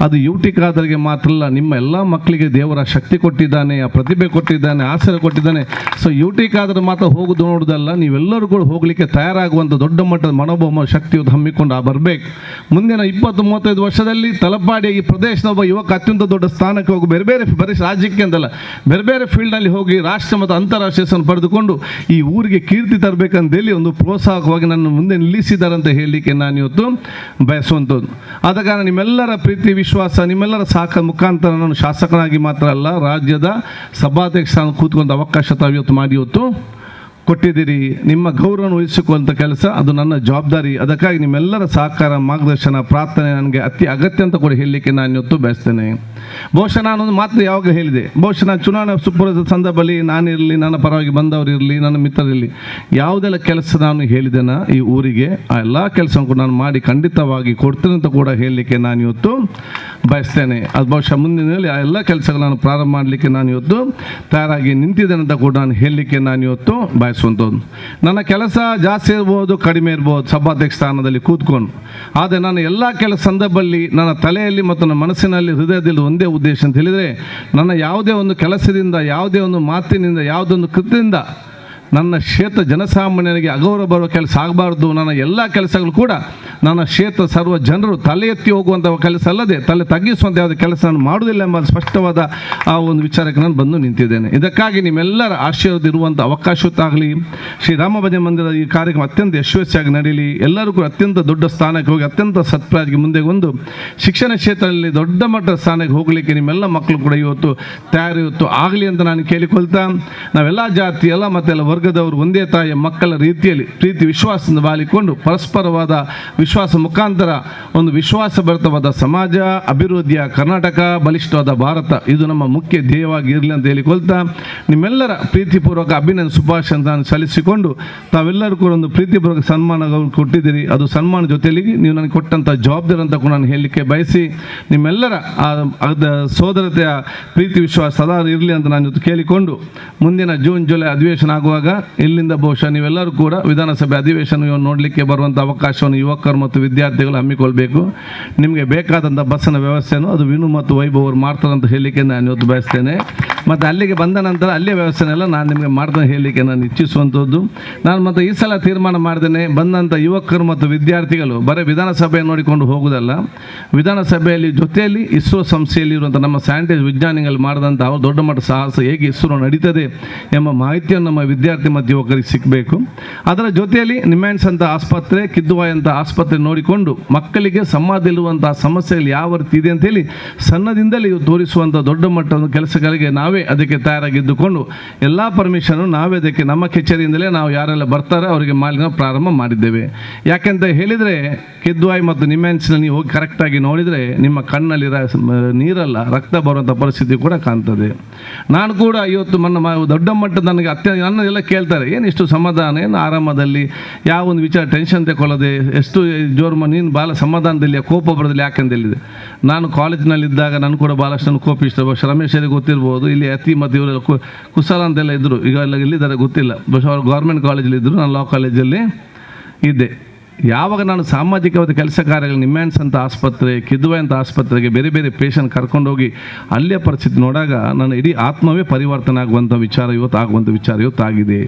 ಅದು UT ಖಾದರ್ಗೆ ಮಾತ್ರ ಅಲ್ಲ, ನಿಮ್ಮ ಎಲ್ಲ ಮಕ್ಕಳಿಗೆ ದೇವರ ಶಕ್ತಿ ಕೊಟ್ಟಿದ್ದಾನೆ, ಆ ಪ್ರತಿಭೆ ಕೊಟ್ಟಿದ್ದಾನೆ, ಆಸರೆ ಕೊಟ್ಟಿದ್ದಾನೆ. ಸೊ UT ಖಾದರ್ ಮಾತ್ರ ಹೋಗುದು ನೋಡುವುದಲ್ಲ, ನೀವೆಲ್ಲರೂ ಕೂಡ ಹೋಗಲಿಕ್ಕೆ ತಯಾರಾಗುವಂಥ ದೊಡ್ಡ ಮಟ್ಟದ ಮನೋಭಾವ ಶಕ್ತಿಯನ್ನು ಹಮ್ಮಿಕೊಂಡು ಬರಬೇಕು. ಮುಂದಿನ 20-35 ವರ್ಷದಲ್ಲಿ ತಲಪಾಡಿಯ ಈ ಪ್ರದೇಶದ ಒಬ್ಬ ಯುವಕ ಅತ್ಯಂತ ದೊಡ್ಡ ಸ್ಥಾನಕ್ಕೆ ಸ್ಥಾನಕ್ಕೆ ಹೋಗಿ ಬೇರೆ ಬೇರೆ ಬರೀ ರಾಜ್ಯಕ್ಕೆ ಅಂತಲ್ಲ ಬೇರೆ ಬೇರೆ ಫೀಲ್ಡ್ನಲ್ಲಿ ಹೋಗಿ ರಾಷ್ಟ್ರ ಮತ್ತು ಅಂತಾರಾಷ್ಟ್ರೀಯ ಹೆಸರನ್ನು ಪಡೆದುಕೊಂಡು ಈ ಊರಿಗೆ ಕೀರ್ತಿ ತರಬೇಕಂತೇಳಿ ಒಂದು ಪ್ರೋತ್ಸಾಹವಾಗಿ ನನ್ನ ಮುಂದೆ ನಿಲ್ಲಿಸಿದ್ದಾರೆ ಅಂತ ಹೇಳಲಿಕ್ಕೆ ನಾನು ಇವತ್ತು ಬಯಸುವಂಥದ್ದು. ಆದ ಕಾರಣ ನಿಮ್ಮೆಲ್ಲರ ಪ್ರೀತಿ ವಿಶ್ವಾಸ ನಿಮ್ಮೆಲ್ಲರ ಸಾಕ ಮುಖಾಂತರ ನಾನು ಶಾಸಕನಾಗಿ ಮಾತ್ರ ಅಲ್ಲ ರಾಜ್ಯದ ಸಭಾಧ್ಯಕ್ಷ ಕೂತ್ಕೊಂಡ ಅವಕಾಶ ತಾವು ಇವತ್ತು ಮಾಡಿ ಇವತ್ತು ಕೊಟ್ಟಿದ್ದೀರಿ. ನಿಮ್ಮ ಗೌರವ ಉಳಿಸಿಕೊಳ್ಳುವಂಥ ಕೆಲಸ ಅದು ನನ್ನ ಜವಾಬ್ದಾರಿ. ಅದಕ್ಕಾಗಿ ನಿಮ್ಮೆಲ್ಲರ ಸಹಕಾರ ಮಾರ್ಗದರ್ಶನ ಪ್ರಾರ್ಥನೆ ನನಗೆ ಅತಿ ಅಗತ್ಯ ಅಂತ ಕೂಡ ಹೇಳಲಿಕ್ಕೆ ನಾನು ಇವತ್ತು ಬಯಸ್ತೇನೆ. ಬಹುಶಃ ನಾನೊಂದು ಮಾತು ಯಾವಾಗ ಹೇಳಿದೆ, ಬಹುಶಃ ನಾನು ಚುನಾವಣೆ ಸುಪುರದ ಸಂದರ್ಭದಲ್ಲಿ ನಾನಿರಲಿ, ನನ್ನ ಪರವಾಗಿ ಬಂದವರು ಇರಲಿ, ನನ್ನ ಮಿತ್ರರಿರಲಿ, ಯಾವುದೆಲ್ಲ ಕೆಲಸ ನಾನು ಹೇಳಿದೆನ ಈ ಊರಿಗೆ ಆ ಎಲ್ಲ ಕೆಲಸವನ್ನು ಕೂಡ ನಾನು ಮಾಡಿ ಖಂಡಿತವಾಗಿ ಕೊಡ್ತೇನೆ ಅಂತ ಕೂಡ ಹೇಳಲಿಕ್ಕೆ ನಾನು ಇವತ್ತು ಬಯಸ್ತೇನೆ. ಅದು ಬಹುಶಃ ಮುಂದಿನಲ್ಲಿ ಆ ಎಲ್ಲ ಕೆಲಸಗಳನ್ನು ಪ್ರಾರಂಭ ಮಾಡಲಿಕ್ಕೆ ನಾನು ಇವತ್ತು ತಯಾರಾಗಿ ನಿಂತಿದ್ದೇನೆ ಅಂತ ಕೂಡ ನಾನು ಹೇಳಲಿಕ್ಕೆ ನಾನು ಇವತ್ತು ಬಯಸುವಂಥದ್ದು. ನನ್ನ ಕೆಲಸ ಜಾಸ್ತಿ ಇರ್ಬೋದು, ಕಡಿಮೆ ಇರ್ಬೋದು ಸಭಾಧ್ಯಕ್ಷ ಸ್ಥಾನದಲ್ಲಿ ಕೂತ್ಕೊಂಡು, ಆದರೆ ನಾನು ಎಲ್ಲ ಕೆಲಸ ಸಂದರ್ಭದಲ್ಲಿ ನನ್ನ ತಲೆಯಲ್ಲಿ ಮತ್ತು ನನ್ನ ಮನಸ್ಸಿನಲ್ಲಿ ಹೃದಯದಲ್ಲಿ ಒಂದೇ ಉದ್ದೇಶ ಅಂತ ಹೇಳಿದರೆ, ನನ್ನ ಯಾವುದೇ ಒಂದು ಕೆಲಸದಿಂದ, ಯಾವುದೇ ಒಂದು ಮಾತಿನಿಂದ, ಯಾವುದೊಂದು ಕೃತ್ಯದಿಂದ ನನ್ನ ಕ್ಷೇತ್ರ ಜನಸಾಮಾನ್ಯರಿಗೆ ಅಗೌರವ ಬರುವ ಕೆಲಸ ಆಗಬಾರ್ದು. ನನ್ನ ಎಲ್ಲ ಕೆಲಸಗಳು ಕೂಡ ನನ್ನ ಕ್ಷೇತ್ರ ಸರ್ವ ಜನರು ತಲೆ ಎತ್ತಿ ಹೋಗುವಂಥ ಕೆಲಸ ಅಲ್ಲದೆ ತಲೆ ತಗ್ಗಿಸುವಂಥ ಯಾವುದೇ ಕೆಲಸ ನಾನು ಮಾಡುವುದಿಲ್ಲ ಎಂಬ ಸ್ಪಷ್ಟವಾದ ಆ ಒಂದು ವಿಚಾರಕ್ಕೆ ನಾನು ಬಂದು ನಿಂತಿದ್ದೇನೆ. ಇದಕ್ಕಾಗಿ ನಿಮ್ಮೆಲ್ಲರ ಆಶೀರ್ವಾದ ಇರುವಂಥ ಅವಕಾಶತ್ತಾಗಲಿ. ಶ್ರೀರಾಮ ಭಜನೆ ಮಂದಿರ ಈ ಕಾರ್ಯಕ್ರಮ ಅತ್ಯಂತ ಯಶಸ್ವಿಯಾಗಿ ನಡೀಲಿ. ಎಲ್ಲರೂ ಕೂಡ ಅತ್ಯಂತ ದೊಡ್ಡ ಸ್ಥಾನಕ್ಕೆ ಹೋಗಿ ಅತ್ಯಂತ ಸತ್ಪ್ರಾಗಿ ಮುಂದೆ ಒಂದು ಶಿಕ್ಷಣ ಕ್ಷೇತ್ರದಲ್ಲಿ ದೊಡ್ಡ ಮಟ್ಟದ ಸ್ಥಾನಕ್ಕೆ ಹೋಗಲಿಕ್ಕೆ ನಿಮ್ಮೆಲ್ಲ ಮಕ್ಕಳು ಕೂಡ ಇವತ್ತು ತಯಾರಿ ಇವತ್ತು ಆಗಲಿ ಅಂತ ನಾನು ಕೇಳಿಕೊಳ್ತಾ, ನಾವೆಲ್ಲ ಜಾತಿ ಎಲ್ಲ ಮತ್ತೆಲ್ಲ ವರ್ಗದವರು ಒಂದೇ ತಾಯಿಯ ಮಕ್ಕಳ ರೀತಿಯಲ್ಲಿ ಪ್ರೀತಿ ವಿಶ್ವಾಸದಿಂದ ಬಾಳಿಕೊಂಡು ಪರಸ್ಪರವಾದ ವಿಶ್ವಾಸ ಮುಖಾಂತರ ಒಂದು ವಿಶ್ವಾಸಭರಿತವಾದ ಸಮಾಜ, ಅಭಿವೃದ್ಧಿಯ ಕರ್ನಾಟಕ, ಬಲಿಷ್ಠವಾದ ಭಾರತ ಇದು ನಮ್ಮ ಮುಖ್ಯ ಧ್ಯೇಯವಾಗಿ ಇರಲಿ ಅಂತ ಹೇಳಿಕೊಳ್ತಾ, ನಿಮ್ಮೆಲ್ಲರ ಪ್ರೀತಿಪೂರ್ವಕ ಅಭಿನಂದನೆ ಶುಭಾಶಯ ನಾನು ಸಲ್ಲಿಸಿಕೊಂಡು, ತಾವೆಲ್ಲರೂ ಕೂಡ ಒಂದು ಪ್ರೀತಿಪೂರ್ವಕ ಸನ್ಮಾನ ಕೊಟ್ಟಿದ್ದೀರಿ. ಅದು ಸನ್ಮಾನ ಜೊತೆಯಲ್ಲಿ ನೀವು ನನಗೆ ಕೊಟ್ಟಂಥ ಜವಾಬ್ದಾರಿ ಅಂತ ಕೂಡ ನಾನು ಹೇಳಲಿಕ್ಕೆ ಬಯಸಿ, ನಿಮ್ಮೆಲ್ಲರ ಸೋದರತೆಯ ಪ್ರೀತಿ ವಿಶ್ವಾಸ ಸದಾ ಇರಲಿ ಅಂತ ನಾನು ಇವತ್ತು ಕೇಳಿಕೊಂಡು, ಮುಂದಿನ ಜೂನ್ ಜುಲೈ ಅಧಿವೇಶನ ಆಗುವಾಗ ಇಲ್ಲಿಂದ ಬಹುಶಃ ನೀವೆಲ್ಲರೂ ಕೂಡ ವಿಧಾನಸಭೆ ಅಧಿವೇಶನ ನೋಡಲಿಕ್ಕೆ ಬರುವಂಥ ಅವಕಾಶವನ್ನು ಯುವಕರು ಮತ್ತು ವಿದ್ಯಾರ್ಥಿಗಳು ಹಮ್ಮಿಕೊಳ್ಬೇಕು. ನಿಮಗೆ ಬೇಕಾದಂಥ ಬಸ್ಸಿನ ವ್ಯವಸ್ಥೆಯನ್ನು ಅದು ವಿನು ಮತ್ತು ವೈಭವ್ ಅವರು ಮಾಡ್ತಾರೆ ಅಂತ ಹೇಳಲಿಕ್ಕೆ ನಾನು ಇವತ್ತು ಬಯಸ್ತೇನೆ. ಮತ್ತು ಅಲ್ಲಿಗೆ ಬಂದ ನಂತರ ಅಲ್ಲಿಯ ವ್ಯವಸ್ಥೆನೆಲ್ಲ ನಾನು ನಿಮಗೆ ಮಾಡ್ತಾನೆ ಹೇಳಲಿಕ್ಕೆ ನಾನು ಇಚ್ಛಿಸುವಂಥದ್ದು. ನಾನು ಮತ್ತು ಈ ಸಲ ತೀರ್ಮಾನ ಮಾಡಿದ್ದೇನೆ, ಬಂದಂಥ ಯುವಕರು ಮತ್ತು ವಿದ್ಯಾರ್ಥಿಗಳು ಬರೀ ವಿಧಾನಸಭೆ ನೋಡಿಕೊಂಡು ಹೋಗುವುದಲ್ಲ, ವಿಧಾನಸಭೆಯಲ್ಲಿ ಜೊತೆಯಲ್ಲಿ ಇಸ್ರೋ ಸಂಸ್ಥೆಯಲ್ಲಿ ಇರುವಂಥ ನಮ್ಮ ಸೈಂಟಿಸ್ಟ್ ವಿಜ್ಞಾನಿಗಳು ಮಾಡಿದಂಥ ಅವರು ದೊಡ್ಡ ಮಟ್ಟ ಸಾಹಸ ಹೇಗೆ ಇಸ್ರೋ ನಡೀತದೆ ಎಂಬ ಮಾಹಿತಿಯನ್ನು ನಮ್ಮ ವಿದ್ಯಾರ್ಥಿ ಮತ್ತು ಯುವಕರಿಗೆ ಸಿಗಬೇಕು. ಅದರ ಜೊತೆಯಲ್ಲಿ ನಿಮ್ಯಾನ್ಸ್ ಅಂತ ಆಸ್ಪತ್ರೆ, ಕಿದ್ದುವಾಯ್ ಅಂತ ಆಸ್ಪತ್ರೆ ನೋಡಿಕೊಂಡು ಮಕ್ಕಳಿಗೆ ಸಮಾಜದಲ್ಲಿರುವಂಥ ಸಮಸ್ಯೆಗಳು ಯಾವ ರೀತಿ ಇದೆ ಅಂತೇಳಿ ಸಣ್ಣದಿಂದಲೇ ತೋರಿಸುವಂಥ ದೊಡ್ಡ ಮಟ್ಟದ ಕೆಲಸಗಳಿಗೆ ನಾವೇ ಅದಕ್ಕೆ ತಯಾರಾಗಿದ್ದುಕೊಂಡು ಎಲ್ಲ ಪರ್ಮಿಷನ್ನು ನಾವೇ ಅದಕ್ಕೆ ನಮ್ಮ ಕಚೇರಿಯಿಂದಲೇ ನಾವು ಯಾರೆಲ್ಲ ಬರ್ತಾರೆ ಅವರಿಗೆ ಮಾಲಿನ್ಯ ಪ್ರಾರಂಭ ಮಾಡಿದ್ದೇವೆ. ಯಾಕೆಂತ ಹೇಳಿದರೆ ಕಿದ್ದುವಾಯ್ ಮತ್ತು ನಿಮ್ಯಾನ್ಸ್ನಲ್ಲಿ ನೀವು ಹೋಗಿ ಕರೆಕ್ಟಾಗಿ ನೋಡಿದರೆ ನಿಮ್ಮ ಕಣ್ಣಲ್ಲಿ ನೀರಲ್ಲ ರಕ್ತ ಬರುವಂಥ ಪರಿಸ್ಥಿತಿ ಕೂಡ ಕಾಣ್ತದೆ. ನಾನು ಕೂಡ ಇವತ್ತು ದೊಡ್ಡ ಮಟ್ಟದ ನನಗೆ ನನ್ನೆಲ್ಲ ಕೇಳ್ತಾರೆ, ಏನು ಇಷ್ಟು ಸಮಾಧಾನ, ಏನು ಆರಾಮದಲ್ಲಿ, ಯಾವ ಒಂದು ವಿಚಾರ ಟೆನ್ಷನ್ ತಗೊಳ್ಳದೆ, ಎಷ್ಟು ಜೋರು ನೀನು ಭಾಳ ಸಮಾಧಾನದಲ್ಲಿ ಕೋಪ ಬರೋದಿಲ್ಲ ಯಾಕೆಂತ ಹೇಳಿದೆ. ನಾನು ಕಾಲೇಜಿನಲ್ಲಿದ್ದಾಗ ನಾನು ಕೂಡ ಭಾಳಷ್ಟು ಕೋಪಿಷ್ಟ. ಬಹುಶಃ ರಮೇಶರಿಗೆ ಗೊತ್ತಿರ್ಬೋದು, ಇಲ್ಲಿ ಅತಿ ಮತ್ತು ಇವರೆಲ್ಲ ಕುಶಲ ಅಂತೆಲ್ಲ ಇದ್ದರು, ಈಗ ಎಲ್ಲ ಎಲ್ಲಿದ್ದಾರೆ ಗೊತ್ತಿಲ್ಲ. ಬಹುಶಃ ಅವರು ಗೌರ್ಮೆಂಟ್ ಕಾಲೇಜಲ್ಲಿ ಇದ್ದರು, ನಾನು ಲಾ ಕಾಲೇಜಲ್ಲಿ ಇದ್ದೆ. ಯಾವಾಗ ನಾನು ಸಾಮಾಜಿಕವಾದ ಕೆಲಸ ಕಾರ್ಯಗಳು ನಿಮ್ಯಾನ್ಸ್ ಅಂತ ಆಸ್ಪತ್ರೆ, ಕಿದ್ದುವಾಯ್ ಅಂತ ಆಸ್ಪತ್ರೆಗೆ ಬೇರೆ ಬೇರೆ ಪೇಷಂಟ್ ಕರ್ಕೊಂಡೋಗಿ ಅಲ್ಲಿಯ ಪರಿಸ್ಥಿತಿ ನೋಡಾಗ ನನ್ನ ಇಡೀ ಆತ್ಮವೇ ಪರಿವರ್ತನೆ ಆಗುವಂಥ ವಿಚಾರ ಇವತ್ತು ಆಗಿದೆ.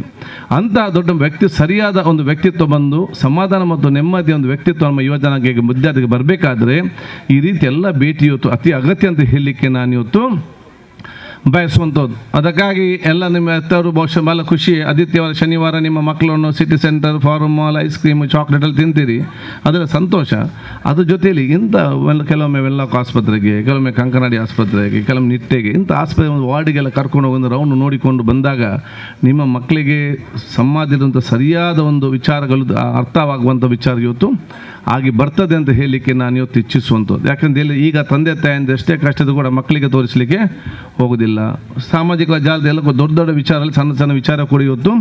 ಅಂಥ ದೊಡ್ಡ ವ್ಯಕ್ತಿ ಸರಿಯಾದ ಒಂದು ವ್ಯಕ್ತಿತ್ವ ಬಂದು ಸಮಾಧಾನ ಮತ್ತು ನೆಮ್ಮದಿಯ ಒಂದು ವ್ಯಕ್ತಿತ್ವ ನಮ್ಮ ಯುವಜನಗೆ ವಿದ್ಯಾರ್ಥಿಗೆ ಬರಬೇಕಾದ್ರೆ ಈ ರೀತಿ ಎಲ್ಲ ಭೇಟಿ ಇವತ್ತು ಅತಿ ಅಗತ್ಯ ಅಂತ ಹೇಳಲಿಕ್ಕೆ ನಾನು ಇವತ್ತು ಬಯಸುವಂಥದ್ದು. ಅದಕ್ಕಾಗಿ ಎಲ್ಲ ನಿಮ್ಮ ಎತ್ತವರು ಬಹುಶಃ ಭಾಳ ಖುಷಿ. ಆದಿತ್ಯವಾರ ಶನಿವಾರ ನಿಮ್ಮ ಮಕ್ಕಳನ್ನು city centre, forum mall, ice cream, ಚಾಕ್ಲೇಟಲ್ಲಿ ತಿಂತೀರಿ, ಅದರ ಸಂತೋಷ. ಅದ್ರ ಜೊತೆಯಲ್ಲಿ ಇಂಥ ಕೆಲವೊಮ್ಮೆ ವೆಲ್ಲಾಕ್ ಆಸ್ಪತ್ರೆಗೆ, ಕೆಲವೊಮ್ಮೆ ಕಂಕನಾಡಿ ಆಸ್ಪತ್ರೆಗೆ, ಕೆಲವೊಮ್ಮೆ ನಿಟ್ಟೆಗೆ, ಇಂಥ ಆಸ್ಪತ್ರೆ ಒಂದು ವಾರ್ಡಿಗೆಲ್ಲ ಕರ್ಕೊಂಡು ಹೋಗಿ ಒಂದು ರೌಂಡ್ ನೋಡಿಕೊಂಡು ಬಂದಾಗ ನಿಮ್ಮ ಮಕ್ಕಳಿಗೆ ಸಮಾಜದಂಥ ಸರಿಯಾದ ಒಂದು ವಿಚಾರಗಳು ಅರ್ಥವಾಗುವಂಥ ವಿಚಾರ ಇವತ್ತು ಆಗಿ ಬರ್ತದೆ ಅಂತ ಹೇಳಲಿಕ್ಕೆ ನಾನು ಇವತ್ತು ಇಚ್ಛಿಸುವಂಥದ್ದು. ಯಾಕಂತ ಹೇಳಿ ಈಗ ತಂದೆ ತಾಯಿಂದ ಎಷ್ಟೇ ಕಷ್ಟದ ಕೂಡ ಮಕ್ಕಳಿಗೆ ತೋರಿಸಲಿಕ್ಕೆ ಹೋಗೋದಿಲ್ಲ. ಸಾಮಾಜಿಕ ಜಾಲದಲ್ಲಿ ದೊಡ್ಡ ದೊಡ್ಡ ವಿಚಾರದಲ್ಲಿ ಸಣ್ಣ ಸಣ್ಣ ವಿಚಾರ ಕೂಡ ಇವತ್ತು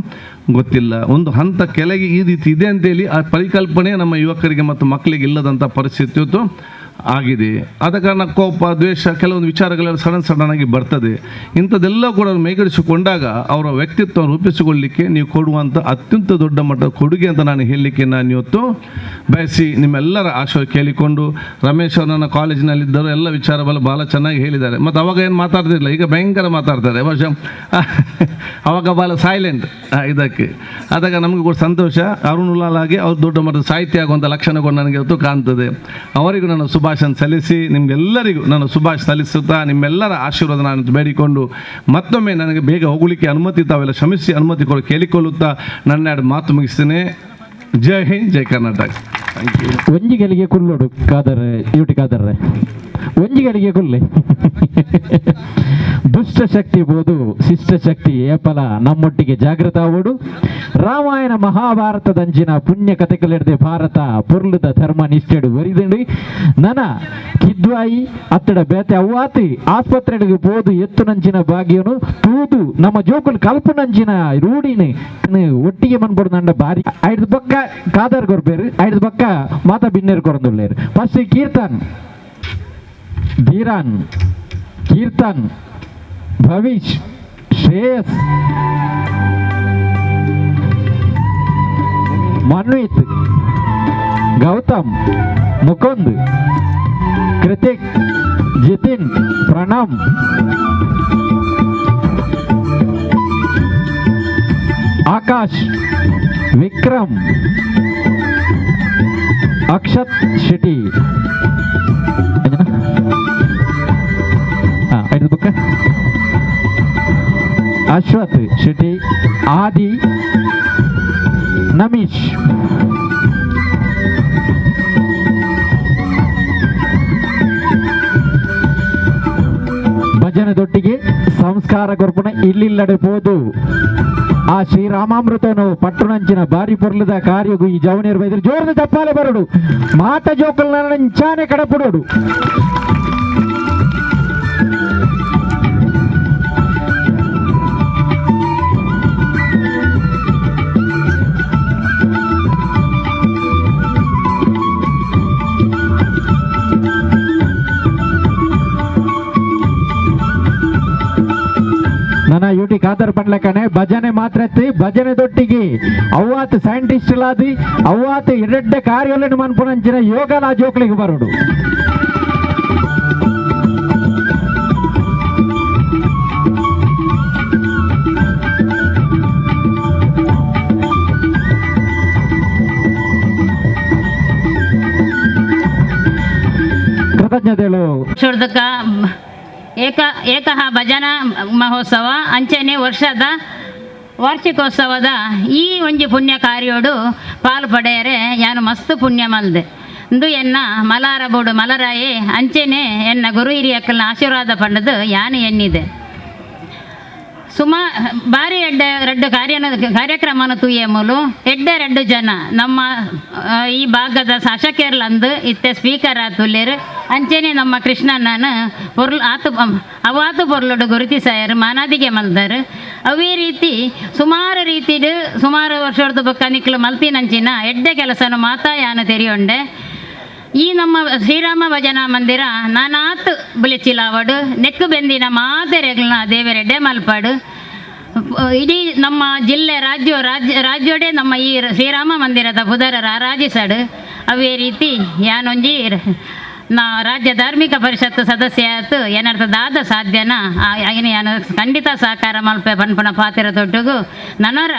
ಗೊತ್ತಿಲ್ಲ. ಒಂದು ಹಂತ ಕೆಳಗೆ ಈ ರೀತಿ ಇದೆ ಅಂತೇಳಿ ಆ ಪರಿಕಲ್ಪನೆ ನಮ್ಮ ಯುವಕರಿಗೆ ಮತ್ತು ಮಕ್ಕಳಿಗೆ ಇಲ್ಲದಂಥ ಪರಿಸ್ಥಿತಿ ಇವತ್ತು ಆಗಿದೆ. ಆದ ಕಾರಣ ಕೋಪ, ದ್ವೇಷ, ಕೆಲವೊಂದು ವಿಚಾರಗಳೆಲ್ಲ ಸಡನ್ನಾಗಿ ಬರ್ತದೆ. ಇಂಥದ್ದೆಲ್ಲ ಕೂಡ ಮೇಗಡಿಸಿಕೊಂಡಾಗ ಅವರ ವ್ಯಕ್ತಿತ್ವ ರೂಪಿಸಿಕೊಳ್ಳಲಿಕ್ಕೆ ನೀವು ಕೊಡುವಂಥ ಅತ್ಯಂತ ದೊಡ್ಡ ಮಟ್ಟದ ಕೊಡುಗೆ ಅಂತ ನಾನು ಹೇಳಲಿಕ್ಕೆ ನಾನು ಇವತ್ತು ಬಯಸಿ ನಿಮ್ಮೆಲ್ಲರ ಆಶಯ ಕೇಳಿಕೊಂಡು, ರಮೇಶ್ ಅವರು ನನ್ನ ಕಾಲೇಜಿನಲ್ಲಿದ್ದರು ಎಲ್ಲ ವಿಚಾರವೆಲ್ಲ ಭಾಳ ಚೆನ್ನಾಗಿ ಹೇಳಿದ್ದಾರೆ. ಮತ್ತು ಅವಾಗ ಏನು ಮಾತಾಡ್ತಿರಲಿಲ್ಲ, ಈಗ ಭಯಂಕರ ಮಾತಾಡ್ತಾರೆ. ಅವಾಗ ಭಾಳ ಸೈಲೆಂಟ್ ಇದಕ್ಕೆ. ಆದಾಗ ನಮಗೆ ಕೂಡ ಸಂತೋಷ. ಅರುಣ್ ಉಲ್ಲಾಲ್ ಆಗಿ ಅವ್ರು ದೊಡ್ಡ ಮಟ್ಟದ ಸಾಹಿತ್ಯ ಆಗುವಂಥ ಲಕ್ಷಣಗಳು ನನಗೆ ಇವತ್ತು ಕಾಣ್ತದೆ. ಅವರಿಗೂ ನಾನು ಶುಭಾಶಯ ಸಲ್ಲಿಸಿ ನಿಮಗೆಲ್ಲರಿಗೂ ನಾನು ಶುಭಾಶಯ ಸಲ್ಲಿಸುತ್ತಾ ನಿಮ್ಮೆಲ್ಲರ ಆಶೀರ್ವಾದ ನಾನು ಬೇಡಿಕೊಂಡು ಮತ್ತೊಮ್ಮೆ ನನಗೆ ಬೇಗ ಹೋಗಲಿಕ್ಕೆ ಅನುಮತಿ ತಾವೆಲ್ಲ ಶ್ರಮಿಸಿ ಅನುಮತಿ ಕೇಳಿಕೊಳ್ಳುತ್ತಾ ನನ್ನ ಎರಡು ಮಾತು ಮುಗಿಸ್ತೇನೆ. ಜೈ ಹಿಂದ್, ಜೈ ಕರ್ನಾಟಕ. Thank you. ಒಂಜಿಗಳಿಗೆ ಕುಲ್ಲೋಡು ಕಾದರ್ ಯೂಟಿ ಕಾದರ್ರೆ ಒಂಜಿಗಳಿಗೆ ಕುಲ್ಲೆ ದುಷ್ಟ ಶಕ್ತಿ ಬೋದು ಶಿಷ್ಟ ಶಕ್ತಿ ಏಪಲ ನಮ್ಮೊಟ್ಟಿಗೆ ಜಾಗೃತ ಆವೋಡು ರಾಮಾಯಣ ಮಹಾಭಾರತದಂಚಿನ ಪುಣ್ಯ ಕಥೆಗಳಿಡದೆ ಭಾರತ ಪುರ್ಲದ ಧರ್ಮ ನಿಷ್ಠೆಡು ಒರಿದಂಡು ನನ ಕಿದ್ವಾಯಿ ಅತ್ತಡ ಬೇತೆ ಅವ್ವಾತಿ ಆಸ್ಪತ್ರೆಗೆ ಬೋದು ಎತ್ತು ನಂಚಿನ ಭಾಗ್ಯನು ತೂದು ನಮ್ಮ ಜೋಕುಲು ಕಲ್ಪು ನಂಚಿನ ರೂಢಿನ ಒಟ್ಟಿಗೆ ಮನ್ಪೊಡು ನಂಡ ಬಾರಿ ಐದು ಪಕ್ಕ ಕಾದರ್ ಕೊರ್ಬೇರು ಐದು ಪಕ್ಕ ಮಾತಾ ಬಿನ್ನೇರು ಕೊರಂದುಳ್ಳೇರು ಫಸ್ಟ್ ಕೀರ್ತನ್ ಧೀರಾನ್ ಕೀರ್ತನ್ ಭವಿಷ್ ಶ್ರೇಯಸ್ ಮನ್ವಿತ್ ಗೌತಮ್ ಮುಕುಂದ್ ಕೃತಿಕ್ ಜಿತಿನ್ ಪ್ರಣಮ್ ಆಕಾಶ್ ವಿಕ್ರಮ್ ಅಕ್ಷತ್ ಶೆಟ್ಟಿ ಐದು ಬುಕ್ಕ ಅಶ್ವಥ್ ಶೆಟ್ಟಿ ಆದಿ ನಮೀಶ್ ಭಜನದೊಟ್ಟಿಗೆ ಸಂಸ್ಕಾರ ಕೊರ್ಪುಣ ಇಲ್ಲಿಲ್ಲಡೆಬೋದು ಆ ಶ್ರೀರಾಮಾಮೃತನು ಪಟ್ಟಣಂಚಿನ ಬಾರಿ ಪೊರ್ಲದ ಕಾರ್ಯಗೂ ಈ ಜವನಿಯರು ಬೈದ್ರೆ ಜೋರದ ಚಪ್ಪಾಲೆ ಬರಡು ಮಾಟ ಜೋಕಲ್ ಚಾನೆ ಕಡಪಡೋಡು ನನ್ನ ಯೂಟಿ ಖಾದರ್ ಪಂಡ್ಲಕನೆ ಭಜನೆ ಮಾತ್ರ ಭಜನೆ ದೊಟ್ಟಿಗೆ ಅವ್ವಾತ್ ಸೈಂಟಿಸ್ಟ್ ಲಾದಿ ಅವ್ವಾತ್ ಎರಡ್ಡ ಕಾರ್ಯಗಳನ್ನು ಮನ್ಪುನಂಚಿನ ಯೋಗಲ ಜೋಕ್ಲಿಗೆ ಬರೋಡು ಕೃತಜ್ಞತೆಗಳು. ಏಕಃ ಭಜನಾ ಮಹೋತ್ಸವ ಅಂಚನೆ ವರ್ಷದ ವಾರ್ಷಿಕೋತ್ಸವದ ಈ ಒಂಜಿ ಪುಣ್ಯ ಕಾರ್ಯೋಡು ಪಾಲು ಪಡೆಯರೆ ಯಾನು ಮಸ್ತ್ ಪುಣ್ಯ ಮಲ್ದೆ ಇಂದು ಎನ್ನ ಮಲಾರ ಬೋಡು ಮಲರಾಯೇ ಅಂಚೆನೆ ಎನ್ನ ಗುರು ಹಿರಿಯಕ್ಕಲ್ನ ಆಶೀರ್ವಾದ ಪಂಡದು ಯಾನು ಎನ್ನಿದೆ ಬಾರಿ ಎರಡು ಕಾರ್ಯಕ್ರಮನ ತೂಯೆ ಮೂಲು ಎರಡು ಜನ ನಮ್ಮ ಈ ಭಾಗದ ಶಾಸಕರ್ಲಂದು ಇತ್ತೆ ಸ್ಪೀಕರ್ ಆತುಲ್ಲೇರು ಅಂಚೆನೆ ನಮ್ಮ ಕೃಷ್ಣಣ್ಣನ ಅವಾತು ಪೊರ್ಲುಡು ಗುರುತಿಸಾಯರು ಮಾನಾದಿಗೆ ಮಲ್ದಾರು ಅವೇ ರೀತಿ ಸುಮಾರು ವರ್ಷದ ಬೊಕ್ಕ ನಿಕ್ಲು ಮಲ್ತಿನಂಚಿನ ಎಡ್ಡೆ ಕೆಲಸನು ಮಾತಾ ಯಾನು ತೆರಿಯೊಂಡೆ ಈ ನಮ್ಮ ಶ್ರೀರಾಮ ಭಜನಾ ಮಂದಿರ ನಾನಾತ್ ಬುಲೆಚಿಲಾವಡು ನೆಕ್ಕು ಬೆಂದಿನ ಮಾತೆರೆಗಳನ್ನ ದೇವರೆಡ್ಡೆ ಮಲ್ಪಾಡು ಇಡೀ ನಮ್ಮ ಜಿಲ್ಲೆ ರಾಜ್ಯೋಡೆ ನಮ್ಮ ಈ ಶ್ರೀರಾಮ ಮಂದಿರದ ಬುಧರ ರಾಜಿಸಾಡು ಅವೇ ರೀತಿ ಯಾನೊಂಜಿ ರಾಜ್ಯ ಧಾರ್ಮಿಕ ಪರಿಷತ್ತು ಸದಸ್ಯ ಆಯ್ತು ಏನರ್ಥ ದಾದ ಸಾಧ್ಯನ ಯಾನು ಖಂಡಿತ ಸಹಕಾರ ಮಲ್ಪೆ ಪನ್ಪುಣ ಪಾತಿರ ತೊಟ್ಟುಗು ನನರ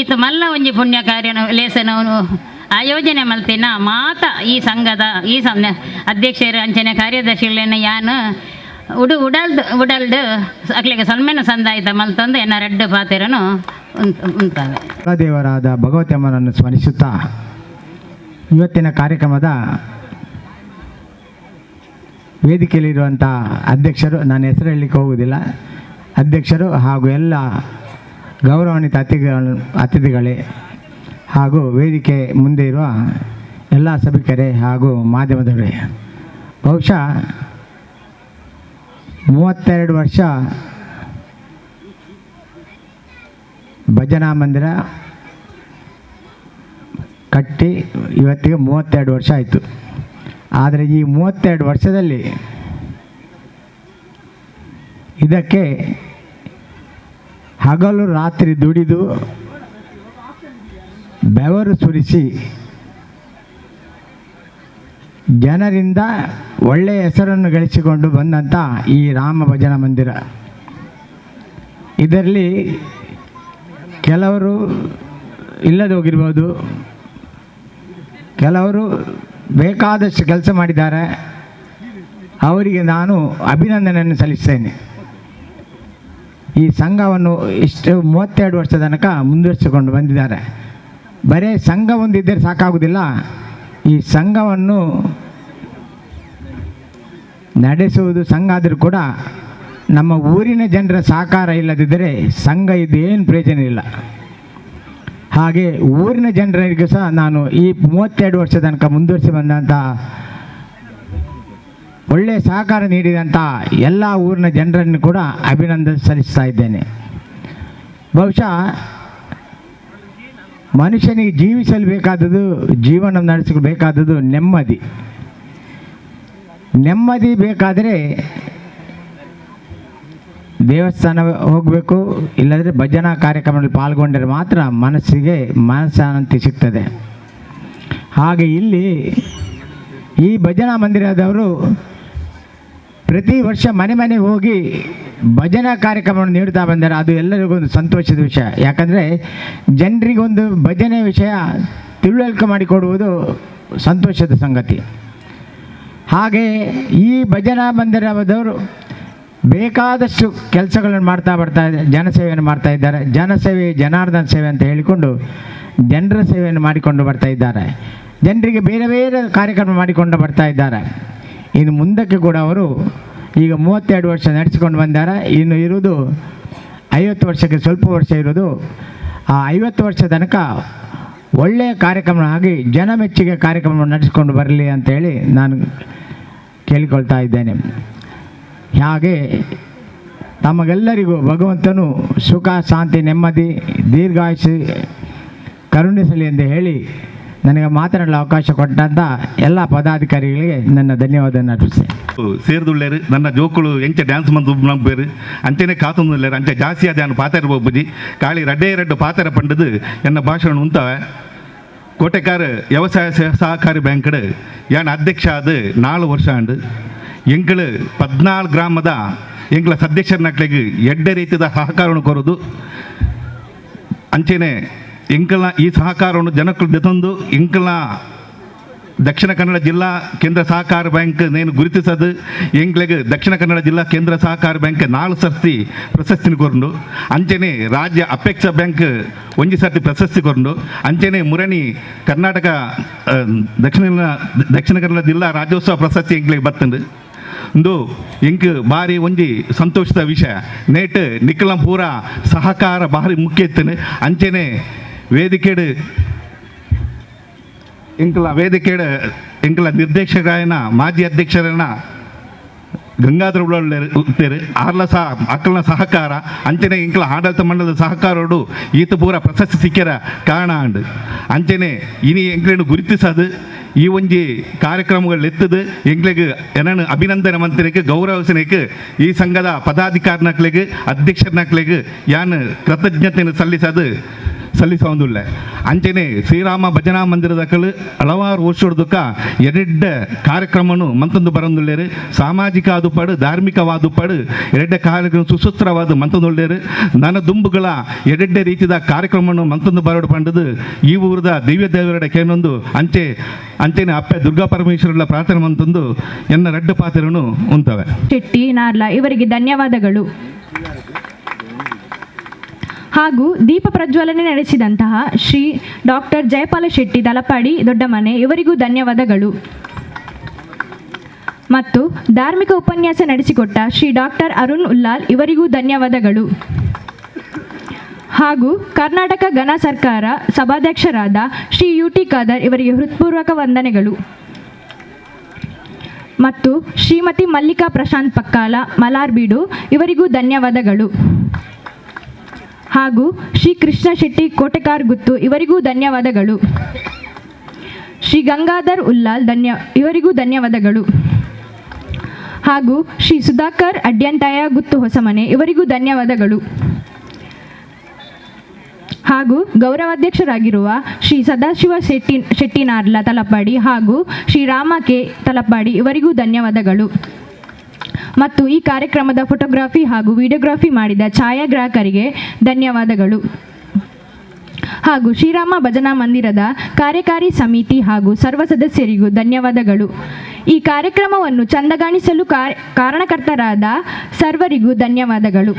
ಈತ ಮಲ್ಲ ಒಂಜಿ ಪುಣ್ಯ ಕಾರ್ಯನು ಲೇಸನು ಆಯೋಜನೆ ಮಲ್ತಿನ ಮಾತ ಈ ಸಂಘದ ಅಧ್ಯಕ್ಷರು ಅಂಚನೆ ಕಾರ್ಯದರ್ಶಿಗಳನ್ನ ಯಾನು ಉಡಲ್ದು ಅಕ್ಲಿಗೆ ಸನ್ಮಾನ ಸಂದಾಯಿತ ಮಲ್ತಂದು ಎನ್ನ ರೆಡ್ಡು ಪಾತಿರನು ಉಂಟಾವೆ. ದೇವರಾದ ಭಗವತಿ ಅಮ್ಮನನ್ನು ಸ್ಮರಿಸುತ್ತಾ ಇವತ್ತಿನ ಕಾರ್ಯಕ್ರಮದ ವೇದಿಕೆಯಲ್ಲಿರುವಂಥ ಅಧ್ಯಕ್ಷರು, ನಾನು ಹೆಸರು ಹೇಳಲಿಕ್ಕೆ ಹೋಗುವುದಿಲ್ಲ, ಅಧ್ಯಕ್ಷರು ಹಾಗೂ ಎಲ್ಲ ಗೌರವಾನ್ವಿತ ಅತಿಥಿಗಳೇ ಹಾಗೂ ವೇದಿಕೆ ಮುಂದೆ ಇರುವ ಎಲ್ಲ ಸಭಿಕರೇ ಹಾಗೂ ಮಾಧ್ಯಮದವರೇ, ಬಹುಶಃ 32 ವರ್ಷ ಭಜನಾ ಮಂದಿರ ಕಟ್ಟಿ ಇವತ್ತಿಗೆ 32 ವರ್ಷ ಆಯಿತು. ಆದರೆ ಈ 32 ವರ್ಷದಲ್ಲಿ ಇದಕ್ಕೆ ಹಗಲು ರಾತ್ರಿ ದುಡಿದು ಬೆವರು ಸುರಿಸಿ ಜನರಿಂದ ಒಳ್ಳೆಯ ಹೆಸರನ್ನು ಗಳಿಸಿಕೊಂಡು ಬಂದಂಥ ಈ ರಾಮ ಭಜನಾ ಮಂದಿರ, ಇದರಲ್ಲಿ ಕೆಲವರು ಇಲ್ಲದೆ ಹೋಗಿರ್ಬೋದು, ಕೆಲವರು ಬೇಕಾದಷ್ಟು ಕೆಲಸ ಮಾಡಿದ್ದಾರೆ, ಅವರಿಗೆ ನಾನು ಅಭಿನಂದನೆಯನ್ನು ಸಲ್ಲಿಸ್ತೇನೆ. ಈ ಸಂಘವನ್ನು ಇಷ್ಟು 32 ವರ್ಷದ ತನಕ ಮುಂದುವರಿಸಿಕೊಂಡು ಬಂದಿದ್ದಾರೆ. ಬರೀ ಸಂಘ ಒಂದಿದ್ದರೆ ಸಾಕಾಗುವುದಿಲ್ಲ, ಈ ಸಂಘವನ್ನು ನಡೆಸುವುದು ಸಂಘ ಆದರೂ ಕೂಡ ನಮ್ಮ ಊರಿನ ಜನರ ಸಹಕಾರ ಇಲ್ಲದಿದ್ದರೆ ಸಂಘ ಇದೇನು ಪ್ರಯೋಜನ ಇಲ್ಲ. ಹಾಗೆ ಊರಿನ ಜನರಿಗೂ ಸಹ ನಾನು ಈ 32 ವರ್ಷದ ತನಕ ಮುಂದುವರಿಸಿ ಬಂದಂಥ ಒಳ್ಳೆಯ ಸಹಕಾರ ನೀಡಿದಂಥ ಎಲ್ಲ ಊರಿನ ಜನರನ್ನು ಕೂಡ ಅಭಿನಂದನೆ ಸಲ್ಲಿಸ್ತಾ ಇದ್ದೇನೆ. ಬಹುಶಃ ಮನುಷ್ಯನಿಗೆ ಜೀವಿಸಲು ಬೇಕಾದದ್ದು, ಜೀವನ ನಡೆಸಬೇಕಾದದ್ದು ನೆಮ್ಮದಿ. ನೆಮ್ಮದಿ ಬೇಕಾದರೆ ದೇವಸ್ಥಾನ ಹೋಗಬೇಕು, ಇಲ್ಲದ್ರೆ ಭಜನಾ ಕಾರ್ಯಕ್ರಮದಲ್ಲಿ ಪಾಲ್ಗೊಂಡರೆ ಮಾತ್ರ ಮನಸ್ಸಿಗೆ ಮನಃಶಾಂತಿ ಸಿಗ್ತದೆ. ಹಾಗೆ ಇಲ್ಲಿ ಈ ಭಜನಾ ಮಂದಿರದವರು ಪ್ರತಿ ವರ್ಷ ಮನೆ ಮನೆಗೆ ಹೋಗಿ ಭಜನಾ ಕಾರ್ಯಕ್ರಮವನ್ನು ನೀಡ್ತಾ ಬಂದರೆ ಅದು ಎಲ್ಲರಿಗೊಂದು ಸಂತೋಷದ ವಿಷಯ. ಯಾಕಂದರೆ ಜನರಿಗೊಂದು ಭಜನೆ ವಿಷಯ ತಿಳುವಳಿಕೆ ಮಾಡಿಕೊಡುವುದು ಸಂತೋಷದ ಸಂಗತಿ. ಹಾಗೆ ಈ ಭಜನಾ ಮಂದಿರದವರು ಬೇಕಾದಷ್ಟು ಕೆಲಸಗಳನ್ನು ಮಾಡ್ತಾ ಜನಸೇವೆಯನ್ನು ಮಾಡ್ತಾ ಇದ್ದಾರೆ. ಜನಸೇವೆ ಜನಾರ್ದನ ಸೇವೆ ಅಂತ ಹೇಳಿಕೊಂಡು ಜನರ ಸೇವೆಯನ್ನು ಮಾಡಿಕೊಂಡು ಬರ್ತಾ ಇದ್ದಾರೆ. ಜನರಿಗೆ ಬೇರೆ ಬೇರೆ ಕಾರ್ಯಕ್ರಮ ಮಾಡಿಕೊಂಡು ಬರ್ತಾ ಇದ್ದಾರೆ. ಇನ್ನು ಮುಂದಕ್ಕೆ ಕೂಡ ಅವರು ಈಗ 32 ವರ್ಷ ನಡೆಸಿಕೊಂಡು ಬಂದಾರೆ. ಇನ್ನು ಇರುವುದು 50 ವರ್ಷಕ್ಕೆ ಸ್ವಲ್ಪ ವರ್ಷ ಇರೋದು. ಆ 50 ವರ್ಷ ತನಕ ಒಳ್ಳೆಯ ಕಾರ್ಯಕ್ರಮ ಆಗಿ ಜನಮೆಚ್ಚುಗೆ ಕಾರ್ಯಕ್ರಮ ನಡೆಸಿಕೊಂಡು ಬರಲಿ ಅಂತೇಳಿ ನಾನು ಕೇಳಿಕೊಳ್ತಾ ಇದ್ದೇನೆ. ಹಾಗೆ ತಮಗೆಲ್ಲರಿಗೂ ಭಗವಂತನು ಸುಖ ಶಾಂತಿ ನೆಮ್ಮದಿ ದೀರ್ಘಾಯುಷು ಕರುಣಿಸಲಿ ಎಂದು ಹೇಳಿ ನನಗೆ ಮಾತನಾಡಲು ಅವಕಾಶ ಕೊಟ್ಟಂಥ ಎಲ್ಲ ಪದಾಧಿಕಾರಿಗಳಿಗೆ ನನ್ನ ಧನ್ಯವಾದವನ್ನು ಅರ್ಪಿಸ್ತೇನೆ. ಸೇರಿದುಳ್ಳೇರು ನನ್ನ ಜೋಕುಳು ಎಂಚ ಡ್ಯಾನ್ಸ್ ಮಂದು ನಂಬೇರು ಅಂಚೆನೆ ಕಾತುಂದುಳ್ಳೇರು ಅಂಚೆ ಜಾಸ್ತಿ ಅದ ಪಾತ್ರ ಬೋಬುಜಿ ಕಾಳಿ ರಡ್ಡು ಪಾತ್ರ ಪಂಡದು ಎನ್ನ ಭಾಷಣ ಉಂತವೆ. ಕೋಟೆಕಾರ ವ್ಯವಸಾಯ ಸಹಕಾರಿ ಬ್ಯಾಂಕ್ ಯಾನ್ ಅಧ್ಯಕ್ಷ ಆದ 4 ವರ್ಷ ಅಂಡು ಎಂಗಳು 14 ಗ್ರಾಮದ ಎಂಗಳ ಸದಸ್ಯರ ನಕ್ಳಿಗೆ ಎಡ್ಡೆ ರೀತಿಯ ಸಹಕಾರವನ್ನು ಕೊರೋದು ಅಂಚೆನೆ ಎಂಕಲ್ನ ಈ ಸಹಕಾರವನ್ನು ಜನಕ್ಕಳು ತಂದು ಎಂಕಲ್ನ ದಕ್ಷಿಣ ಕನ್ನಡ ಜಿಲ್ಲಾ ಕೇಂದ್ರ ಸಹಕಾರ ಬ್ಯಾಂಕ್ ನೇನು ಗುರುತಿಸದು ಎಂಗ್ಲೆಗೆ ದಕ್ಷಿಣ ಕನ್ನಡ ಜಿಲ್ಲಾ ಕೇಂದ್ರ ಸಹಕಾರ ಬ್ಯಾಂಕ್ 4 ಸರ್ತಿ ಪ್ರಶಸ್ತಿನ ಕೊರಂಡು ಅಂಚೆನೆ ರಾಜ್ಯ ಅಪೇಕ್ಷ ಬ್ಯಾಂಕ್ 1 ಸರ್ತಿ ಪ್ರಶಸ್ತಿ ಕೊರಂಡು ಅಂಚೆನೆ ಮುರಣಿ ಕರ್ನಾಟಕ ದಕ್ಷಿಣ ಕನ್ನಡ ಜಿಲ್ಲಾ ರಾಜ್ಯೋತ್ಸವ ಪ್ರಶಸ್ತಿ ಎಂಗ್ಲೆಗೆ ಬತ್ತಂಡು ಇಂದು ಎಂಕ್ ಭಾರಿ ಒಂಜಿ ಸಂತೋಷದ ವಿಷಯ. ನೇಟ್ ನಿಖಲ ಪೂರ ಸಹಕಾರ ಭಾರಿ ಮುಖ್ಯ ಇತ್ತನು ಅಂಚೆನೆ ವೇದಿಕೆಡು ಎಂಕಲ ನಿರ್ದೇಶಕರಾಯನ ಮಾಜಿ ಅಧ್ಯಕ್ಷರನ್ನ ಗಂಗಾಧರ ಉಳ್ಳೇರು ಆರ್ಲ ಅಕ್ಕಲ್ನ ಸಹಕಾರ ಅಂಚನೆ ಎಂಕಲ ಆಡಳಿತ ಮಂಡಲದ ಸಹಕಾರೋಡು ಈತ ಪೂರ ಪ್ರಶಸ್ತಿ ಸಿಕ್ಕ್ಯಾರ ಕಾರಣ ಅಂಡು ಅಂಚನೆ ಇನಿ ಎಂಕ್ಲೇನು ಗುರುತಿಸದು ಈ ಒಂಜಿ ಕಾರ್ಯಕ್ರಮಗಳು ಎತ್ತದು ಎಂಗ್ಲಿಗೆ ಏನನ್ನು ಅಭಿನಂದನೆ ಮಂತ್ರಿಗೆ ಗೌರವಿಸಲಿಕ್ಕೆ ಈ ಸಂಘದ ಪದಾಧಿಕಾರಿನಕ್ಲಿಗೆ ಅಧ್ಯಕ್ಷರನಕ್ಲಿಗೆ ಯಾನು ಕೃತಜ್ಞತೆಯನ್ನು ಸಲ್ಲಿಸೋದಿಲ್ಲ. ಅಂಚನೆ ಶ್ರೀರಾಮ ಭಜನಾ ಮಂದಿರದಕ್ಕಳು ಹಲವಾರು ವರ್ಷದಕ್ಕ 2 ಕಾರ್ಯಕ್ರಮವನ್ನು ಮಂತೊಂದು ಬರಂದುಳ್ಳೇರು. ಸಾಮಾಜಿಕ ಆದುಪಾಡು ಧಾರ್ಮಿಕವಾದುಪಾಡು 2 ಕಾರ್ಯಕ್ರಮ ಸುಸೂತ್ರವಾದ ಮಂತೊಂದುಳ್ಳೇರು. ನನ್ನ ದುಂಬುಗಳ 2 ರೀತಿಯ ಕಾರ್ಯಕ್ರಮವನ್ನು ಮಂತೊಂದು ಬರೋಡು ಪಂಡದು ಈ ಊರದ ದಿವ್ಯ ದೇವರಡೆ ಕೇನೊಂದು ಅಂಚೆನೆ ಅಪ್ಪೆ ದುರ್ಗಾ ಪರಮೇಶ್ವರರ ಪ್ರಾರ್ಥನೆ ಮಂತೊಂದು ಎನ್ನ 2 ಪಾತ್ರನು ಉಂಟವೆ. ಶೆಟ್ಟಿ ನಾರ್ಲಾ ಇವರಿಗೆ ಧನ್ಯವಾದಗಳು. ಹಾಗೂ ದೀಪ ಪ್ರಜ್ವಲನೆ ನಡೆಸಿದಂತಹ ಶ್ರೀ ಡಾಕ್ಟರ್ ಜಯಪಾಲ ಶೆಟ್ಟಿ ದಲಪಾಡಿ ದೊಡ್ಡಮನೆ ಇವರಿಗೂ ಧನ್ಯವಾದಗಳು. ಮತ್ತು ಧಾರ್ಮಿಕ ಉಪನ್ಯಾಸ ನಡೆಸಿಕೊಟ್ಟ ಶ್ರೀ ಡಾಕ್ಟರ್ ಅರುಣ್ ಉಲ್ಲಾಲ್ ಇವರಿಗೂ ಧನ್ಯವಾದಗಳು. ಹಾಗೂ ಕರ್ನಾಟಕ ಘನ ಸರ್ಕಾರ ಸಭಾಧ್ಯಕ್ಷರಾದ ಶ್ರೀ UT ಖಾದರ್ ಇವರಿಗೆ ಹೃತ್ಪೂರ್ವಕ ವಂದನೆಗಳು. ಮತ್ತು ಶ್ರೀಮತಿ ಮಲ್ಲಿಕಾ ಪ್ರಶಾಂತ್ ಪಕ್ಕಾಲ ಮಲಾರ್ಬೀಡು ಇವರಿಗೂ ಧನ್ಯವಾದಗಳು. ಹಾಗೂ ಶ್ರೀ ಕೃಷ್ಣ ಶೆಟ್ಟಿ ಕೋಟೆಕಾರ್ ಗುತ್ತು ಇವರಿಗೂ ಧನ್ಯವಾದಗಳು. ಶ್ರೀ ಗಂಗಾಧರ್ ಉಲ್ಲಾಲ್ ಇವರಿಗೂ ಧನ್ಯವಾದಗಳು. ಹಾಗೂ ಶ್ರೀ ಸುಧಾಕರ್ ಅಡ್ಯಂತಾಯ ಗುತ್ತು ಹೊಸಮನೆ ಇವರಿಗೂ ಧನ್ಯವಾದಗಳು. ಹಾಗೂ ಗೌರವಾಧ್ಯಕ್ಷರಾಗಿರುವ ಶ್ರೀ ಸದಾಶಿವ ಶೆಟ್ಟಿ ನಾರ್ಲಾ ತಲಪಾಡಿ ಹಾಗೂ ಶ್ರೀ ರಾಮ ಕೆ ತಲಪಾಡಿ ಇವರಿಗೂ ಧನ್ಯವಾದಗಳು. ಮತ್ತು ಈ ಕಾರ್ಯಕ್ರಮದ ಫೋಟೋಗ್ರಫಿ ಹಾಗೂ ವಿಡಿಯೋಗ್ರಫಿ ಮಾಡಿದ ಛಾಯಾಗ್ರಾಹಕರಿಗೆ ಧನ್ಯವಾದಗಳು. ಹಾಗೂ ಶ್ರೀರಾಮ ಭಜನಾ ಮಂದಿರದ ಕಾರ್ಯಕಾರಿ ಸಮಿತಿ ಹಾಗೂ ಸರ್ವ ಸದಸ್ಯರಿಗೂ ಧನ್ಯವಾದಗಳು. ಈ ಕಾರ್ಯಕ್ರಮವನ್ನು ಚಂದಗಾಣಿಸಲು ಕಾರಣಕರ್ತರಾದ ಸರ್ವರಿಗೂ ಧನ್ಯವಾದಗಳು.